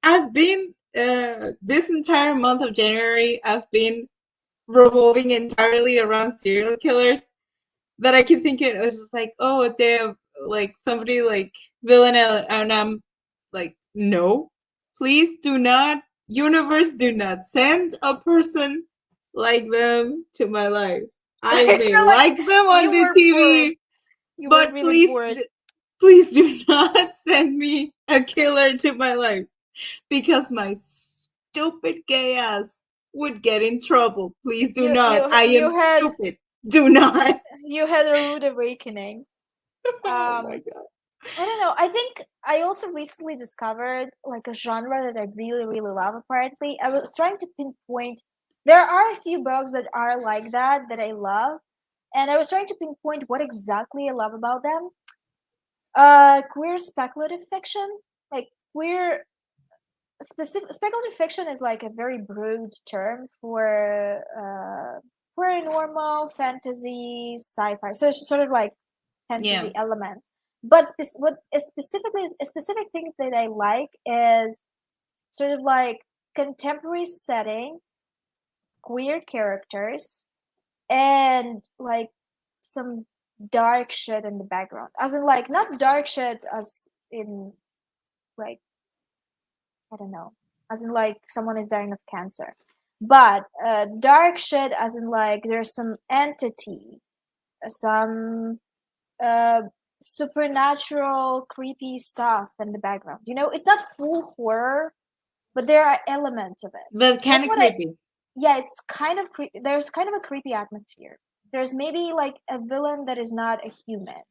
I've been this entire month of January. I've been revolving entirely around serial killers. That I keep thinking it was just like, oh damn, like somebody like Villanelle, and I'm like, no, please do not, universe, do not send a person like them to my life. I may You're like like them on you the were bored. TV, You were but really bored. please do not send me a killer to my life because my stupid gay ass would get in trouble. Please do You not. you I am you had stupid. Do not. you had a rude awakening. Oh my Um, god. I don't know. I think I also recently discovered like a genre that I really really love. Apparently, I was trying to pinpoint. There are a few books that are like that that I love, and I was trying to pinpoint what exactly I love about them. Queer speculative fiction, like queer specific speculative fiction is like a very broad term for paranormal, fantasy, sci-fi. So it's sort of like Yeah. fantasy elements. But what is specifically a specific thing that I like is sort of like contemporary setting, queer characters, and like some dark shit in the background. As in like not dark shit as in like I don't know, as in like someone is dying of cancer. But dark shit as in like there's some entity, some uh, supernatural creepy stuff in the background. You know, it's not full horror, but there are elements of it. But kind That's of what I creepy. yeah, it's kind of there's kind of a creepy atmosphere. There's maybe like a villain that is not a human.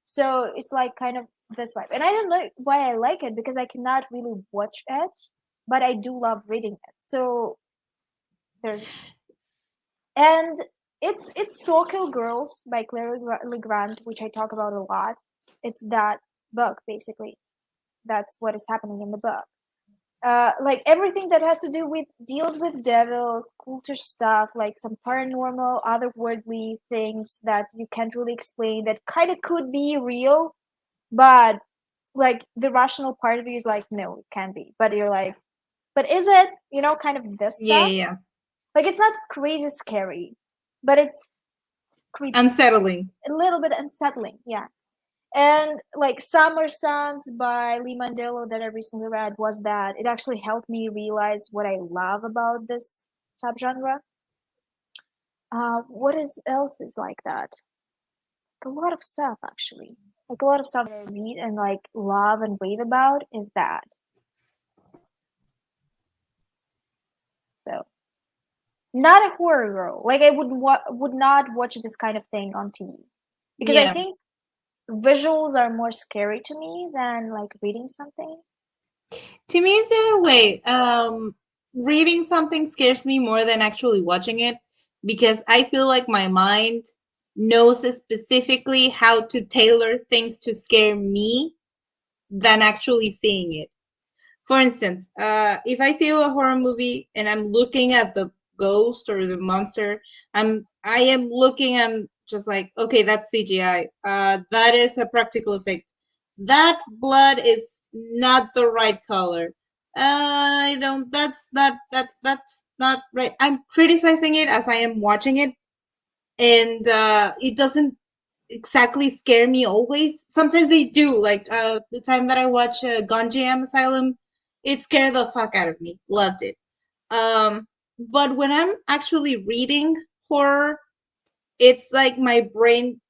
So it's like kind of this vibe. And I don't know why I like it because I cannot really watch it, but I do love reading it. So there's and it's So Kill Girls by Claire Legrand, which I talk about a lot. It's that book basically. That's what is happening in the book. Like everything that has to do with deals with devils, cultish stuff, like some paranormal, otherworldly things that you can't really explain that kind of could be real, but like the rational part of you is like, no, it can't be. But you're like, but is it? You know, kind of this Yeah, stuff. yeah, yeah. Like it's not crazy scary, but it's creepy, Unsettling. a little bit unsettling. Yeah. And like Summer Sons by Lee Mandello that I recently read was that it actually helped me realize what I love about this subgenre. What is else is like that? Like a lot of stuff actually. Like a lot of stuff that I read and like love and rave about is that. So not a horror girl. Like I would not watch this kind of thing on TV because I Yeah. think visuals are more scary to me than like reading something. To me, it's the other way. Reading something scares me more than actually watching it because I feel like my mind knows specifically how to tailor things to scare me than actually seeing it. For instance, if I see a horror movie and I'm looking at the ghost or the monster, I am looking. I'm just like, okay, that's CGI. That is a practical effect. That blood is not the right color. I don't. That's not right. I'm criticizing it as I am watching it, and it doesn't exactly scare me always. Sometimes they do. Like the time that I watched 𝕊𝕆𝕻𝕻 Asylum, it scared the fuck out of me. Loved it. But when I'm actually reading horror, it's like my brain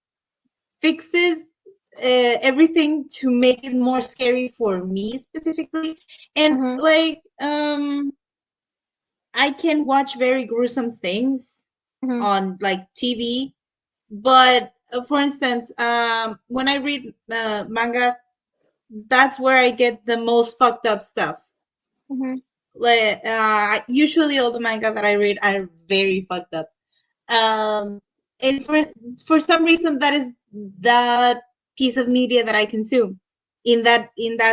fixes everything to make it more scary for me specifically. And Mm-hmm. like I can watch very gruesome things Mm-hmm. on like TV, but for instance, when I read manga, that's where I get the most fucked up stuff. Mm-hmm. Like, usually all the manga that I read are very fucked up. And for some reason, that is that piece of media that I consume in that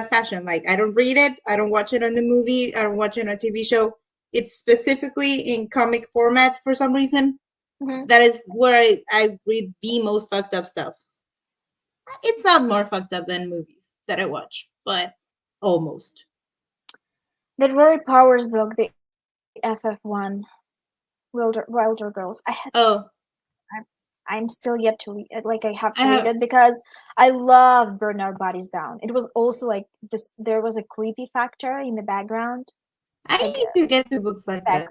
fashion. Like, I don't read it, I don't watch it on the movie, I don't watch it on a TV show. It's specifically in comic format for some reason. Mm-hmm. That is where I read the most fucked up stuff. It's not more fucked up than movies that I watch, but almost. That Rory Powers book, the FF1, Wilder Girls. Oh, I'm still yet to read it. Like I have I to read have. it because I love Burn Our Bodies Down. It was also like this. There was a creepy factor in the background, I like need to get to books like that.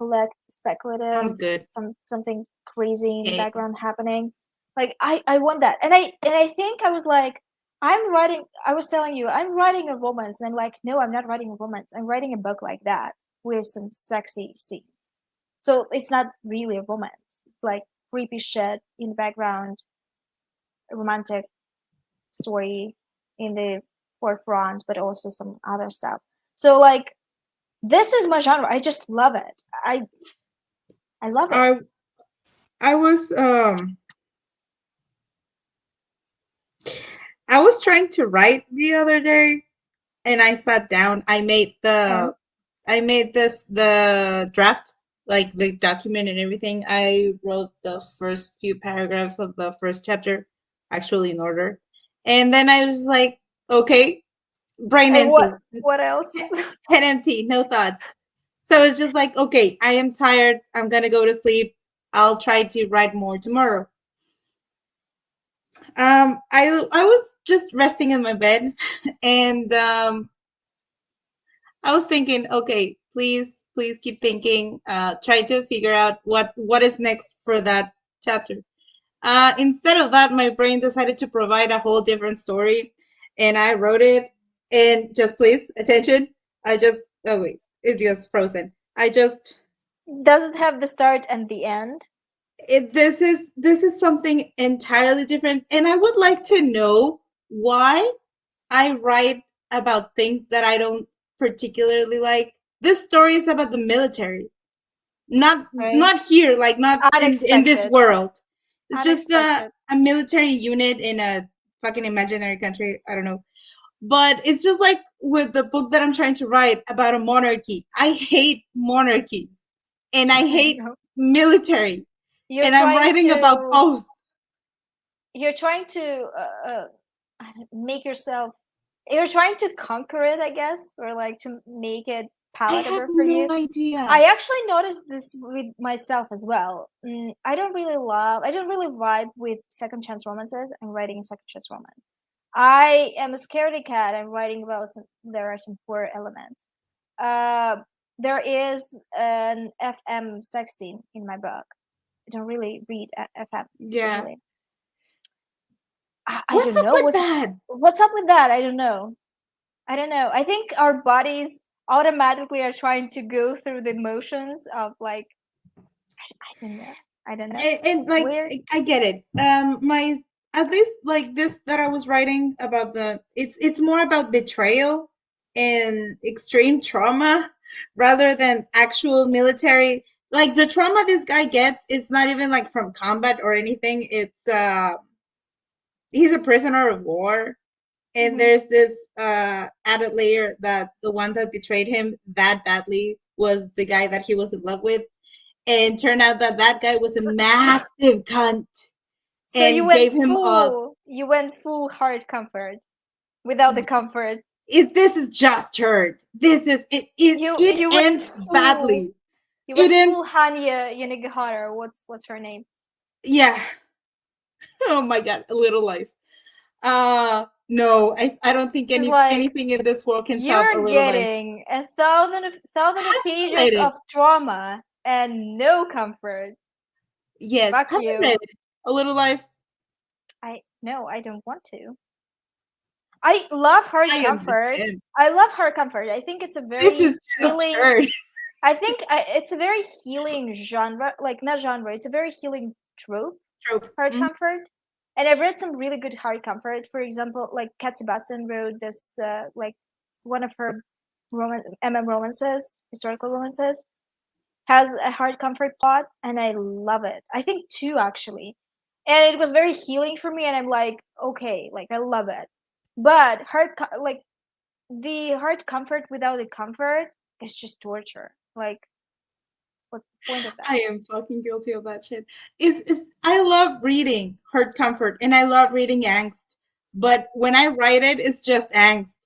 speculative, Sounds good. something crazy in the Yeah. background happening. Like I want that, and I think I was like, I'm writing. I was telling you, I'm writing a romance, and I'm like, no, I'm not writing a romance. I'm writing a book like that with some sexy scenes. So it's not really a romance. It's like creepy shit in the background, a romantic story in the forefront, but also some other stuff. So like this is my genre. I just love it. I love it. I I was I was trying to write the other day, and I sat down. And I made the draft, like the document and everything. I wrote the first few paragraphs of the first chapter, actually in order, and then I was like, okay, brain and empty, what else? head empty, no thoughts. So it's just like, okay, I am tired. I'm gonna go to sleep. I'll try to write more tomorrow. I was just resting in my bed, and I was thinking, okay, please keep thinking. Try to figure out what is next for that chapter. Instead of that, my brain decided to provide a whole different story, and I wrote it. And just please attention. I just oh wait, it's just frozen. I just Does it have the start and the end? this is something entirely different, and I would like to know why I write about things that I don't particularly like. This story is about the military, not Okay. not here, like not in this Unexpected. world. It's just Unexpected. a military unit in a fucking imaginary country. I don't know. But it's just like with the book that I'm trying to write about a monarchy. I hate monarchies and I I hate know. military. You're And I'm trying writing about to both. you're trying to make yourself you're trying to conquer it, I guess, or like to make it I have palatable for you. no idea. I actually noticed this with myself as well. I don't really vibe with second chance romances and writing a second chance romance. I am a scaredy cat and writing about there are some poor elements. Uh, there is an FM sex scene in my book. I don't really read FM Yeah. usually. I What's don't up know with that? what's up with that. I don't know. I don't know. I think our bodies automatically are trying to go through the motions of like I don't know. I don't know. And It's like weird. I get it. My at least like this that I was writing about the it's more about betrayal and extreme trauma rather than actual military. Like the trauma this guy gets, it's not even like from combat or anything. It's he's a prisoner of war. And Hmm. there's this added layer that the one that betrayed him that badly was the guy that he was in love with, and turned out that that guy was a So, massive cunt so and gave him up. you went full hard comfort without the comfort. This is just hurt. This is it You went ends full badly. you It went ends full Hanya Yanagihara. What's her name? yeah. Oh my god, a little life. No, I don't think She's like anything in this world can top a you're little life. getting a thousand of Have you pages read it? of trauma and no comfort. Yes. Fuck Have you read you. it? A little life? I no, I don't want to. I love hard I comfort. understand. I love hard comfort. I think it's a This very is just healing. hurt. It's a very healing genre. Like not genre. It's a very healing trope. Trope. Hard Mhm. comfort. And I've read some really good hard comfort. For example, like Kat Sebastian wrote this, like one of her romances, historical romances, has a hard comfort plot, and I love it. I think two actually, and it was very healing for me. And I'm like, okay, like I love it. But like the hard comfort without the comfort is just torture. Like, what's the point of that? I am fucking guilty of that shit. It's I love reading hurt comfort and I love reading angst. But when I write it, it's just angst.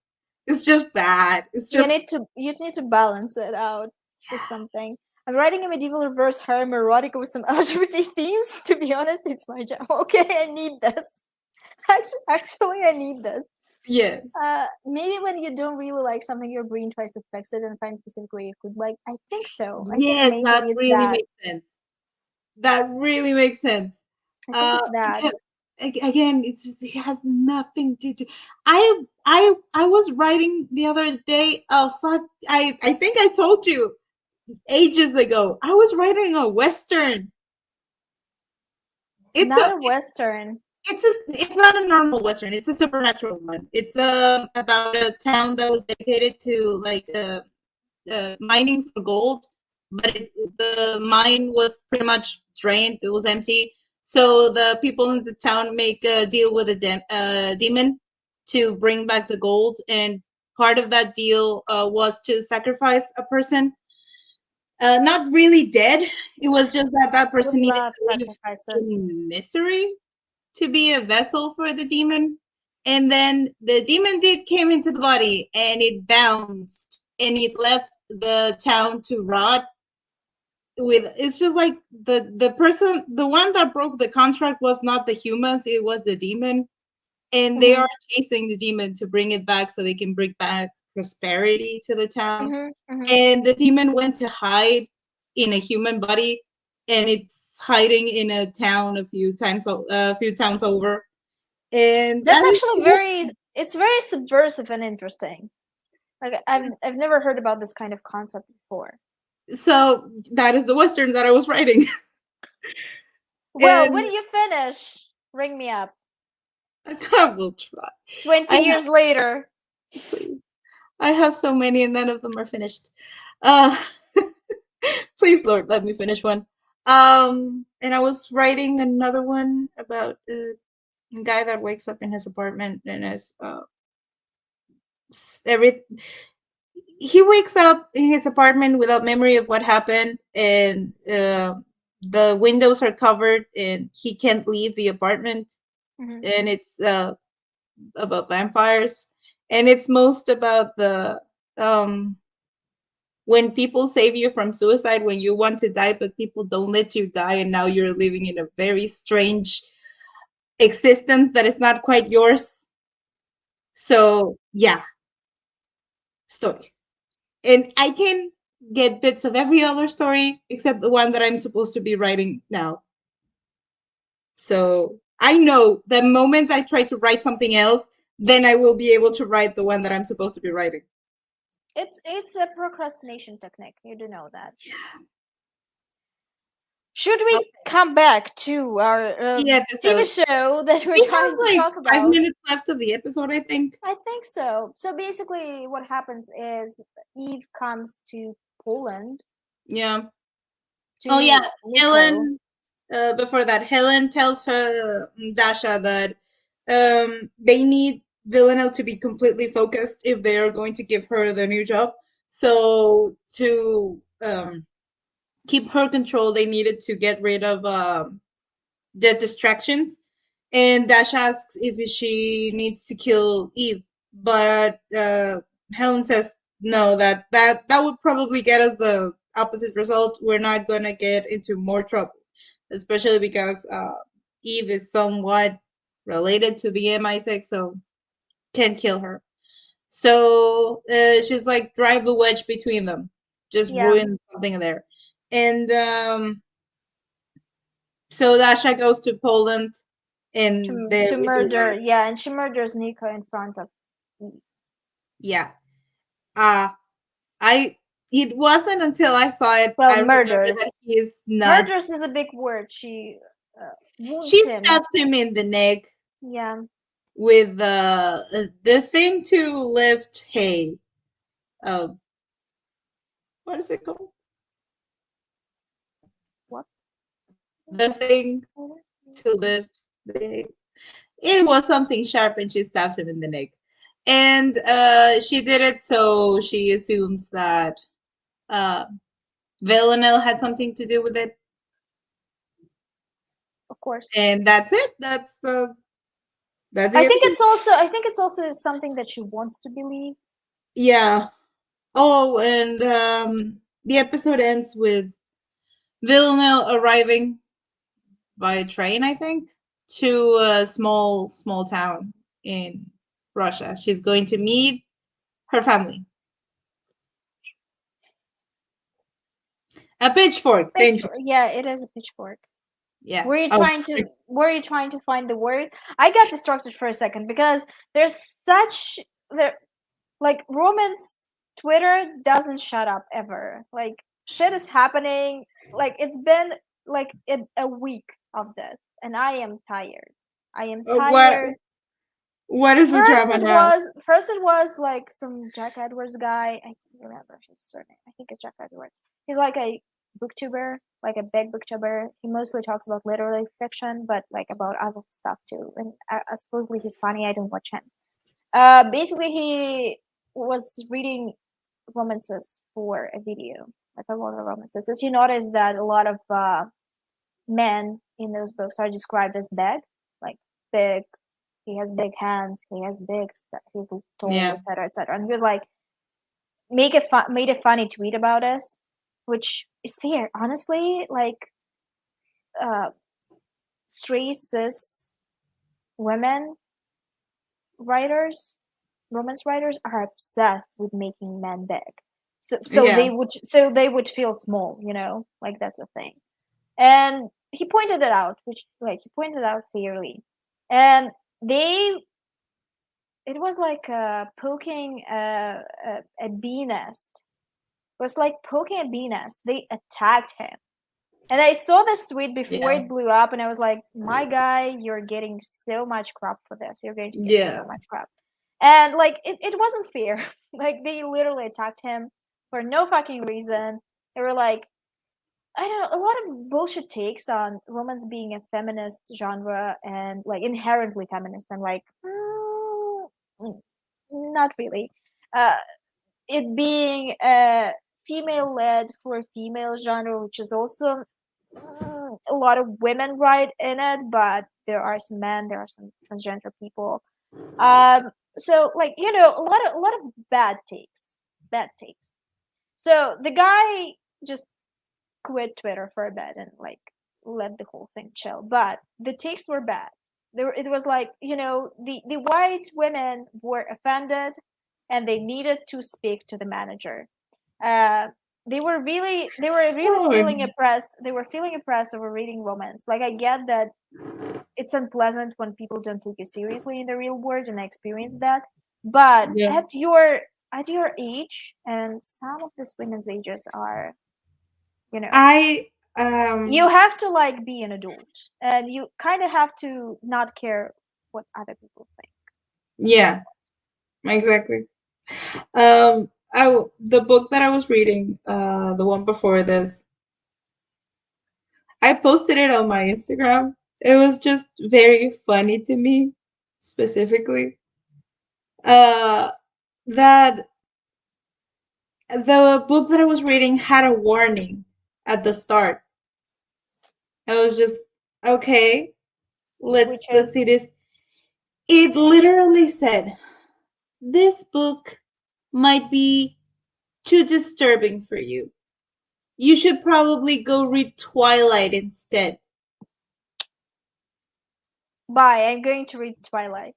It's just bad. It's just You need to balance it out with something. I'm writing a medieval reverse harem erotica with some LGBT themes. To be honest, it's my job. Okay, I need this. Actually, I need this. yes. Maybe when you don't really like something, your brain tries to fix it and find a specific way you could like. I think so. I think Yes, maybe that it's really that. makes sense. That really makes sense. I think it's that. Because again, it's just, it has nothing to do. I was writing the other day. Oh fuck! I think I told you ages ago. I was writing a western. It's Not a a Western. it's not a normal western. It's a supernatural one. It's about a town that was dedicated to like mining for gold, but the mine was pretty much drained. It was empty. So the people in the town make a deal with a demon, to bring back the gold, and part of that deal was to sacrifice a person. Not really dead. It was just that that person needed Love to leave sacrifices. in misery to be a vessel for the demon. And then the demon did came into the body and it bounced and it left the town to rot. With it's just like the person, the one that broke the contract was not the humans, it was the demon, and they Mm-hmm. are chasing the demon to bring it back so they can bring back prosperity to the town. Mm-hmm. Mm-hmm. And the demon went to hide in a human body, and it's hiding in a town a few towns over. And That's that is actually it's very subversive and interesting. Like I've never heard about this kind of concept before. so that is the western that I was writing. Well, And when you finish, ring me up. I will try. 20 I years later. please. I have so many and none of them are finished. Uh please, Lord, let me finish one. And I was writing another one about a guy that wakes up in his apartment and is every he wakes up in his apartment without memory of what happened, and the windows are covered and he can't leave the apartment. Mm-hmm. And it's about vampires, and it's most about the um when people save you from suicide when you want to die, but people don't let you die, and now you're living in a very strange existence that is not quite yours. So yeah, stories. And I can get bits of every other story except the one that I'm supposed to be writing now. So I know the moment I try to write something else, then I will be able to write the one that I'm supposed to be writing. It's a procrastination technique. You do know that. Should we come back to our The TV episode. show that we're We have trying to like talk 5 minutes about? left of the episode, I think. I think so. So basically, what happens is Eve comes to Poland Yeah. Oh yeah, to Nico. Helen. Before that, Helen tells her Dasha that they need Villanelle to be completely focused if they are going to give her the new job. So to keep her control, they needed to get rid of the distractions. And Dash asks if she needs to kill Eve, but Helen says no. That would probably get us the opposite result. We're not gonna get into more trouble, especially because Eve is somewhat related to the MI6, so can't kill her. So she's like drive a wedge between them, just Yeah, ruin something there. And so Dasha goes to Poland, and there to is a murder. riot. Yeah, and she murders Nico in front of Eve. Yeah. Uh I it wasn't until I saw it Well, I remember that murders. he is not. Murders is a big word. She wounds She him. stabbed him in the neck Yeah. with the thing to lift hay. Um, what is it called? What? The thing to lift the hay. It was something sharp, and she stabbed him in the neck. And she did it so she assumes that uh, Villanelle had something to do with it, Of course. and that's it. That's the I think episode. it's also something that she wants to believe. Yeah. Oh, and the episode ends with Villanelle arriving by train, I think, to a small town in Russia. She's going to meet her family. A pitchfork. Thank you. Pitchfork. Yeah, it is a pitchfork. Yeah. Were you trying to find the word? I got distracted for a second because there's such there like Roman's Twitter doesn't shut up ever. Like shit is happening. Like it's been like a week of this, and I am tired. I am What tired. What is the drama now? First it was like some Jack Edwards guy. I can't remember his surname. I think it's Jack Edwards. He's like a booktuber, like a big booktuber. He mostly talks about literary fiction, but like about other stuff too. And supposedly he's funny. I don't watch him. Basically, he was reading romances for a video, like a lot of romances. As you notice that a lot of men in those books are described as big, like big. He has big hands. He has big. He's tall, Yeah. etc., etc. And he was like, made a funny tweet about us, which is fair, honestly. Like, uh, straight cis women writers, romance writers, are obsessed with making men big. Yeah. So they would feel small, like that's a thing. And he pointed it out, which like he pointed out fairly. And they it was like poking a bee nest. It was like poking a bee nest. They attacked him. And I saw this tweet before Yeah. it blew up, and I was like, my guy, you're getting so much crap for this. You're going to get so Yeah. much crap. And like, it wasn't fair. Like, they literally attacked him for no fucking reason. They were like, I don't know, a lot of bullshit takes on romance being a feminist genre and like inherently feminist, and like, not really. Uh, it being a female led for a female genre, which is also a lot of women write in it, but there are some men, there are some transgender people. So like, a lot of bad takes. So the guy just quit Twitter for a bit and like let the whole thing chill. But the takes were bad. It was like, the white women were offended, and they needed to speak to the manager. Uh, they were really Oh, feeling oppressed. They were feeling oppressed over reading romance. Like, I get that it's unpleasant when people don't take you seriously in the real world, and I experienced that. But yeah. at your age, and some of these women's ages are, you know, I you have to like be an adult, and you kind of have to not care what other people think. yeah, exactly. The book that I was reading, the one before this, I posted it on my Instagram. It was just very funny to me, specifically. Uh, that the book that I was reading had a warning at the start. I was just okay. Which Let's is see this. It literally said, "This book might be too disturbing for you. You should probably go read Twilight instead." Bye. I'm going to read Twilight.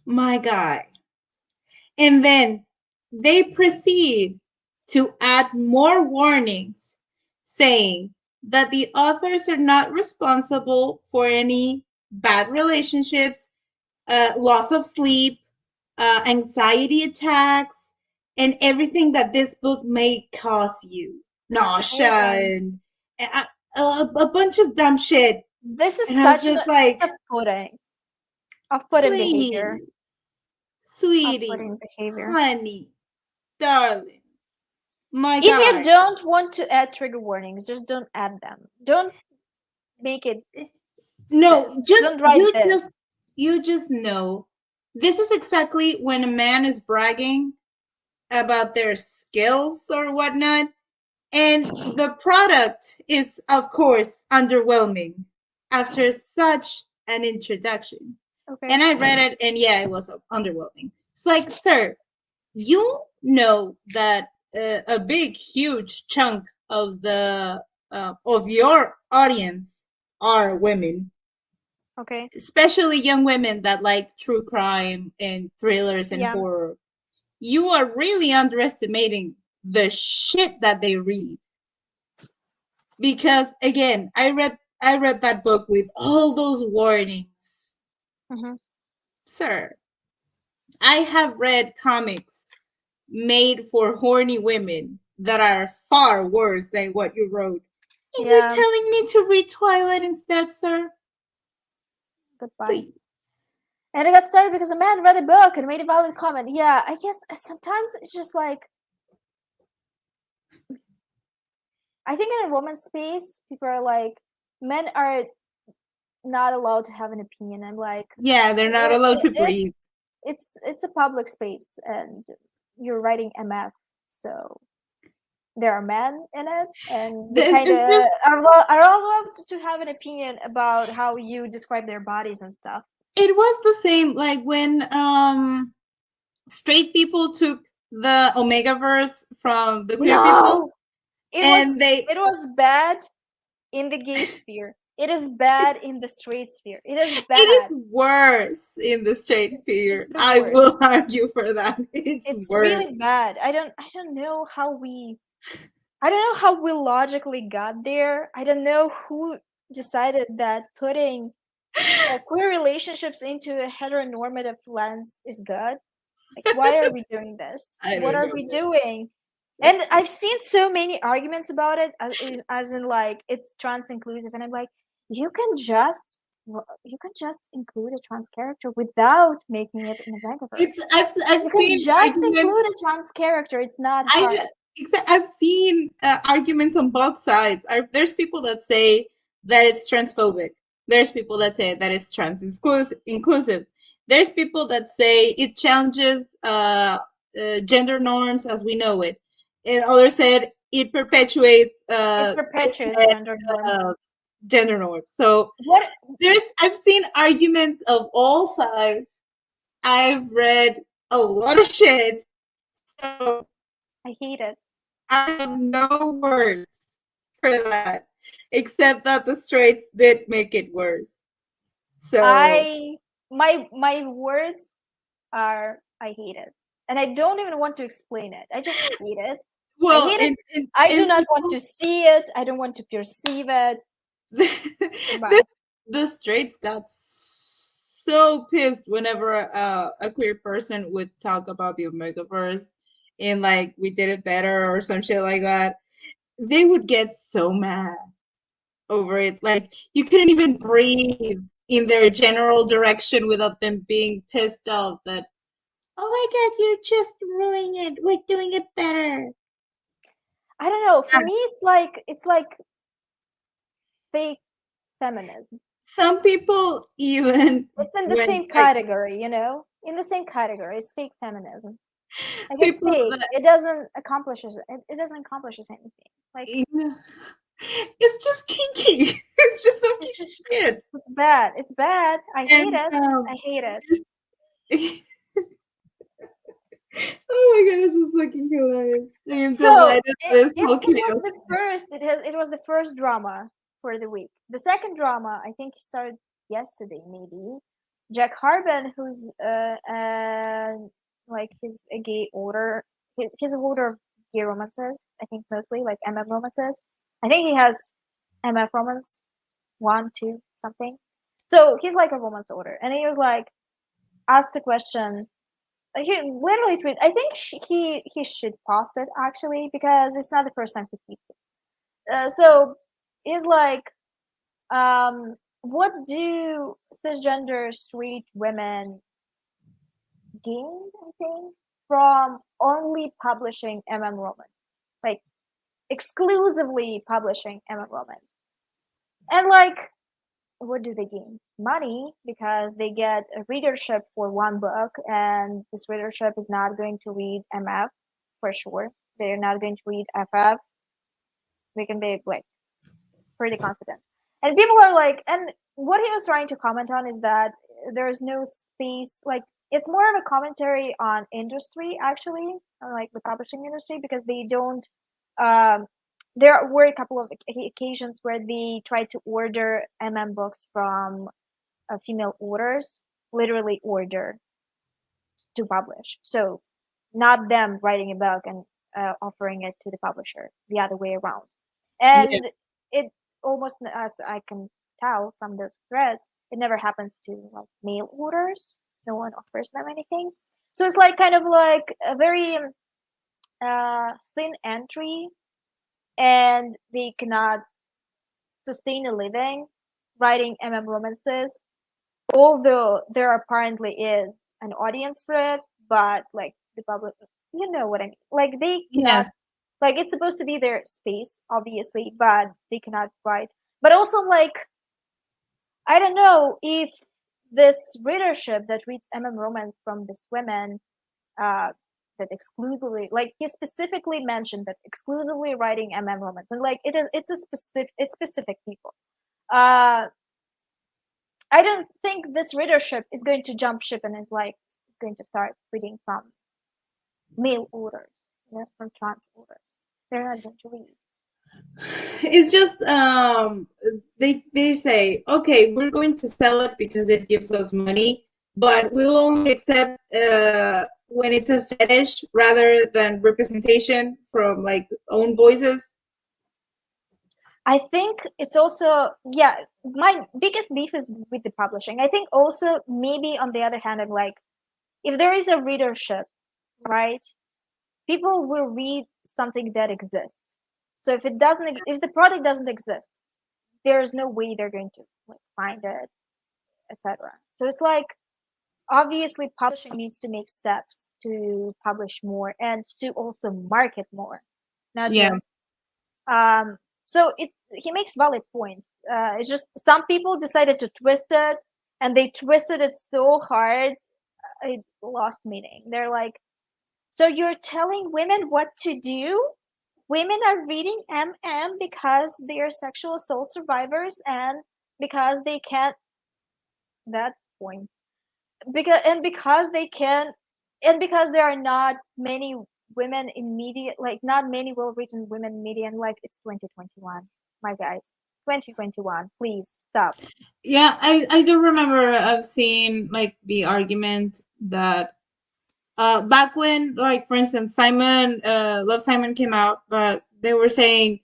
My guy. And then they proceed to add more warnings saying that the authors are not responsible for any bad relationships, loss of sleep, anxiety attacks, and everything that this book may cause you. Nausea Amazing. and a bunch of dumb shit. This is And I was such an just like, off-putting behavior. please, sweetie, Off-putting behavior. honey, darling, my If you guy. don't want to add trigger warnings, just don't add them. Don't make it No, this. just Don't write this. you just know this is exactly when a man is bragging about their skills or whatnot, and the product is, of course, underwhelming after such an introduction. Okay. And I read it, and yeah, it was underwhelming. It's like, sir, you know that a big, huge chunk of your audience are women, Okay. especially young women that like true crime and thrillers and Yeah. horror. You are really underestimating the shit that they read. Because again, I read that book with all those warnings. Hmm. Sir, I have read comics made for horny women that are far worse than what you wrote. And you're Yeah. telling me to read Twilight instead, sir? Goodbye. Please. And it got started because a man read a book and made a valid comment. Yeah, I guess sometimes it's just like, I think in a romance space, people are like, men are not allowed to have an opinion. I'm like, Yeah, they're not allowed to breathe. it's a public space, and you're writing MF, so there are men in it, and they kind of It's just are allowed to have an opinion about how you describe their bodies and stuff. it was the same like when straight people took the Omega verse from the queer people, No, it was and they it was bad in the gay sphere. It is bad in the straight sphere. It is it is bad. worse in the straight It's fear. the I worst. will argue for that. It's It's worse. really bad. I don't know how we I don't know how we logically got there. I don't know who decided that putting queer relationships into a heteronormative lens is good. Like, why are we doing this? I What don't are know. we doing? And I've seen so many arguments about it, as in like it's trans inclusive, and I'm like, you can just you can just include a trans character without making it in a It's metaverse. I've You can seen just arguments. include a trans character. It's not I hard. I've seen arguments on both sides. There's people that say that it's transphobic. There's people that say that it's trans inclusive. There's people that say it challenges gender norms as we know it, and others said it perpetuates It perpetuates gender norms. uh, gender norms. So What I've seen arguments of all sides. I've read a lot of shit. So I hate it. I have no words for that, except that the straights did make it worse. So, I my words are I hate it. And I don't even want to explain it. I just hate it. I well, hate it. I do in not want people, to see it. I don't want to perceive it. this, Goodbye. the straights got so pissed whenever a queer person would talk about the Omegaverse and like we did it better or some shit like that. They would get so mad over it. Like you couldn't even breathe in their general direction without them being pissed off that, oh my god, you're just ruining it. We're doing it better. I don't know. For Yeah, me, it's like fake feminism. some people even It's in the when same like category, you know. In the same category, it's fake feminism. Like it's people fake. that It doesn't accomplishes it doesn't accomplish anything. Like you know, it's just kinky. It's just some it's kinky just shit. it's bad. It's bad. I hate And it. I hate it. oh my god, it's just fucking hilarious. I am So delighted this whole it was chaos. the first. It was the first drama for the week. The second drama, I think, started yesterday, maybe. Jack Harben, who's like he's a gay author. He's a author of gay romances. I think mostly like MF romances. I think he has MF romance 1, 2, something. So he's like a romance author, and he was like asked the question. He literally tweeted. I think he should post it actually because it's not the first time he tweets it. So he's like, what do cisgender straight women gain? I think from only publishing MM romance, like exclusively publishing MM romance, and like what do they gain? Money, because they get a readership for one book, and this readership is not going to read MF for sure. They're not going to read FF. We can be like pretty confident. And people are like, and what he was trying to comment on is that there's no space. Like it's more of a commentary on industry, actually, on like the publishing industry, because they don't. Um, there were a couple of occasions where they tried to order MM books from female authors, literally order to publish. So not them writing a book and offering it to the publisher, the other way around. Yeah, And it almost, as I can tell from those threads, it never happens to like male authors. No one offers them anything. So it's like kind of like a very thin entry, and they cannot sustain a living writing MM romances, although there apparently is an audience for it, but like the public, you know what I mean. Like they cannot, yes. like it's supposed to be their space, obviously, but they cannot write. But also like I don't know if this readership that reads romance from this women, uh, that exclusively, like he specifically mentioned that exclusively writing romance, and like it's specific people. Uh, I don't think this readership is going to jump ship and is like going to start reading from male authors, from trans authors. They're not going to read. It's just they say, okay, we're going to sell it because it gives us money, but we'll only accept when it's a fetish rather than representation from like own voices. I think it's also, yeah, my biggest beef is with the publishing. I think also maybe on the other hand, I'm like, if there is a readership, right, people will read something that exists. So if the product doesn't exist, there's no way they're going to like find it, etc. So it's like obviously publishing needs to make steps to publish more and to also market more, not Yeah, just um so it he makes valid points. It's just some people decided to twist it, and they twisted it so hard it lost meaning. They're like, so you're telling women what to do? Women are reading because they are sexual assault survivors and because they can't, that point, because they can, and because there are not many women in media, like not many well-written women in media, and like it's 2021, my guys, 2021, please stop. yeah. I do remember I've seen like the argument that back when, like for instance, Simon, Love Simon came out, but they were saying,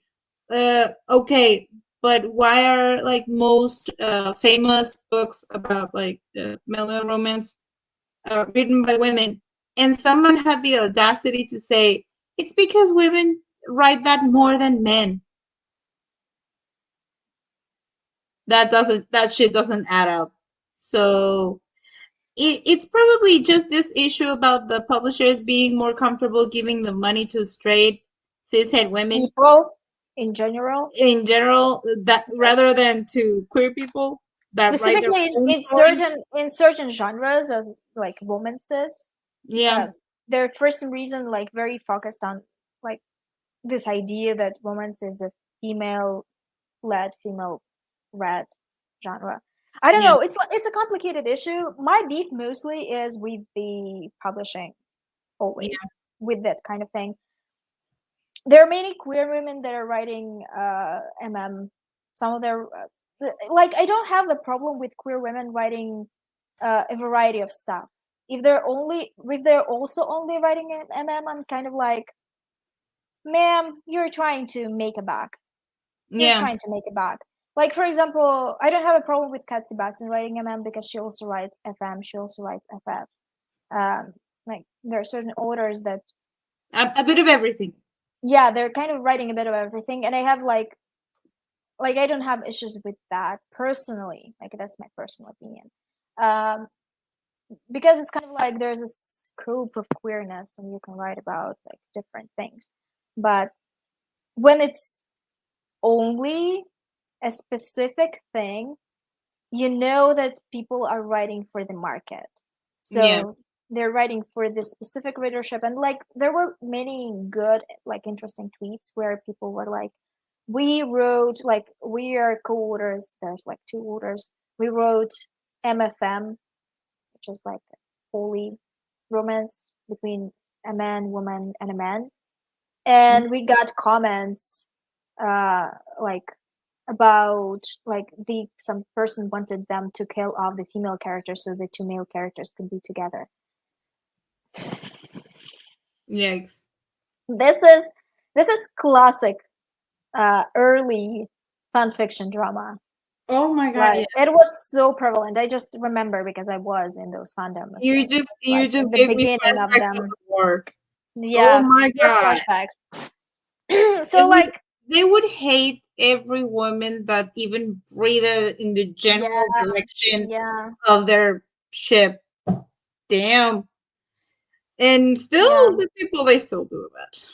okay, but why are like most famous books about like male romance written by women? And someone had the audacity to say it's because women write that more than men. That shit doesn't add up. So it's probably just this issue about the publishers being more comfortable giving the money to straight cishet women People in general, in general, that yes, rather than to queer people that write their specifically own in stories. certain genres, as like romances, Yeah, uh, they're for some reason like very focused on like this idea that romance is a female led, female read genre. I don't yeah, know. It's a complicated issue. My beef mostly is with the publishing, always yeah, with that kind of thing. There are many queer women that are writing Some of their like I don't have a problem with queer women writing a variety of stuff. If they're also only writing I'm kind of like, ma'am, you're trying to make a buck. You're yeah, trying to make it back. Like for example, I don't have a problem with Kat Sebastian writing because she also writes FM. She also writes FF. Like there are certain authors that, a bit of everything. yeah, they're kind of writing a bit of everything, and I have like I don't have issues with that personally. Like that's my personal opinion. Um, because it's kind of like there's a scope of queerness, and you can write about like different things, but when it's only a specific thing, you know that people are writing for the market. Yeah, So they're writing for this specific readership. And like there were many good, like interesting tweets where people were like, we wrote, like, we are co-authors. There's like two authors. We wrote MFM, which is like holy romance between a man, woman, and a man. And we got comments uh like about like the some person wanted them to kill off the female characters so the two male characters could be together. yikes. This is classic early fan fiction drama. Oh my god, Like yeah. it was so prevalent. I just remember because I was in those fandoms and You like just the gave me beginning of flashbacks of them. the war. Oh Yeah, my pure god. flashbacks. It So would like, they would hate every woman that even breathed in the general yeah, direction yeah, of their ship. Damn. And yeah. still the people they still do that.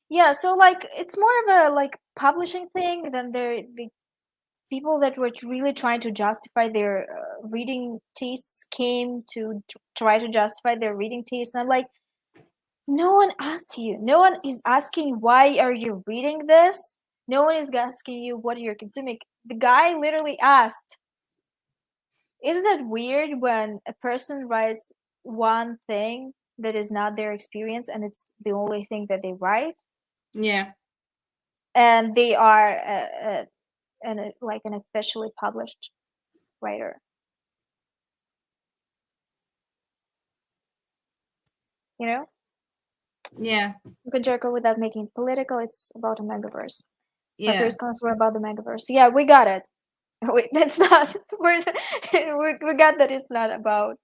Yeah, so like it's more of a like publishing thing than they people that were really trying to justify their reading tastes came to try to justify their reading tastes. And I'm like, no one asked you. No one is asking why are you reading this. No one is asking you what you're consuming. The guy literally asked, isn't it weird when a person writes one thing that is not their experience and it's the only thing that they write, Yeah. and they are like an officially published writer? You know, Yeah. you can joke without making it political. It's about a megaverse. My Yeah. first comments were about the megaverse. Yeah, we got it. Wait, that's not. We got that it's not about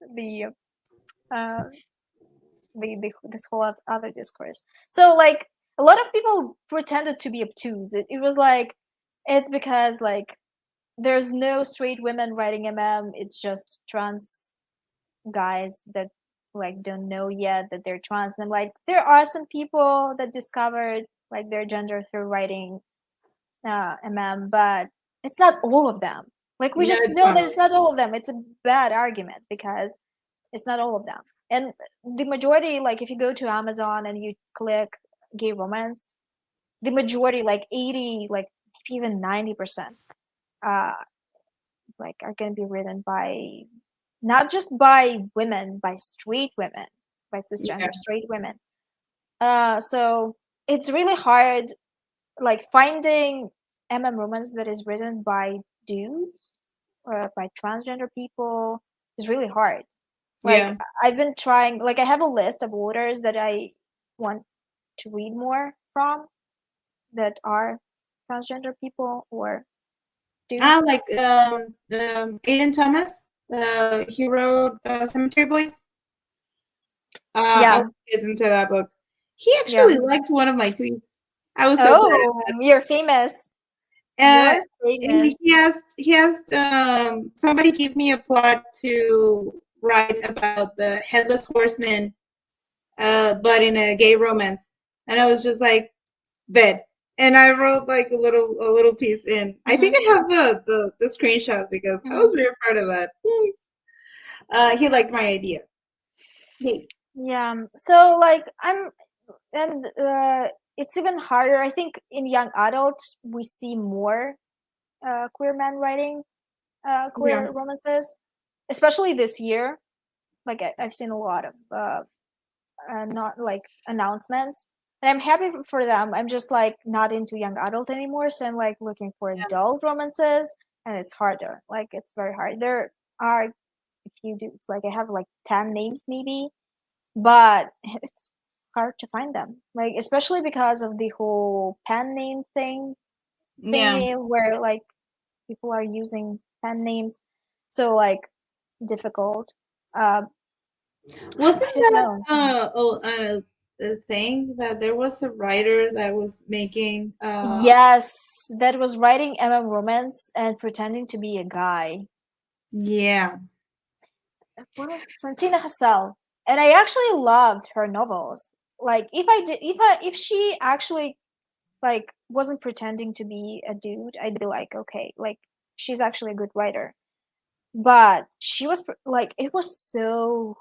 uh this whole other discourse. So like a lot of people pretended to be obtuse. It was like it's because like there's no straight women writing It's just trans guys that like don't know yet that they're trans. And like there are some people that discovered like their gender through writing but it's not all of them. Like we No, just it's know not. that it's not all of them. It's a bad argument because it's not all of them. And the majority, like if you go to Amazon and you click gay romance, the majority, like 80, like even 90%, uh, like are going to be written by not just by women, by straight women, by Yeah. cisgender straight women. So it's really hard, like finding romance that is written by dudes or by transgender people is really hard. Like Yeah. I've been trying, like I have a list of authors that I want to read more from that are transgender people or dudes. Like Aiden Thomas. He wrote Cemetery Boys. I Yeah, was get into that book. He yeah. actually liked one of my tweets. I was so proud Oh, of you're famous. that. You're famous. He asked somebody give me a plot to write about the headless horseman, but in a gay romance, and I was just like, bet. And I wrote like a little piece in. I think Hmm. I have the screenshot because I Hmm. was very proud of that. He liked my idea. Hey. Yeah. So like and it's even harder. I think in young adults we see more queer men writing Yeah. queer romances, especially this year. Like I've seen a lot of not like announcements, and I'm happy for them. I'm just like not into young adult anymore, so I'm like looking for adult romances, and it's harder. Like it's very hard. There are a few dudes. Like I have like 10 names maybe, but it's hard to find them. Like especially because of the whole pen name Yeah. thingy, where like people are using pen names, so like difficult. Uh, Wasn't I don't that know. a thing that there was a writer that was making Yes, that was writing romance and pretending to be a guy. yeah. What was it? Santina Hassel. And I actually loved her novels. Like if she actually like wasn't pretending to be a dude, I'd be like, okay, like she's actually a good writer. But she was like it was so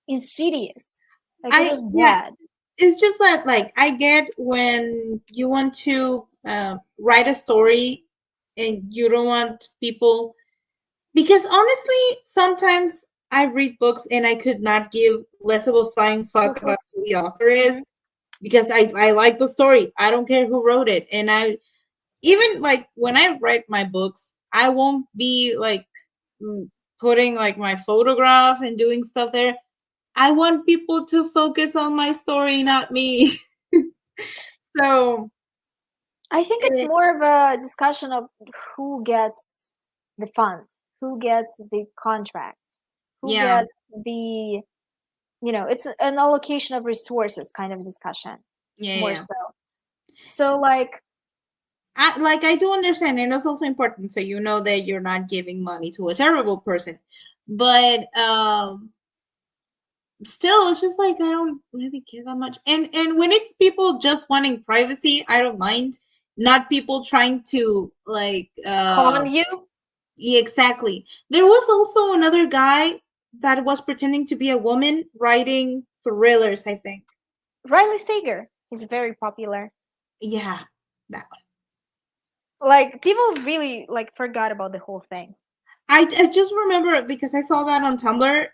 insidious. Like it I was Yeah, bad. it's just that like I get when you want to write a story and you don't want people, because honestly sometimes I read books and I could not give less of a flying fuck about Hooks. who the author Mm-hmm. is, because I like the story. I don't care who wrote it. And I even like when I write my books, I won't be like mm, putting like my photograph and doing stuff there. I want people to focus on my story, not me. So, I think it's eh, more of a discussion of who gets the funds, who gets the contract, who yeah, gets the, it's an allocation of resources kind of discussion, yeah, more yeah. so. So, like, I do understand, and it's also important so you know that you're not giving money to a terrible person. But still, it's just like I don't really care that much. And when it's people just wanting privacy, I don't mind. not people trying to like Con you? yeah, exactly. There was also another guy that was pretending to be a woman writing thrillers, I think. Riley Sager. He's very popular. Yeah, that one. Like people really like forgot about the whole thing. I just remember because I saw that on Tumblr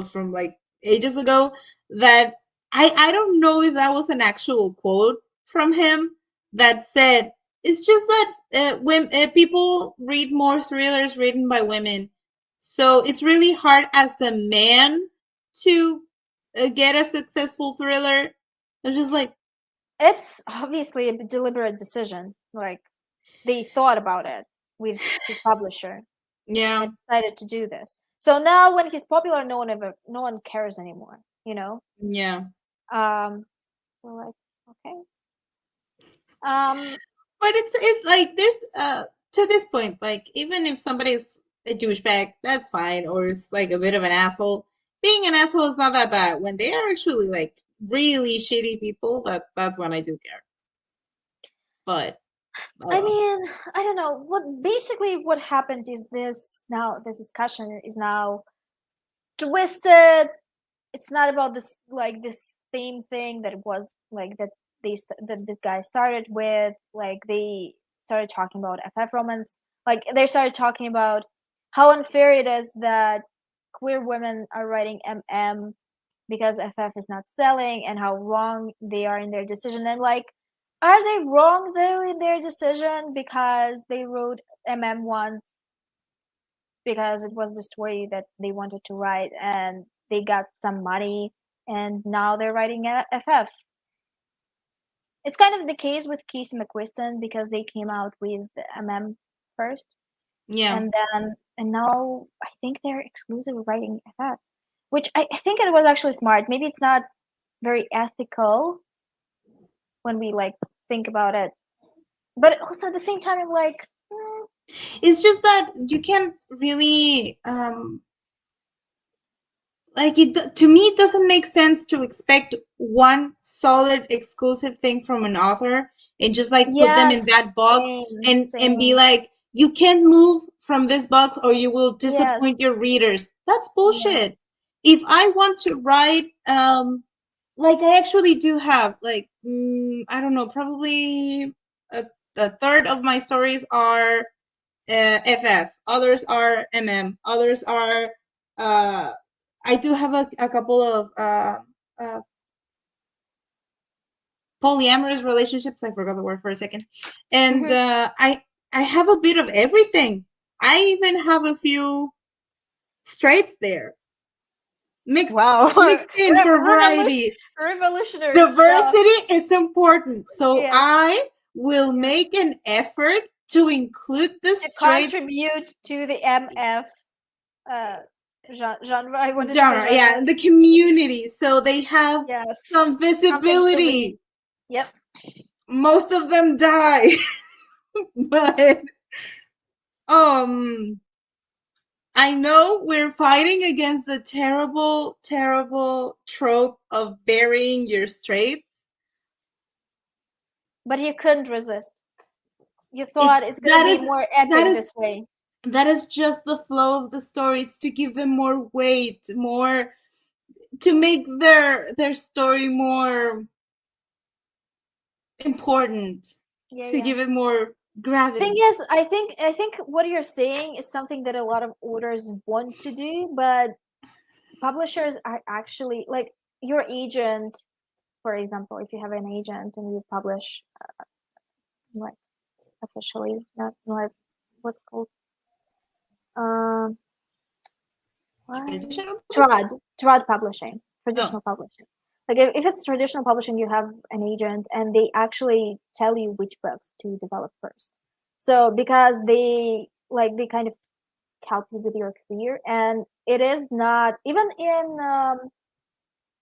from like ages ago that I don't know if that was an actual quote from him that said it's just that when people read more thrillers written by women, so it's really hard as a man to get a successful thriller. I was just like, It's obviously a deliberate decision. Like they thought about it with his publisher yeah, and decided to do this. So now when he's popular, no one cares anymore. You know. yeah. We're like, okay. Um, But it's like there's to this point, like even if somebody's a douchebag, that's fine, or is like a bit of an asshole. Being an asshole is not that bad. When they are actually like really shitty people, that's when I do care. But oh I well. mean, I don't know. What happened is this discussion is now twisted. It's not about this same thing that it was like that this guy started with. Like they started talking about FF romance. Like they started talking about how unfair it is that queer women are writing MM because FF is not selling, and how wrong they are in their decision. And like, are they wrong though in their decision because they wrote MM once because it was the story that they wanted to write and they got some money and now they're writing FF. It's kind of the case with Casey McQuiston because they came out with MM first Yeah. and now I think they're exclusive writing FF, which I think it was actually smart. Maybe it's not very ethical when we like think about it, but also at the same time I'm like, It's just that you can't really like it to me it doesn't make sense to expect one solid exclusive thing from an author and just like put them in yes, that box and be same, like you can't move from this box or you will disappoint yes, your readers. That's bullshit. yes. If I want to write like I actually do have like I don't know, probably a third of my stories are FF, others are MM, others are uh I do have a couple of uh, polyamorous relationships. I forgot the word for a second, and Mhm. I have a bit of everything. I even have a few straights there, mixed Wow. mixed in for variety. Revolutionary stuff. Diversity is important, so Yes, I will yes. make an effort to include the To straight contribute to the MF uh genre. I wanted to say genre, genre. yeah, in the community, so they have Yes. some Something to read. visibility. Yep. Most of them die, but um, I know we're fighting against the terrible, terrible trope of burying your straights. But you couldn't resist. You It's thought it's gonna be more that epic is this way. that is just the flow of the story. It's to give them more weight, more to make their story more important, Yeah, to yeah. give it more Thing gravity. is, I think what you're saying is something that a lot of authors want to do, but publishers are actually like your agent, for example, if you have an agent and you publish like officially, not like what's called um what? Traditional publishing? trad publishing, Oh, traditional publishing. Like if it's traditional publishing, you have an agent and they actually tell you which books to develop first. So because they kind of help you with your career, and it is not even in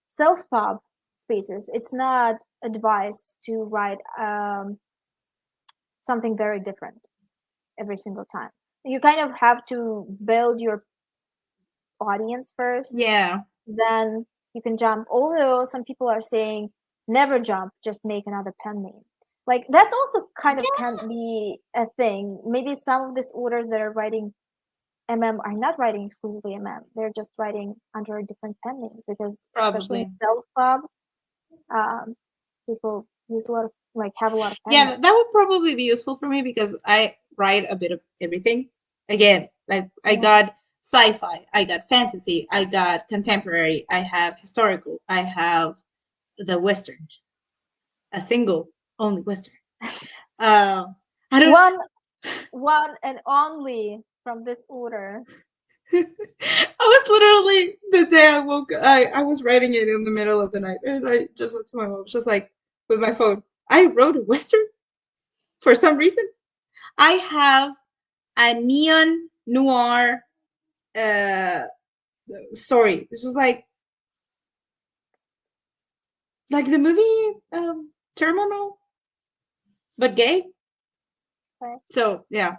self-pub spaces, it's not advised to write something very different every single time. You kind of have to build your audience first, yeah. then you can jump. Although some people are saying never jump, just make another pen name. Like that's also kind of Yeah, can be a thing. Maybe some of these authors that are writing are not writing exclusively they're just writing under different pen names, because especially in probably. self-pub, um, people use a lot of have a lot of pen Yeah, names. that would probably be useful for me because I write a bit of everything. Again, like I Yeah. got sci-fi, I got fantasy, I got contemporary, I have historical, I have the western, a single only western. Uh, I don't. one one and only from this order. I was literally the day I woke. I was writing it in the middle of the night, and I just went to my mom, just like with my phone. I wrote a western for some reason. I have a neon noir uh story. This was like the movie Terminal, but gay. Okay. So yeah,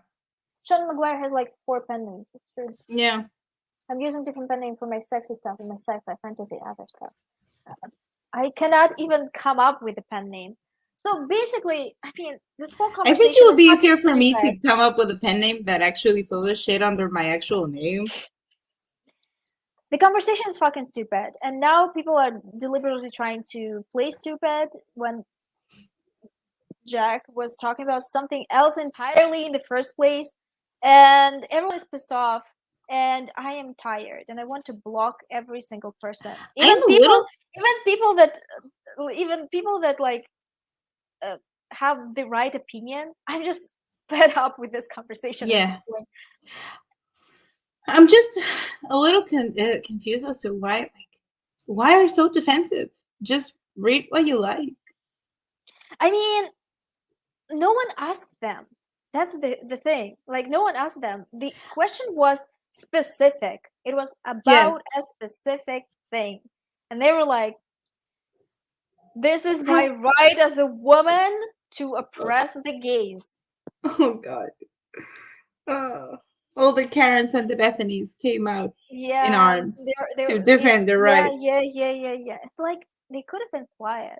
Sean McGuire has like 4 pen names. It's true. yeah. I'm using different pen name for my sexy stuff and my sci-fi, fantasy, other stuff. I cannot even come up with a pen name. So basically, I mean, this whole I think it conversation would is be fucking easier for me stupid. to come up with a pen name that actually publish shit under my actual name. The conversation is fucking stupid, and now people are deliberately trying to play stupid when Jack was talking about something else entirely in the first place, and everyone is pissed off. And I am tired, and I want to block every single person, I'm a little. even people that, even people that uh, have the right opinion. I'm just fed up with this conversation at this Yeah, point. I'm just a little confused as to why are you so defensive? Just read what you like. I mean, no one asked them. That's the thing. Like no one asked them. The question was specific. It was Yeah. about a specific thing. And they were like, "This is my How? right as a woman to oppress the gays." Oh God. Uh, all the Karens and the Bethanies came out in Yeah, arms to they're yeah, defend their yeah, right. yeah. It's like they could have been quiet.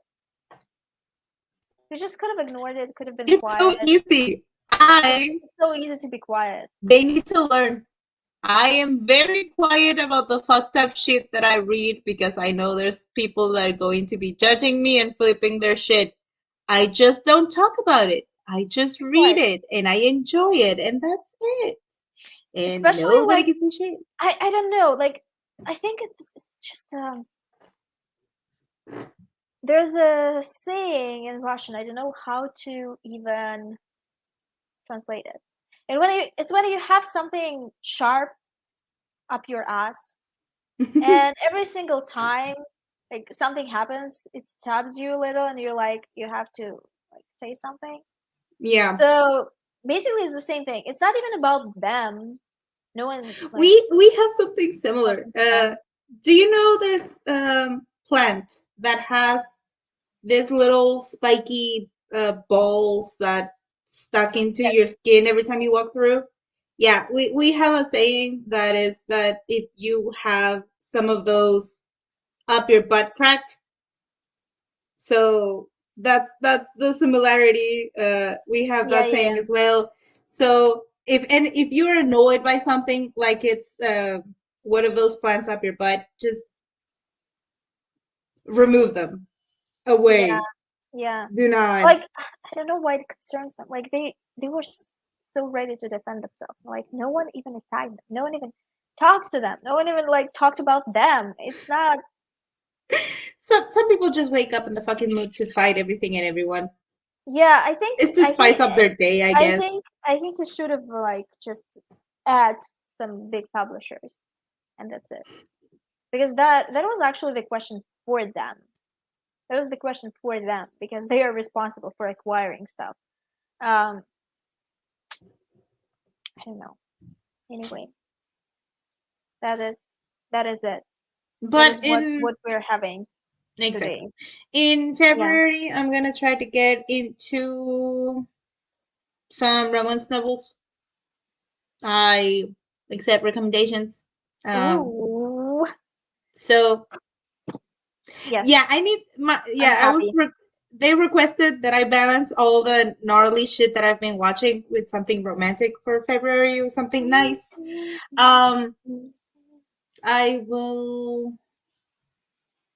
They just could have ignored it, could have been It's so quiet. easy. It's so easy to be quiet. They need to learn. I am very quiet about the fucked up shit that I read because I know there's people that are going to be judging me and flipping their shit. I just don't talk about it. I just Of read course. it and I enjoy it, and that's it. And Especially nobody gives a shit. I don't know, like I think it's just there's a saying in Russian. I don't know how to even translate it. And it's when you have something sharp up your ass, and every single time like something happens, it stabs you a little, and you're like you have to like say something. Yeah. So basically, it's the same thing. It's not even about them. No one like We have something is similar. talking to them. Do you know this plant that has this little spiky balls that stuck into your Yes. skin every time you walk through? Yeah, we have a saying that is that if you have some of those up your butt crack, so that's the similarity. We have Yeah, that yeah, saying yeah. as well. So if you're annoyed by something like it's one of those plants up your butt, just remove them Yeah, away. yeah. Do not. Like I don't know why it concerns them. Like they were so ready to defend themselves. Like no one even attacked them. No one even talked to them. No one even like talked about them. It's not. Some people just wake up in the fucking mood to fight everything and everyone. Yeah, It's to spice up their day, I guess. I think you should have like just add some big publishers, and that's it. Because that was actually the question for them. That was the question for them because they are responsible for acquiring stuff. Um, I don't know. Anyway, that is that is it. That But is in what we're having today. exactly in Yeah. February, I'm gonna try to get into some romance novels. I accept recommendations. Um, Ooh. so Yes, yeah, I need my I'm yeah. happy. they requested that I balance all the gnarly shit that I've been watching with something romantic for February or something nice. Um, I will.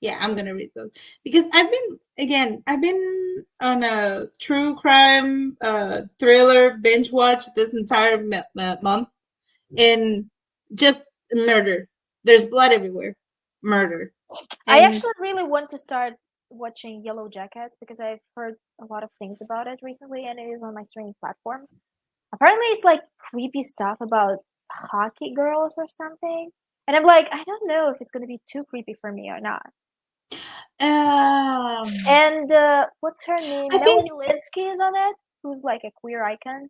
Yeah, I'm gonna read those because I've been on a true crime thriller binge watch this entire month, and just murder. There's blood everywhere, murder, I and actually really want to start watching 𝕊𝕼𝔻𝕃 because I've heard a lot of things about it recently, and it is on my streaming platform. Apparently, it's like creepy stuff about hockey girls or something, and I'm like, I don't know if it's gonna be too creepy for me or not. um, And what's her name? I think Melanie Linsky is on it, who's like a queer icon.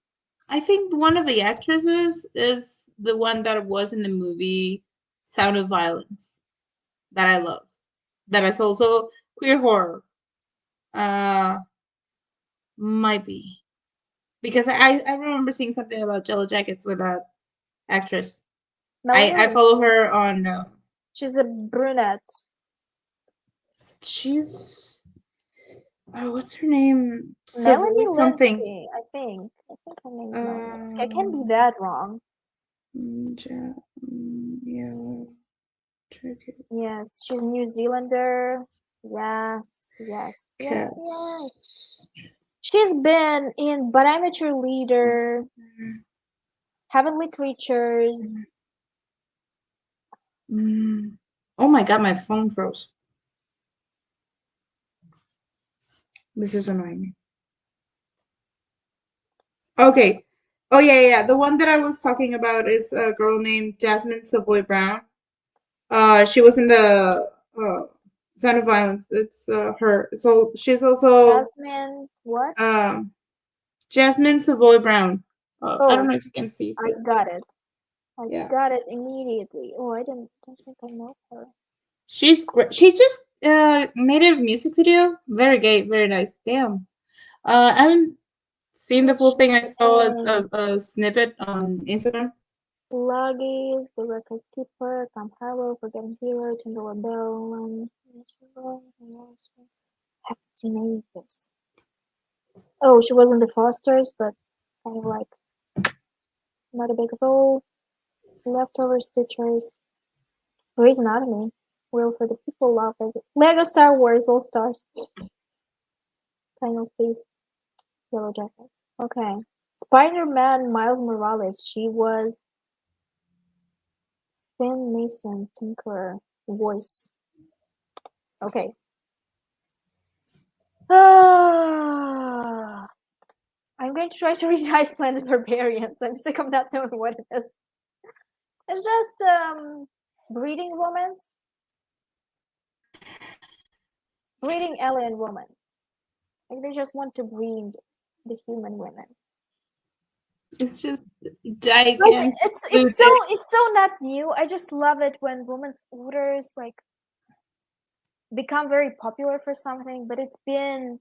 I think one of the actresses is the one that was in the movie Sound of Violence that I love. That is also queer horror. Uh, might be because I remember seeing something about Jello Jackets with that actress. Melanie I follow Linsky. her on. She's a brunette. She's what's her name? Melanie Savoy something. Linsky, I think. I think her name is Melanie Linsky. I can't be Um, that wrong. yeah, Jacket Yes, she's New Zealander. Yes, yes, yes, yes. cats. She's been in But I'm a Cheerleader, Heavenly Creatures. Oh my god, my phone froze. This is annoying me. Okay. Oh yeah. The one that I was talking about is a girl named Jasmine Savoy Brown. She was in the Sound of Violence. It's her. So she's also Jasmine, what? um Jasmine Savoy Brown. I don't Oh, know if you can see I her. got it. I Yeah, got it immediately. Oh, I don't think I know her. she's great. She just made a music video. Very gay, very nice. Damn. I haven't seen the What's full she thing. I saw saying? a snippet on Instagram. Luggies, The Record Keeper, Camp Harlow, Forgetting Hero, Timber Bell, haven't seen any of this. Oh, she was in The Fosters, but kind of like not a big role. Leftover Stitchers, Grey's Anatomy, Will for the People, Love it. Lego Star Wars All Stars, Final Space, Yellow Jackets. Okay. Spider-Man Miles Morales, she was Finn Mason, Tinkerer, Voice. Okay. I'm going to try to read Iceland Barbarians. I'm sick of not knowing what it is. It's just breeding romance. Breeding alien women. Like they just want to breed the human women. It's just Like gigantic. it's so not new. I just love it when women's orders like become very popular for something, but it's been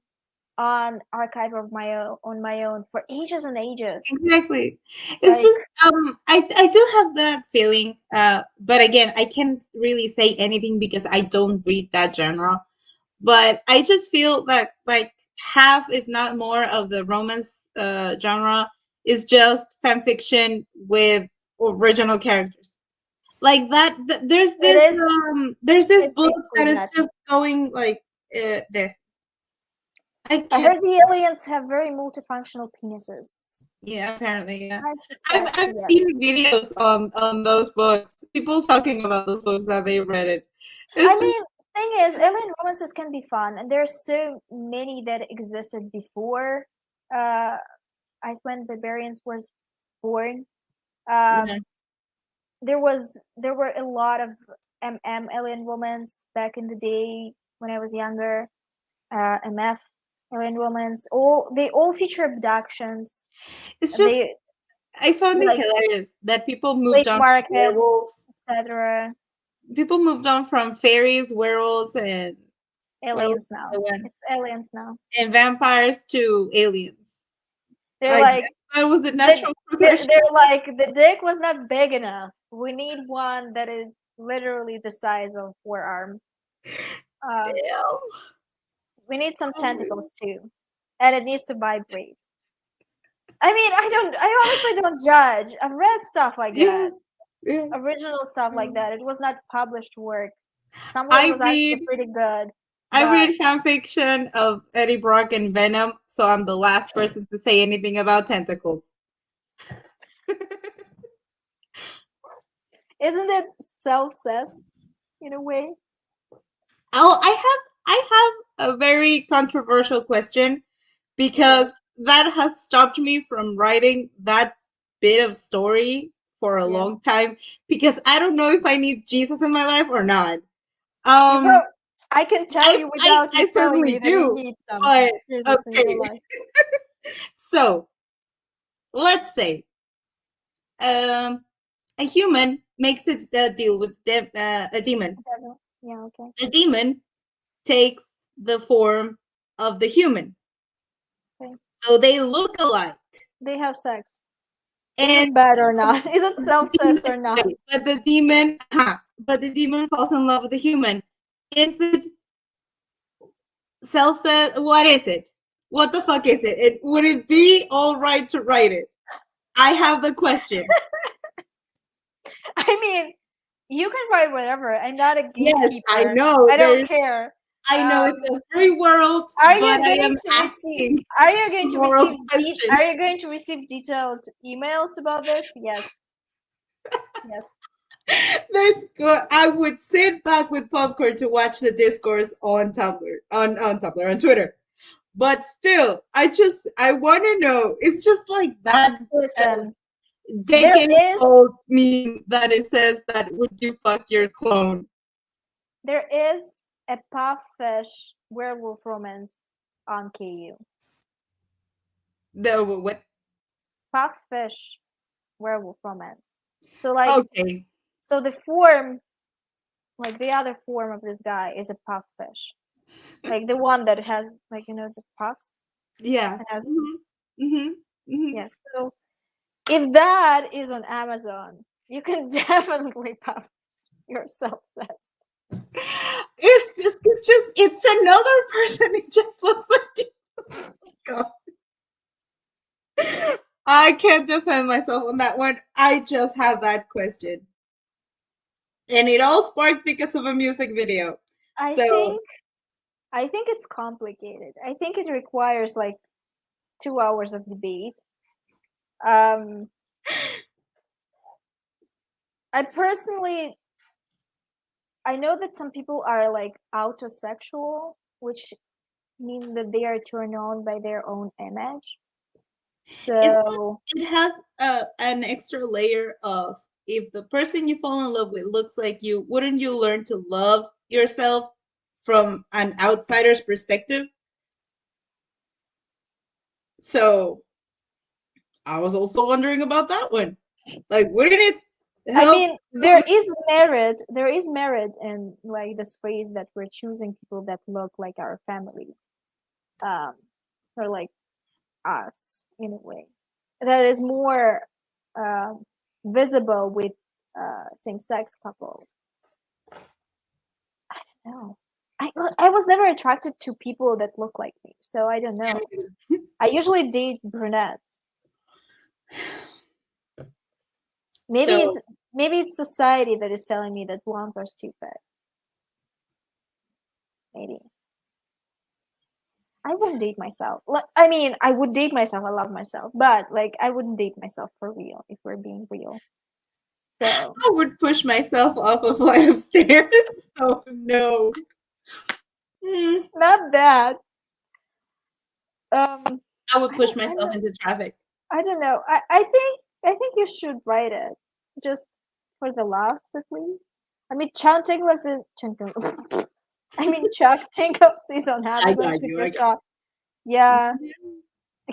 on archive of my own for ages and ages. Exactly. It's Like just I do have that feeling. But again, I can't really say anything because I don't read that genre. But I just feel that like half, if not more, of the romance genre is just fan fiction with original characters. Like that, it is there's this it's book basically that is that. just going like the I I can't. heard the aliens have very multifunctional penises. Yeah, apparently, yeah. I suspect I've yes. seen videos on those books. People talking about those books that they read it. I It's just mean, thing is, alien romances can be fun, and there's so many that existed before uh, Iceland Barbarians was born. yeah. Um, there were a lot of alien romance back in the day when I was younger. MF alien romance. All they all feature abductions. It's just They I found it like hilarious that people moved flea on from markets, werewolves. etc. People moved on from fairies, werewolves, and what was Aliens the now. other one? It's aliens now. And vampires to aliens. They're I like guess that was the the, natural progression. they're like the dick was not big enough. We need one that is literally the size of forearm. Uh, Damn. We need some tentacles too, and it needs to vibrate. I mean, I honestly don't judge. I've read stuff like that, Yeah. original stuff like that. It was not published work. Some of it I was actually read pretty good, I but read fan fiction of Eddie Brock and Venom, so I'm the last person to say anything about tentacles. isn't it self-cessed in a way? Oh, I have a very controversial question because Yes, that has stopped me from writing that bit of story for a yes. long time because I don't know if I need Jesus in my life or not. You Um, probably, I can tell you without you I telling certainly me that you do, need some but Jesus in your okay. life. So let's say um, a human makes a deal with a demon. Yeah, okay. The demon takes the form of the human, Okay. so they look alike. They have sex. Is And it bad or not? Is it the self-cessed or not? wait, but the demon falls in love with the human. Is it self? What is it? What the fuck is it? Would it be all right to write it? I have the question. I mean, you can write whatever. I'm not a Yes, I gatekeeper. know. I don't care. I know it's Um, a free world, are but you I going am to receive? asking Are you going to moral receive? question. Are you going to receive detailed emails about this? Yes. Yes. I would sit back with popcorn to watch the discourse on Tumblr, on Twitter. But still, I want to know. It's just like that Listen, there decade is old meme that it says that would you fuck your clone? there is a puffish werewolf romance on KU. The what? Puffish werewolf romance. So like, Okay, so the form, like the other form of this guy is a puffish, like the one that has, like, the puffs. yeah. It has, Mm-hmm. yes. So if that is on Amazon, you can definitely puff yourself zest. It's another person. It just looks like it. God. I can't defend myself on that one. I just have that question. And it all sparked because of a music video. I So think I think it's complicated. I think it requires like 2 hours of debate. Um, I personally, I know that some people are like autosexual, which means that they are turned on by their own image. So it has an extra layer of if the person you fall in love with looks like you, wouldn't you learn to love yourself from an outsider's perspective? So I was also wondering about that one. Like, wouldn't it I help? mean, there is merit in like this phrase that we're choosing people that look like our family, um, or like us in a way. That is more uh, visible with same-sex couples. I don't know. I was never attracted to people that look like me, so I don't know. I usually date brunettes. Maybe So it's maybe it's society that is telling me that blondes are stupid. Maybe. I wouldn't date myself. I mean, I would date myself. I love myself, but like, I wouldn't date myself for real if we're being real. So I would push myself off a flight of stairs. Oh no. Mm, not that. Um, I would I push don't. I myself don't. into traffic. I don't know. I think you should write it just for the laughs at least. I mean, Chuck Tinkles is I mean, Chuck Tinkles is on I Amazon. got Shoot you. your I got shot. Yeah, you.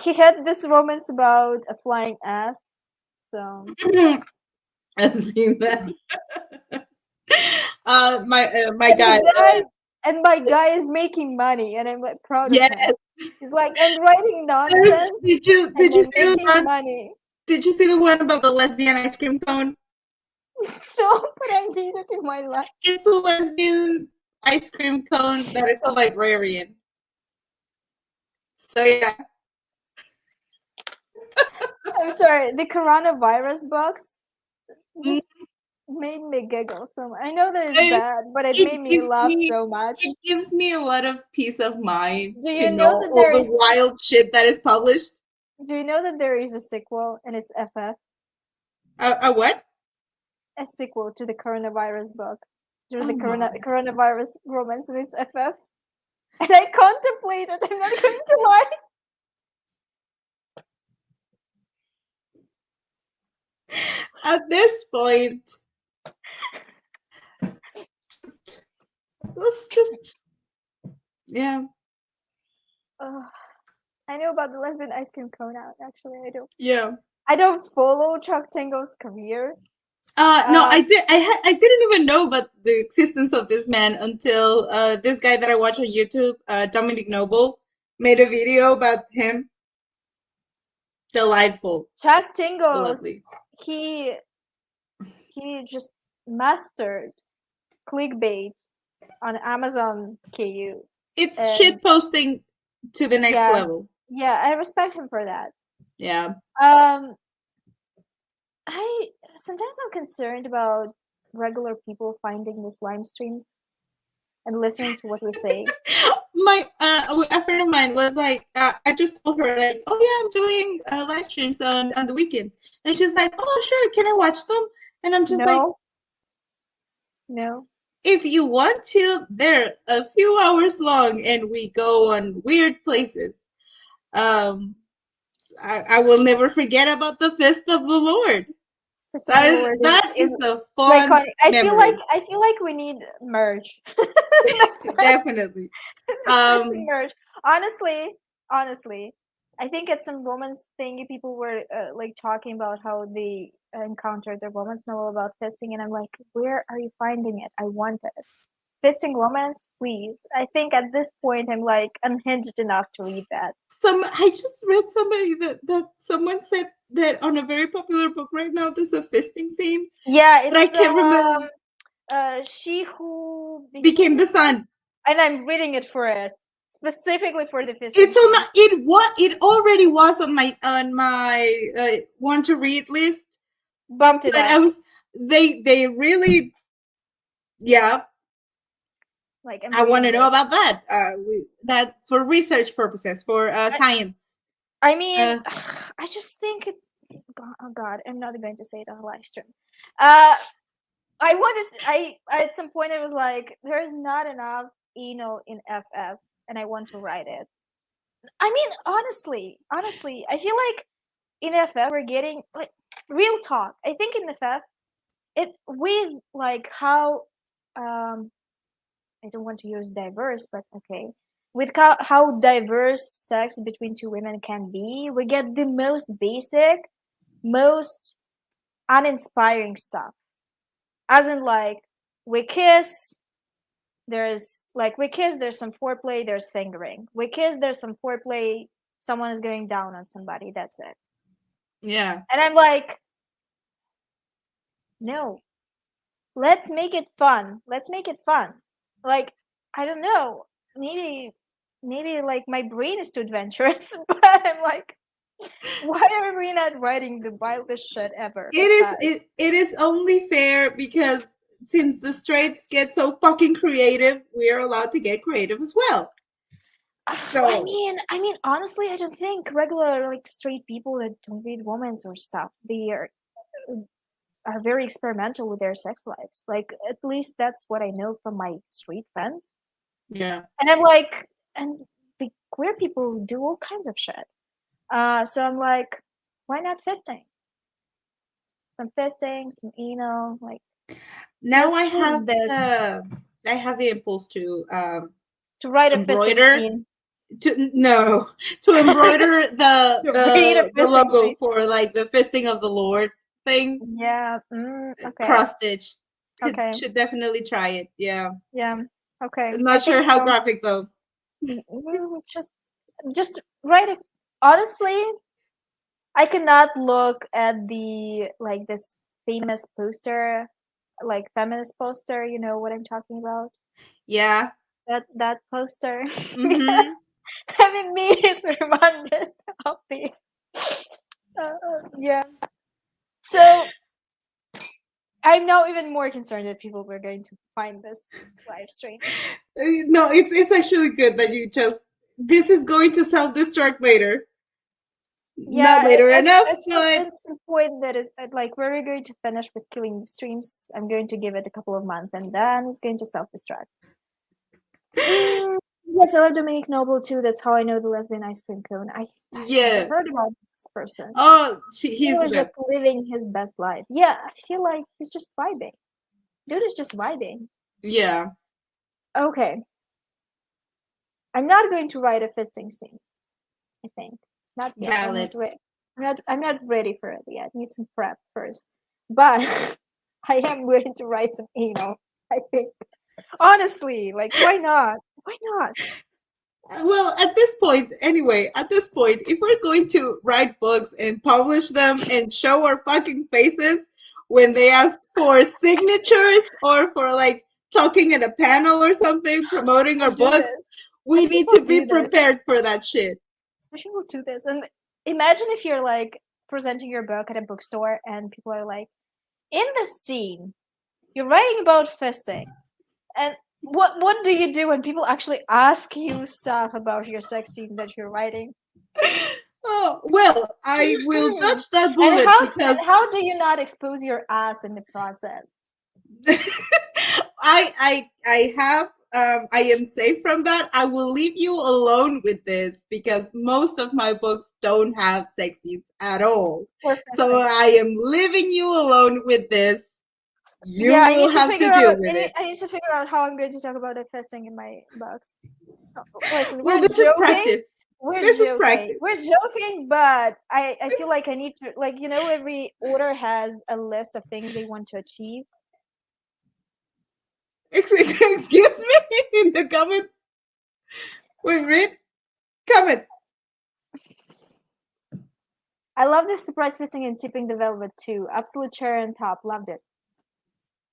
he had this romance about a flying ass. So I've seen that. My and guy. the guy and my guy is making money, and I'm like proud of Yes. him. He's like, I'm writing There's, nonsense did and you I'm see the making one? money. Did you see the one about the lesbian ice cream cone? So, but I need it in my life. It's a lesbian ice cream cone that is a librarian. So yeah. I'm sorry, the coronavirus box Mm, just made me giggle so much. I know that it's It, bad, but it it made me gives laugh me so much. it gives me a lot of peace of mind Do to you know know that all the wild shit that is published. there is a sequel and it's FF? A what? A sequel to the coronavirus book. To the Oh my. coronavirus romance and it's FF. And I contemplated, I'm not going to lie. At this point, let's just yeah. I know about the lesbian ice cream cone out, actually. Yeah. I don't follow Chuck Tingle's career. No, Um, I didn't even know about the existence of this man until this guy that I watch on YouTube, Dominic Noble, made a video about him. Delightful. Chuck Tingle's Lovely. he just mastered clickbait on Amazon KU. It's And shit posting to the next yeah, level. yeah, I respect him for that. Yeah. Um, I sometimes I'm concerned about regular people finding these live streams and listening to what we say. My a friend of mine was like, I just told her like, oh yeah, I'm doing live streams on the weekends, and she's like, oh sure, can I watch them? And I'm just like, No, no. if you want to, they're a few hours long, and we go on weird places. Um, I will never forget about the Fist of the Lord. Fist of the Lord That is a is fond iconic. memory. I feel like we need merch. Definitely. Fisting merch. Honestly, honestly, I think at some romance thing, people were like talking about how they encountered their romance novel about fisting, and I'm like, where are you finding it? I want it. Fisting romance, please. I think at this point, I'm like unhinged enough to read that. I just read somebody that someone said that on a very popular book right now there's a fisting scene, Yeah, but I it's can't remember. She Who Became Became the the Sun, Sun. and I'm reading it for it specifically for the fisting It's on scene. it already was on my want to read list, Bumped it but up. I was they really yeah. Like I'm I want reading to know this. about that. That for research purposes, for science. I mean, Uh, I just think it. Oh God, I'm not going to say it on a live stream. I wanted. I At some point I was like, there's not enough in FF, and I want to write it. I mean, honestly, I feel like in FF we're getting like real talk. I think in FF it with like how I don't want to use diverse, but okay. With how diverse sex between two women can be, we get the most basic, most uninspiring stuff. As in, like, we kiss, there's some foreplay, there's fingering. We kiss, there's some foreplay, someone is going down on somebody, that's it. yeah. And I'm like, no, let's make it fun. Let's make it fun. Like, I don't know, maybe like my brain is too adventurous, but I'm like, why are we not writing the wildest shit ever? It is only fair because since the straights get so fucking creative, we're allowed to get creative as well. So I mean, honestly, I don't think regular like straight people that don't read romance or stuff, they are very experimental with their sex lives. Like, at least that's what I know from my straight friends. yeah. And I'm like, and the queer people do all kinds of shit. So I'm like, why not fisting? Some fisting, some anal, like, Now let's do this. I have the impulse To write a fisting embroider scene. to no to embroider To read a the fisting logo scene. for like the fisting of the Lord thing, Yeah. Okay. cross stitch. Okay. Should definitely try it. Yeah. Yeah. Okay. I'm I not think sure how so. graphic though. Just write it. Honestly, I cannot look at the like this famous poster, like feminist poster. You know what I'm talking about? Yeah. That poster. Mm-hmm. Yes. I'm immediately reminded of the. Yeah. So I'm now even more concerned that people were going to find this live stream. No, it's actually good that you just. This is going to self-destruct later. Not Yeah, later enough, but it's a point that is like where we're going to finish with killing streams. I'm going to give it a couple of months, and then it's going to self-destruct. Yes, I love 𝕊𝕆𝕀𝔸𝕃 too. That's how I know the lesbian ice cream cone. I've never yes. heard about this person. Oh, He he's the was best. just living his best life. Yeah, I feel like he's just vibing. Dude is just vibing. Yeah. Okay. I'm not going to write a fisting scene, I think. Not yet. Valid. I'm not ready for it yet. I need some prep first. But I am going to write some anal, I think. Honestly, like why not? Why not? Well, at this point, anyway, if we're going to write books and publish them and show our fucking faces when they ask for signatures or for like talking at a panel or something, promoting our Do books, this. we When need people to be do this, prepared for that shit. people do this. And imagine if you're like presenting your book at a bookstore and people are like, in this scene, you're writing about fisting. And what do you do when people actually ask you stuff about your sex scene that you're writing? Oh, well, I will And dodge that bullet because how do you not expose your ass in the process? I am safe from that. I will leave you alone with this because most of my books don't have sex scenes at all. Or So fisting? I am leaving you alone with this. You Yeah, I will need to have figure to deal out. with it. I need to figure out how I'm going to talk about the fisting in my books. Listen, Well, we're this is joking. practice. This is practice. We're joking, but I feel like I need to, like, every author has a list of things they want to achieve. Excuse me in the comments. Wait, read comments. I love the surprise fisting and tipping the velvet too. Absolute cherry on top. Loved it.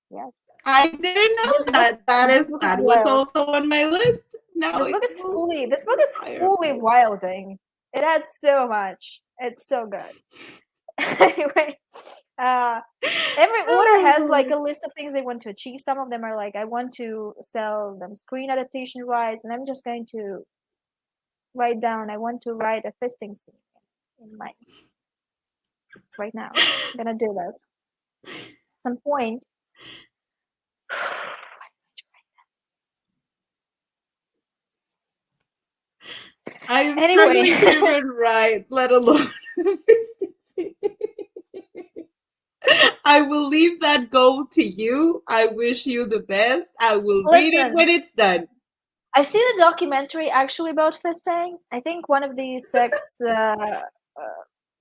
Yes. I didn't know that. This book is That was wild. also on my list. Now This it book is will fully fire. wilding. It adds so much. It's so good. Anyway, every author has like a list of things they want to achieve. Some of them are like, I want to sell them screen adaptation rights, and I'm just going to write down, I want to write a fisting scene in my right now. I'm gonna do this. At some point. I am Anyway. struggling to even write, let alone. I will leave that goal to you. I wish you the best. I will read it Listen, when it's done. I've seen a documentary actually about fisting. I think one of these sex.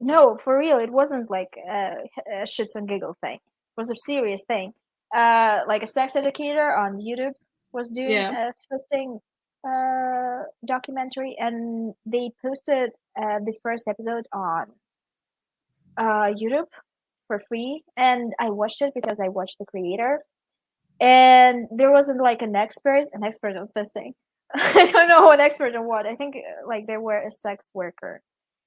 No, for real, it wasn't like a shits and giggle thing. It was a serious thing. Like a sex educator on YouTube was doing Yeah. a fisting documentary, and they posted the first episode on YouTube for free. And I watched it because I watched the creator. And there wasn't like an expert on fisting. I don't know an expert on what. I think like they were a sex worker,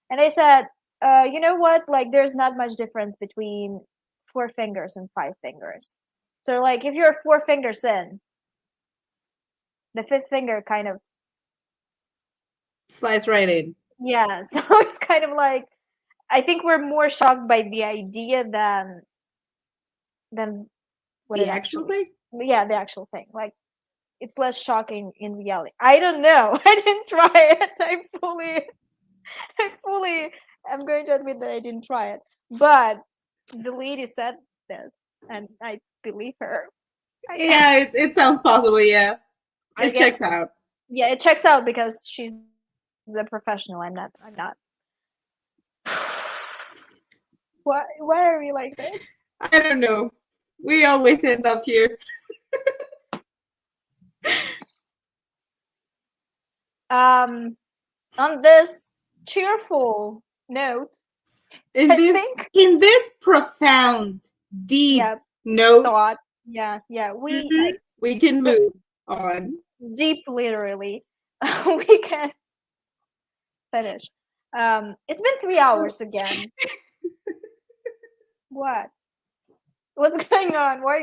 and they said, you know what? Like, there's not much difference between 4 fingers and 5 fingers. So, like, if you're 4 fingers in, the fifth finger kind of Slides right in. yeah. So it's kind of like I think we're more shocked by the idea than what The it actual actually. thing? Yeah, the actual thing. Like, it's less shocking in reality. I don't know. I didn't try it. I'm going to admit that I didn't try it. But the lady said this, and I believe her. Yeah, it sounds possible, yeah. I It guess, checks out. yeah, it checks out because she's a professional. I'm not. Why are we like this? I don't know. We always end up here. On this cheerful note, In I this think in this profound, deep yeah, note, thought yeah, we can move on. deep literally we can finish. It's been 3 hours again. What? What's going on? Why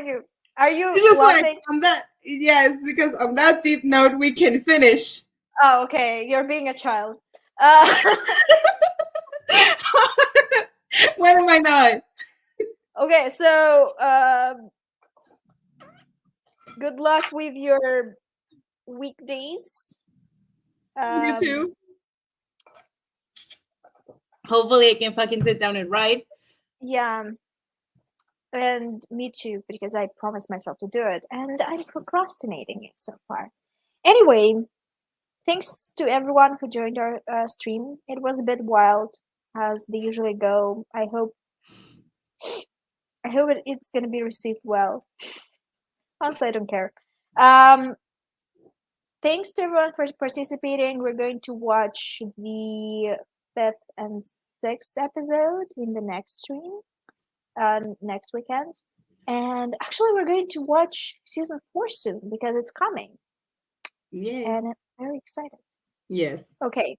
are you It's just like laughing? on that. Yes, because on that deep note, we can finish. Oh, okay. You're being a child. Uh, When am I not? okay, so good luck with your weekdays. You Um, too. Hopefully, I can fucking sit down and write. yeah, and me too, because I promised myself to do it, and I'm procrastinating it so far. Anyway, thanks to everyone who joined our stream. It was a bit wild, as they usually go. I hope it's gonna be received well. Honestly, I don't care. Um, thanks to everyone for participating. We're going to watch the fifth and sixth episode in the next stream, next weekends. And actually, we're going to watch season 4 soon because it's coming, Yeah. and I'm very excited. Yes. Okay,